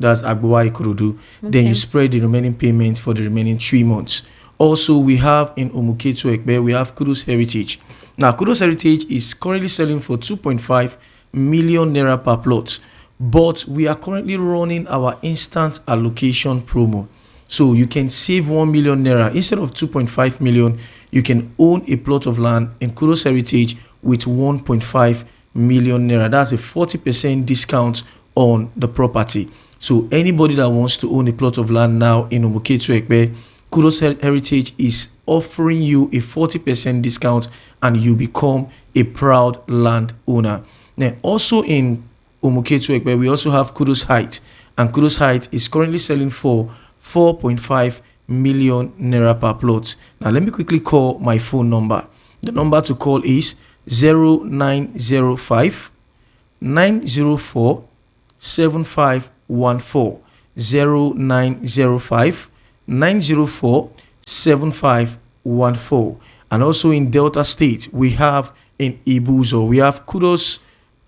S14: that's Agbowa Ikorodu. Then you spread the remaining payment for the remaining 3 months. Also, we have in Omuketu Ekpe, we have Kudos Heritage. Now, Kudos Heritage is currently selling for 2.5 million naira per plot, but we are currently running our instant allocation promo. So you can save 1 million naira. Instead of 2.5 million, you can own a plot of land in Kudos Heritage with 1.5 million naira. That's a 40% discount on the property. So anybody that wants to own a plot of land now in Omuketu Ekpe, Kudos Heritage is offering you a 40% discount and you become a proud land owner. Then also in Omuketu Ekpe, we also have Kudos Height, and Kudos Height is currently selling for 4.5 million naira per plot. Now let me quickly call my phone number. The number to call is 0905 904 7514 0905 904 7514. And also in Delta State, we have in Ibuzo, we have Kudos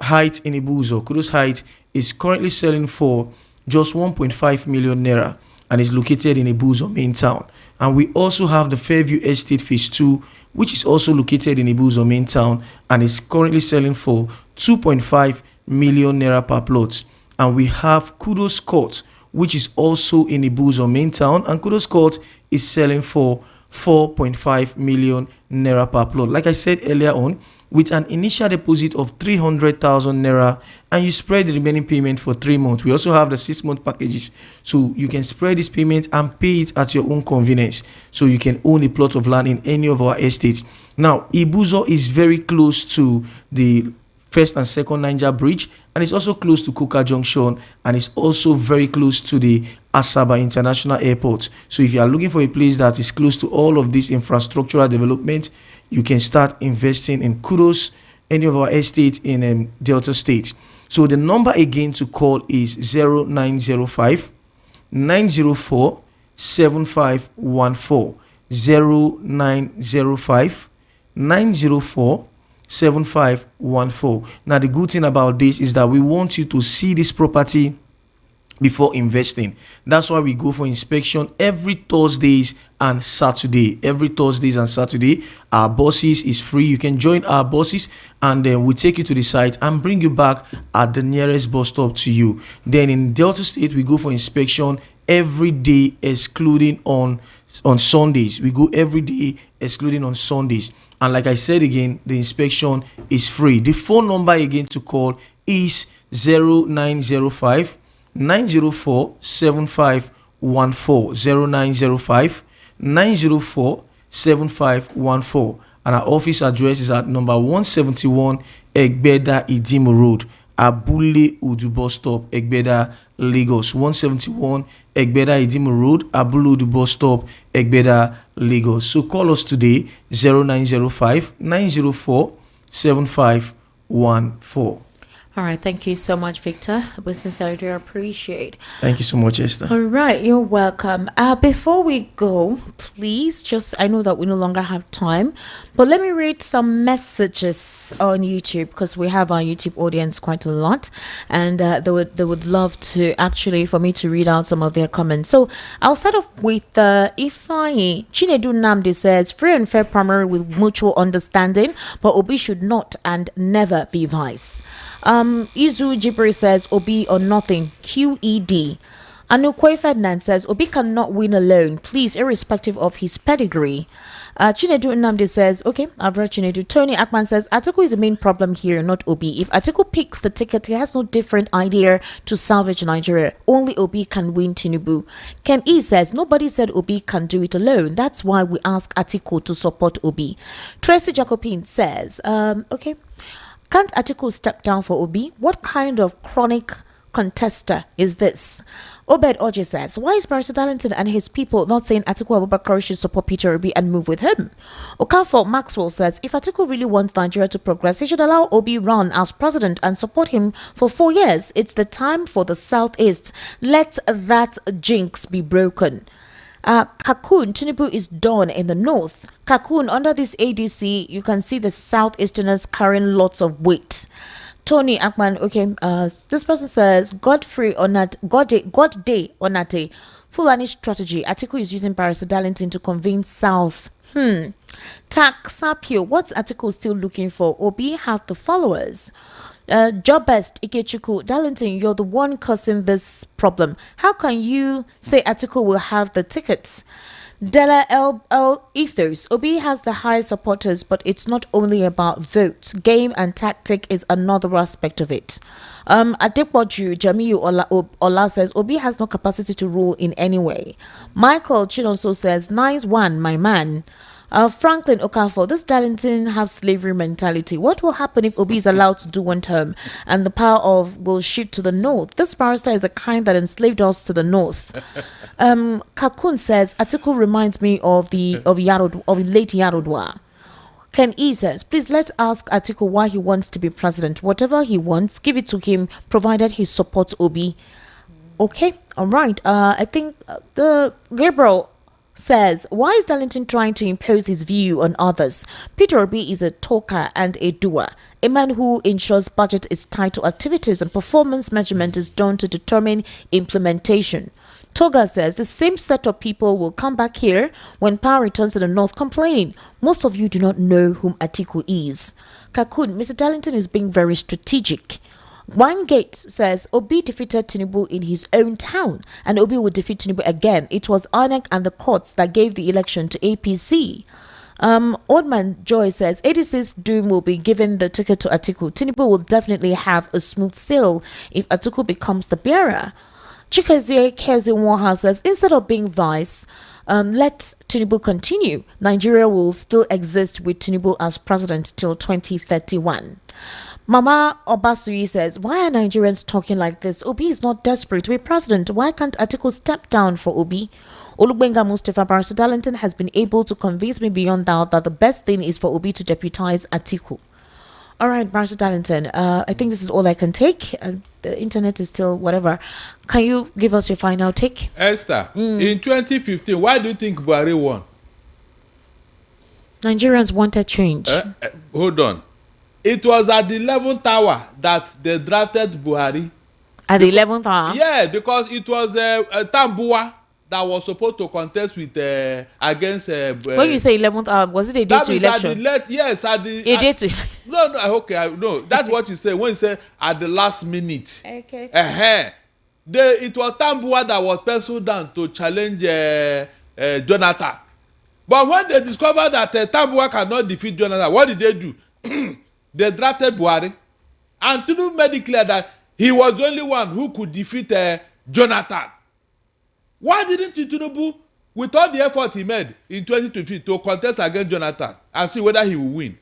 S14: Height in Ibuzo. Kudos Height is currently selling for just 1.5 million naira and is located in Ibuzo main town. And we also have the Fairview Estate Phase 2, which is also located in Ibuzo main town and is currently selling for 2.5 million naira per plot. And we have Kudos Court, which is also in Ibuzo main town, and Kudos Court is selling for 4.5 million naira per plot. Like I said earlier on, with an initial deposit of 300,000 naira and you spread the remaining payment for 3 months. We also have the 6-month packages, so you can spread this payment and pay it at your own convenience, so you can own a plot of land in any of our estates. Now, Ibuzo is very close to the First and Second Niger Bridge, and it's also close to Kuka Junction, and it's also very close to the Asaba International Airport. So if you are looking for a place that is close to all of this infrastructural development, you can start investing in Kudos, any of our estates in Delta State. So the number again to call is 0905 904 7514 0905 904 7514. Now the good thing about this is that we want you to see this property before investing. That's why we go for inspection every Thursdays and Saturday. Every Thursdays and Saturday, our buses is free. You can join our buses, and then we take you to the site and bring you back at the nearest bus stop to you. Then in Delta State, we go for inspection every day, excluding on Sundays. We go every day, excluding on Sundays. And like I said again, the inspection is free. The phone number again to call is 0905 904 7514. 0905 904 7514. And our office address is at number 171 Egbeda Idimo Road, Abule Udu bus stop, Egbeda, Lagos. 171 Egbeda Idimo Road, Abule Udu bus stop, Egbeda, Lagos. So call us today, 0905 904 7514.
S1: All right, thank you so much, Victor. We sincerely do appreciate.
S14: Thank you so much, Esther.
S1: All right, you're welcome. Before we go, please, I know that we no longer have time, but let me read some messages on YouTube, because we have our YouTube audience quite a lot, and they would love to actually for me to read out some of their comments. So I'll start off with Ifeanyi Chinedu Namdi says, free and fair primary with mutual understanding, but Obi should not and never be vice. Izu Jibri says Obi or nothing, QED. Anukwe Ferdinand says Obi cannot win alone, please, irrespective of his pedigree. Chinedu Nnamdi says, okay, I've read Chinedu. Tony Akman says Atiku is the main problem here, not Obi. If Atiku picks the ticket, he has no different idea to salvage Nigeria. Only Obi can win Tinubu. Ken E says nobody said Obi can do it alone. That's why we ask Atiku to support Obi. Tracy Jacobin says, okay, can't Atiku step down for Obi? What kind of chronic contester is this? Obed Oje says, why is Barrister Darlington and his people not saying Atiku Abubakar should support Peter Obi and move with him? Okafor Maxwell says, if Atiku really wants Nigeria to progress, he should allow Obi run as president and support him for 4 years. It's the time for the Southeast. Let that jinx be broken. Kakun, Tinubu is done in the north. Kakun, under this ADC, you can see the Southeasterners carrying lots of weight. Tony Akman, okay, this person says, Godfrey Onate, God Day Onate, Fulani strategy. Atiku is using Barrister Darlington to convene South. Tak Sapio, what's Atiku still looking for? Obi have the followers. Job best Ikechukwu, Darlington, you're the one causing this problem. How can you say Atiku will have the tickets? Della L Ethos, Obi has the highest supporters, but it's not only about votes. Game and tactic is another aspect of it. Adepoju Jamiu Ola says Obi has no capacity to rule in any way. Michael Chinonso says, nice one, my man. Franklin Okafor, this Darlington have slavery mentality. What will happen if Obi is allowed to do one term and the power of will shift to the north? This barrister is the kind that enslaved us to the north. Kakun says Atiku reminds me of late Yarodwa. Ken E says, please let's ask Atiku why he wants to be president. Whatever he wants, give it to him, provided he supports Obi. Okay, all right. I think the Gabriel says, why is Darlington trying to impose his view on others? Peter Obi is a talker and a doer. A man who ensures budget is tied to activities and performance measurement is done to determine implementation. Toga says the same set of people will come back here when power returns to the north complaining. Most of you do not know whom Atiku is. Kakun, Mr. Darlington is being very strategic. Winegate says Obi defeated Tinubu in his own town and Obi will defeat Tinubu again. It was INEC and the courts that gave the election to APC. Oldman Joy says ADC's doom will be given the ticket to Atiku. Tinubu will definitely have a smooth sail if Atiku becomes the bearer. Chikazie Kezinwaha says instead of being vice, let Tinubu continue. Nigeria will still exist with Tinubu as president till 2031. Mama Obasui says, why are Nigerians talking like this? Obi is not desperate to be president. Why can't Atiku step down for Obi? Olubenga Mustafa, Barrister Darlington has been able to convince me beyond doubt that the best thing is for Obi to deputize Atiku. All right, Barrister Darlington, I think this is all I can take. The internet is still whatever. Can you give us your final take?
S2: Esther, in 2015, why do you think Buhari won?
S1: Nigerians wanted change.
S2: Hold on. It was at the 11th hour that they drafted Buhari.
S1: At the 11th hour?
S2: Yeah, because it was Tambuwa that was supposed to contest with against.
S1: When you say 11th hour, was it a day to election?
S2: Yes, at the.
S1: A day to.
S2: No, okay, no. That's what you say when you say at the last minute.
S1: Okay.
S2: It was Tambuwa that was penciled down to challenge Jonathan. But when they discovered that Tambuwa cannot defeat Jonathan, what did they do? They drafted Buhari. And Tinubu made it clear that he was the only one who could defeat Jonathan. Why didn't Tinubu, with all the effort he made in 2023 to contest against Jonathan and see whether he will win?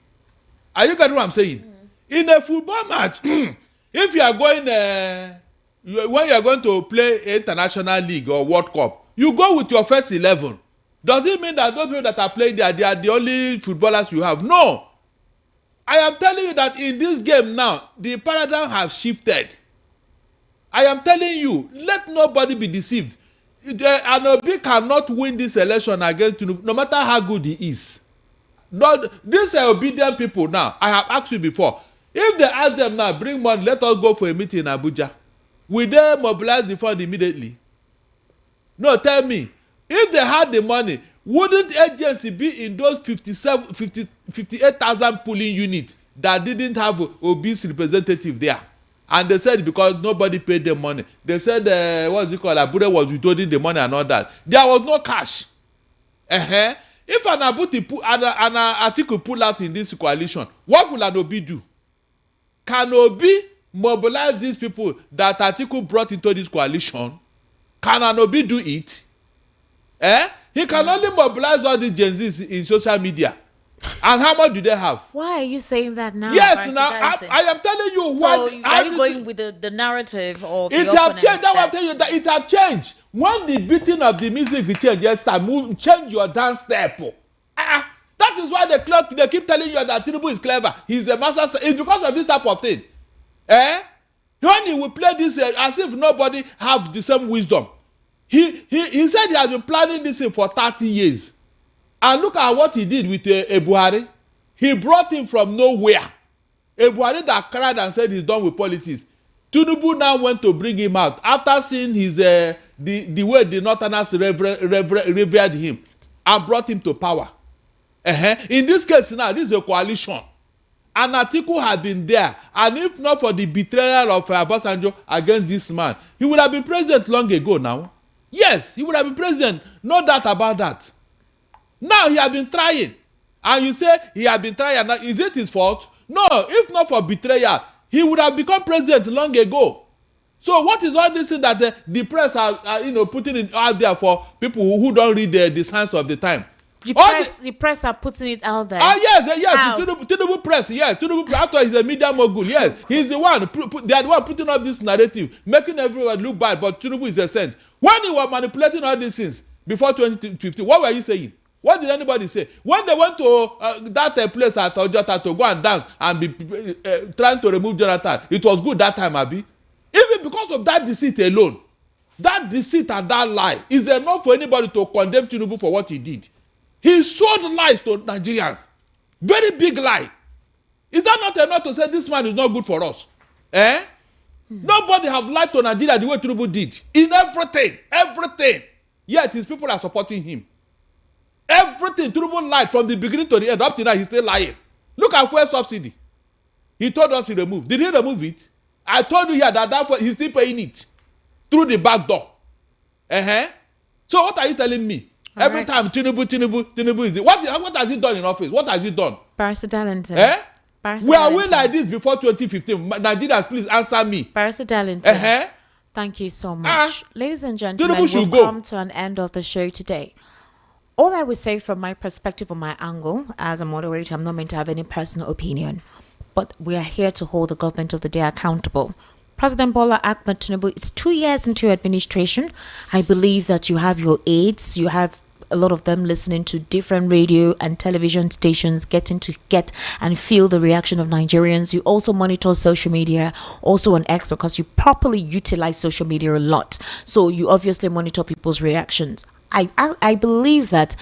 S2: Are you getting what I'm saying? In a football match, if you are going, when you are going to play international league or World Cup, you go with your first 11. Does it mean that those people that are playing there, they are the only footballers you have? No. I am telling you that in this game now, the paradigm has shifted. I am telling you, let nobody be deceived. An Obi cannot win this election against Tinubu, no matter how good he is. Not these are obedient people now. I have asked you before. If they ask them now, bring money, let us go for a meeting in Abuja. Will they mobilize the fund immediately? No, tell me. If they had the money, wouldn't agency be in those 58,000 polling units that didn't have Obi's representative there? And they said because nobody paid them money. They said, what's it called? Abure was withholding the money and all that. There was no cash. If an Atiku pull out in this coalition, what will an Obi do? Can Obi mobilize these people that Atiku brought into this coalition? Can an Obi do it? He can only mobilize all these Gen Zs in social media. And how much do they have?
S1: Why are you saying that now?
S2: Yes, now I am telling you what.
S1: So are you going with the narrative of
S2: it have changed? That will tell you that it have changed. When the beating of the music will change, yes, change your dance step. That is why they keep telling you that Tinubu is clever. He's the master. It's because of this type of thing. When he will play this as if nobody have the same wisdom. He said he has been planning this thing for 30 years. And look at what he did with Buhari. He brought him from nowhere. Buhari that cried and said he's done with politics. Tinubu now went to bring him out after seeing his the way the Northerners revered him and brought him to power. In this case now, this is a coalition. And Atiku had been there. And if not for the betrayal of Obasanjo against this man, he would have been president long ago now. Yes, he would have been president. No doubt about that. Now he has been trying. And you say he has been trying. Now, is it his fault? No, if not for betrayal, he would have become president long ago. So what is all this thing that the press are putting it out there for people who don't read the signs of the time?
S1: The press are putting it out there.
S2: Yes. Tinubu press. Yes, Tinubu press. After he's a media mogul. Yes, he's the one. They are the one putting up this narrative, making everyone look bad. But Tinubu is a saint. When he was manipulating all these things before 2015, what were you saying? What did anybody say? When they went to that place at Ojota to go and dance and be trying to remove Jonathan, it was good that time, Abi. Even because of that deceit alone, that deceit and that lie is enough for anybody to condemn Tinubu for what he did. He sold lies to Nigerians. Very big lie. Is that not enough to say this man is not good for us? Nobody have lied to Nigeria the way Tinubu did. In everything. Yet his people are supporting him. Everything Tinubu lied from the beginning to the end. Up to now, he's still lying. Look at fuel subsidy. He told us he removed. Did he remove it? I told you here that he's still paying it through the back door. So what are you telling me? All Every time Tinubu is what has he done in office? What has he done?
S1: President.
S2: Were we like this before 2015? Nigerians, please answer me.
S1: President. Thank you so much. Ladies and gentlemen, we've come to an end of the show today. All I would say from my perspective, from my angle, as a moderator, I'm not meant to have any personal opinion. But we are here to hold the government of the day accountable. President Bola Ahmed Tinubu, it's 2 years into your administration. I believe that you have your aides, you have a lot of them listening to different radio and television stations, getting to get and feel the reaction of Nigerians. You also monitor social media, also on X, because you properly utilize social media a lot. So you obviously monitor people's reactions. I believe that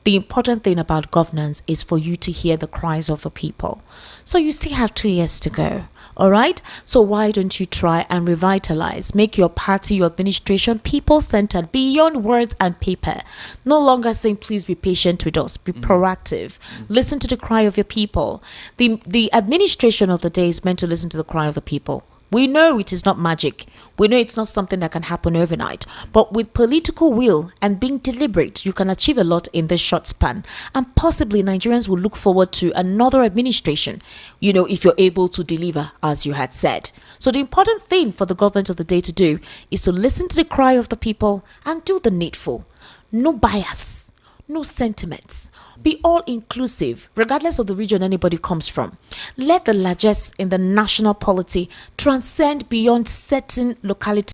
S1: The important thing about governance is for you to hear the cries of the people. So you still have 2 years to go. All right. So why don't you try and revitalize, make your party, your administration people-centered beyond words and paper. No longer saying, please be patient with us, be proactive, listen to the cry of your people. The administration of the day is meant to listen to the cry of the people. We know it is not magic. We know it's not something that can happen overnight. But with political will and being deliberate, you can achieve a lot in this short span. And possibly Nigerians will look forward to another administration, if you're able to deliver as you had said. So the important thing for the government of the day to do is to listen to the cry of the people and do the needful. No bias. No sentiments. Be all inclusive, regardless of the region anybody comes from. Let the largesse in the national polity transcend beyond certain localities.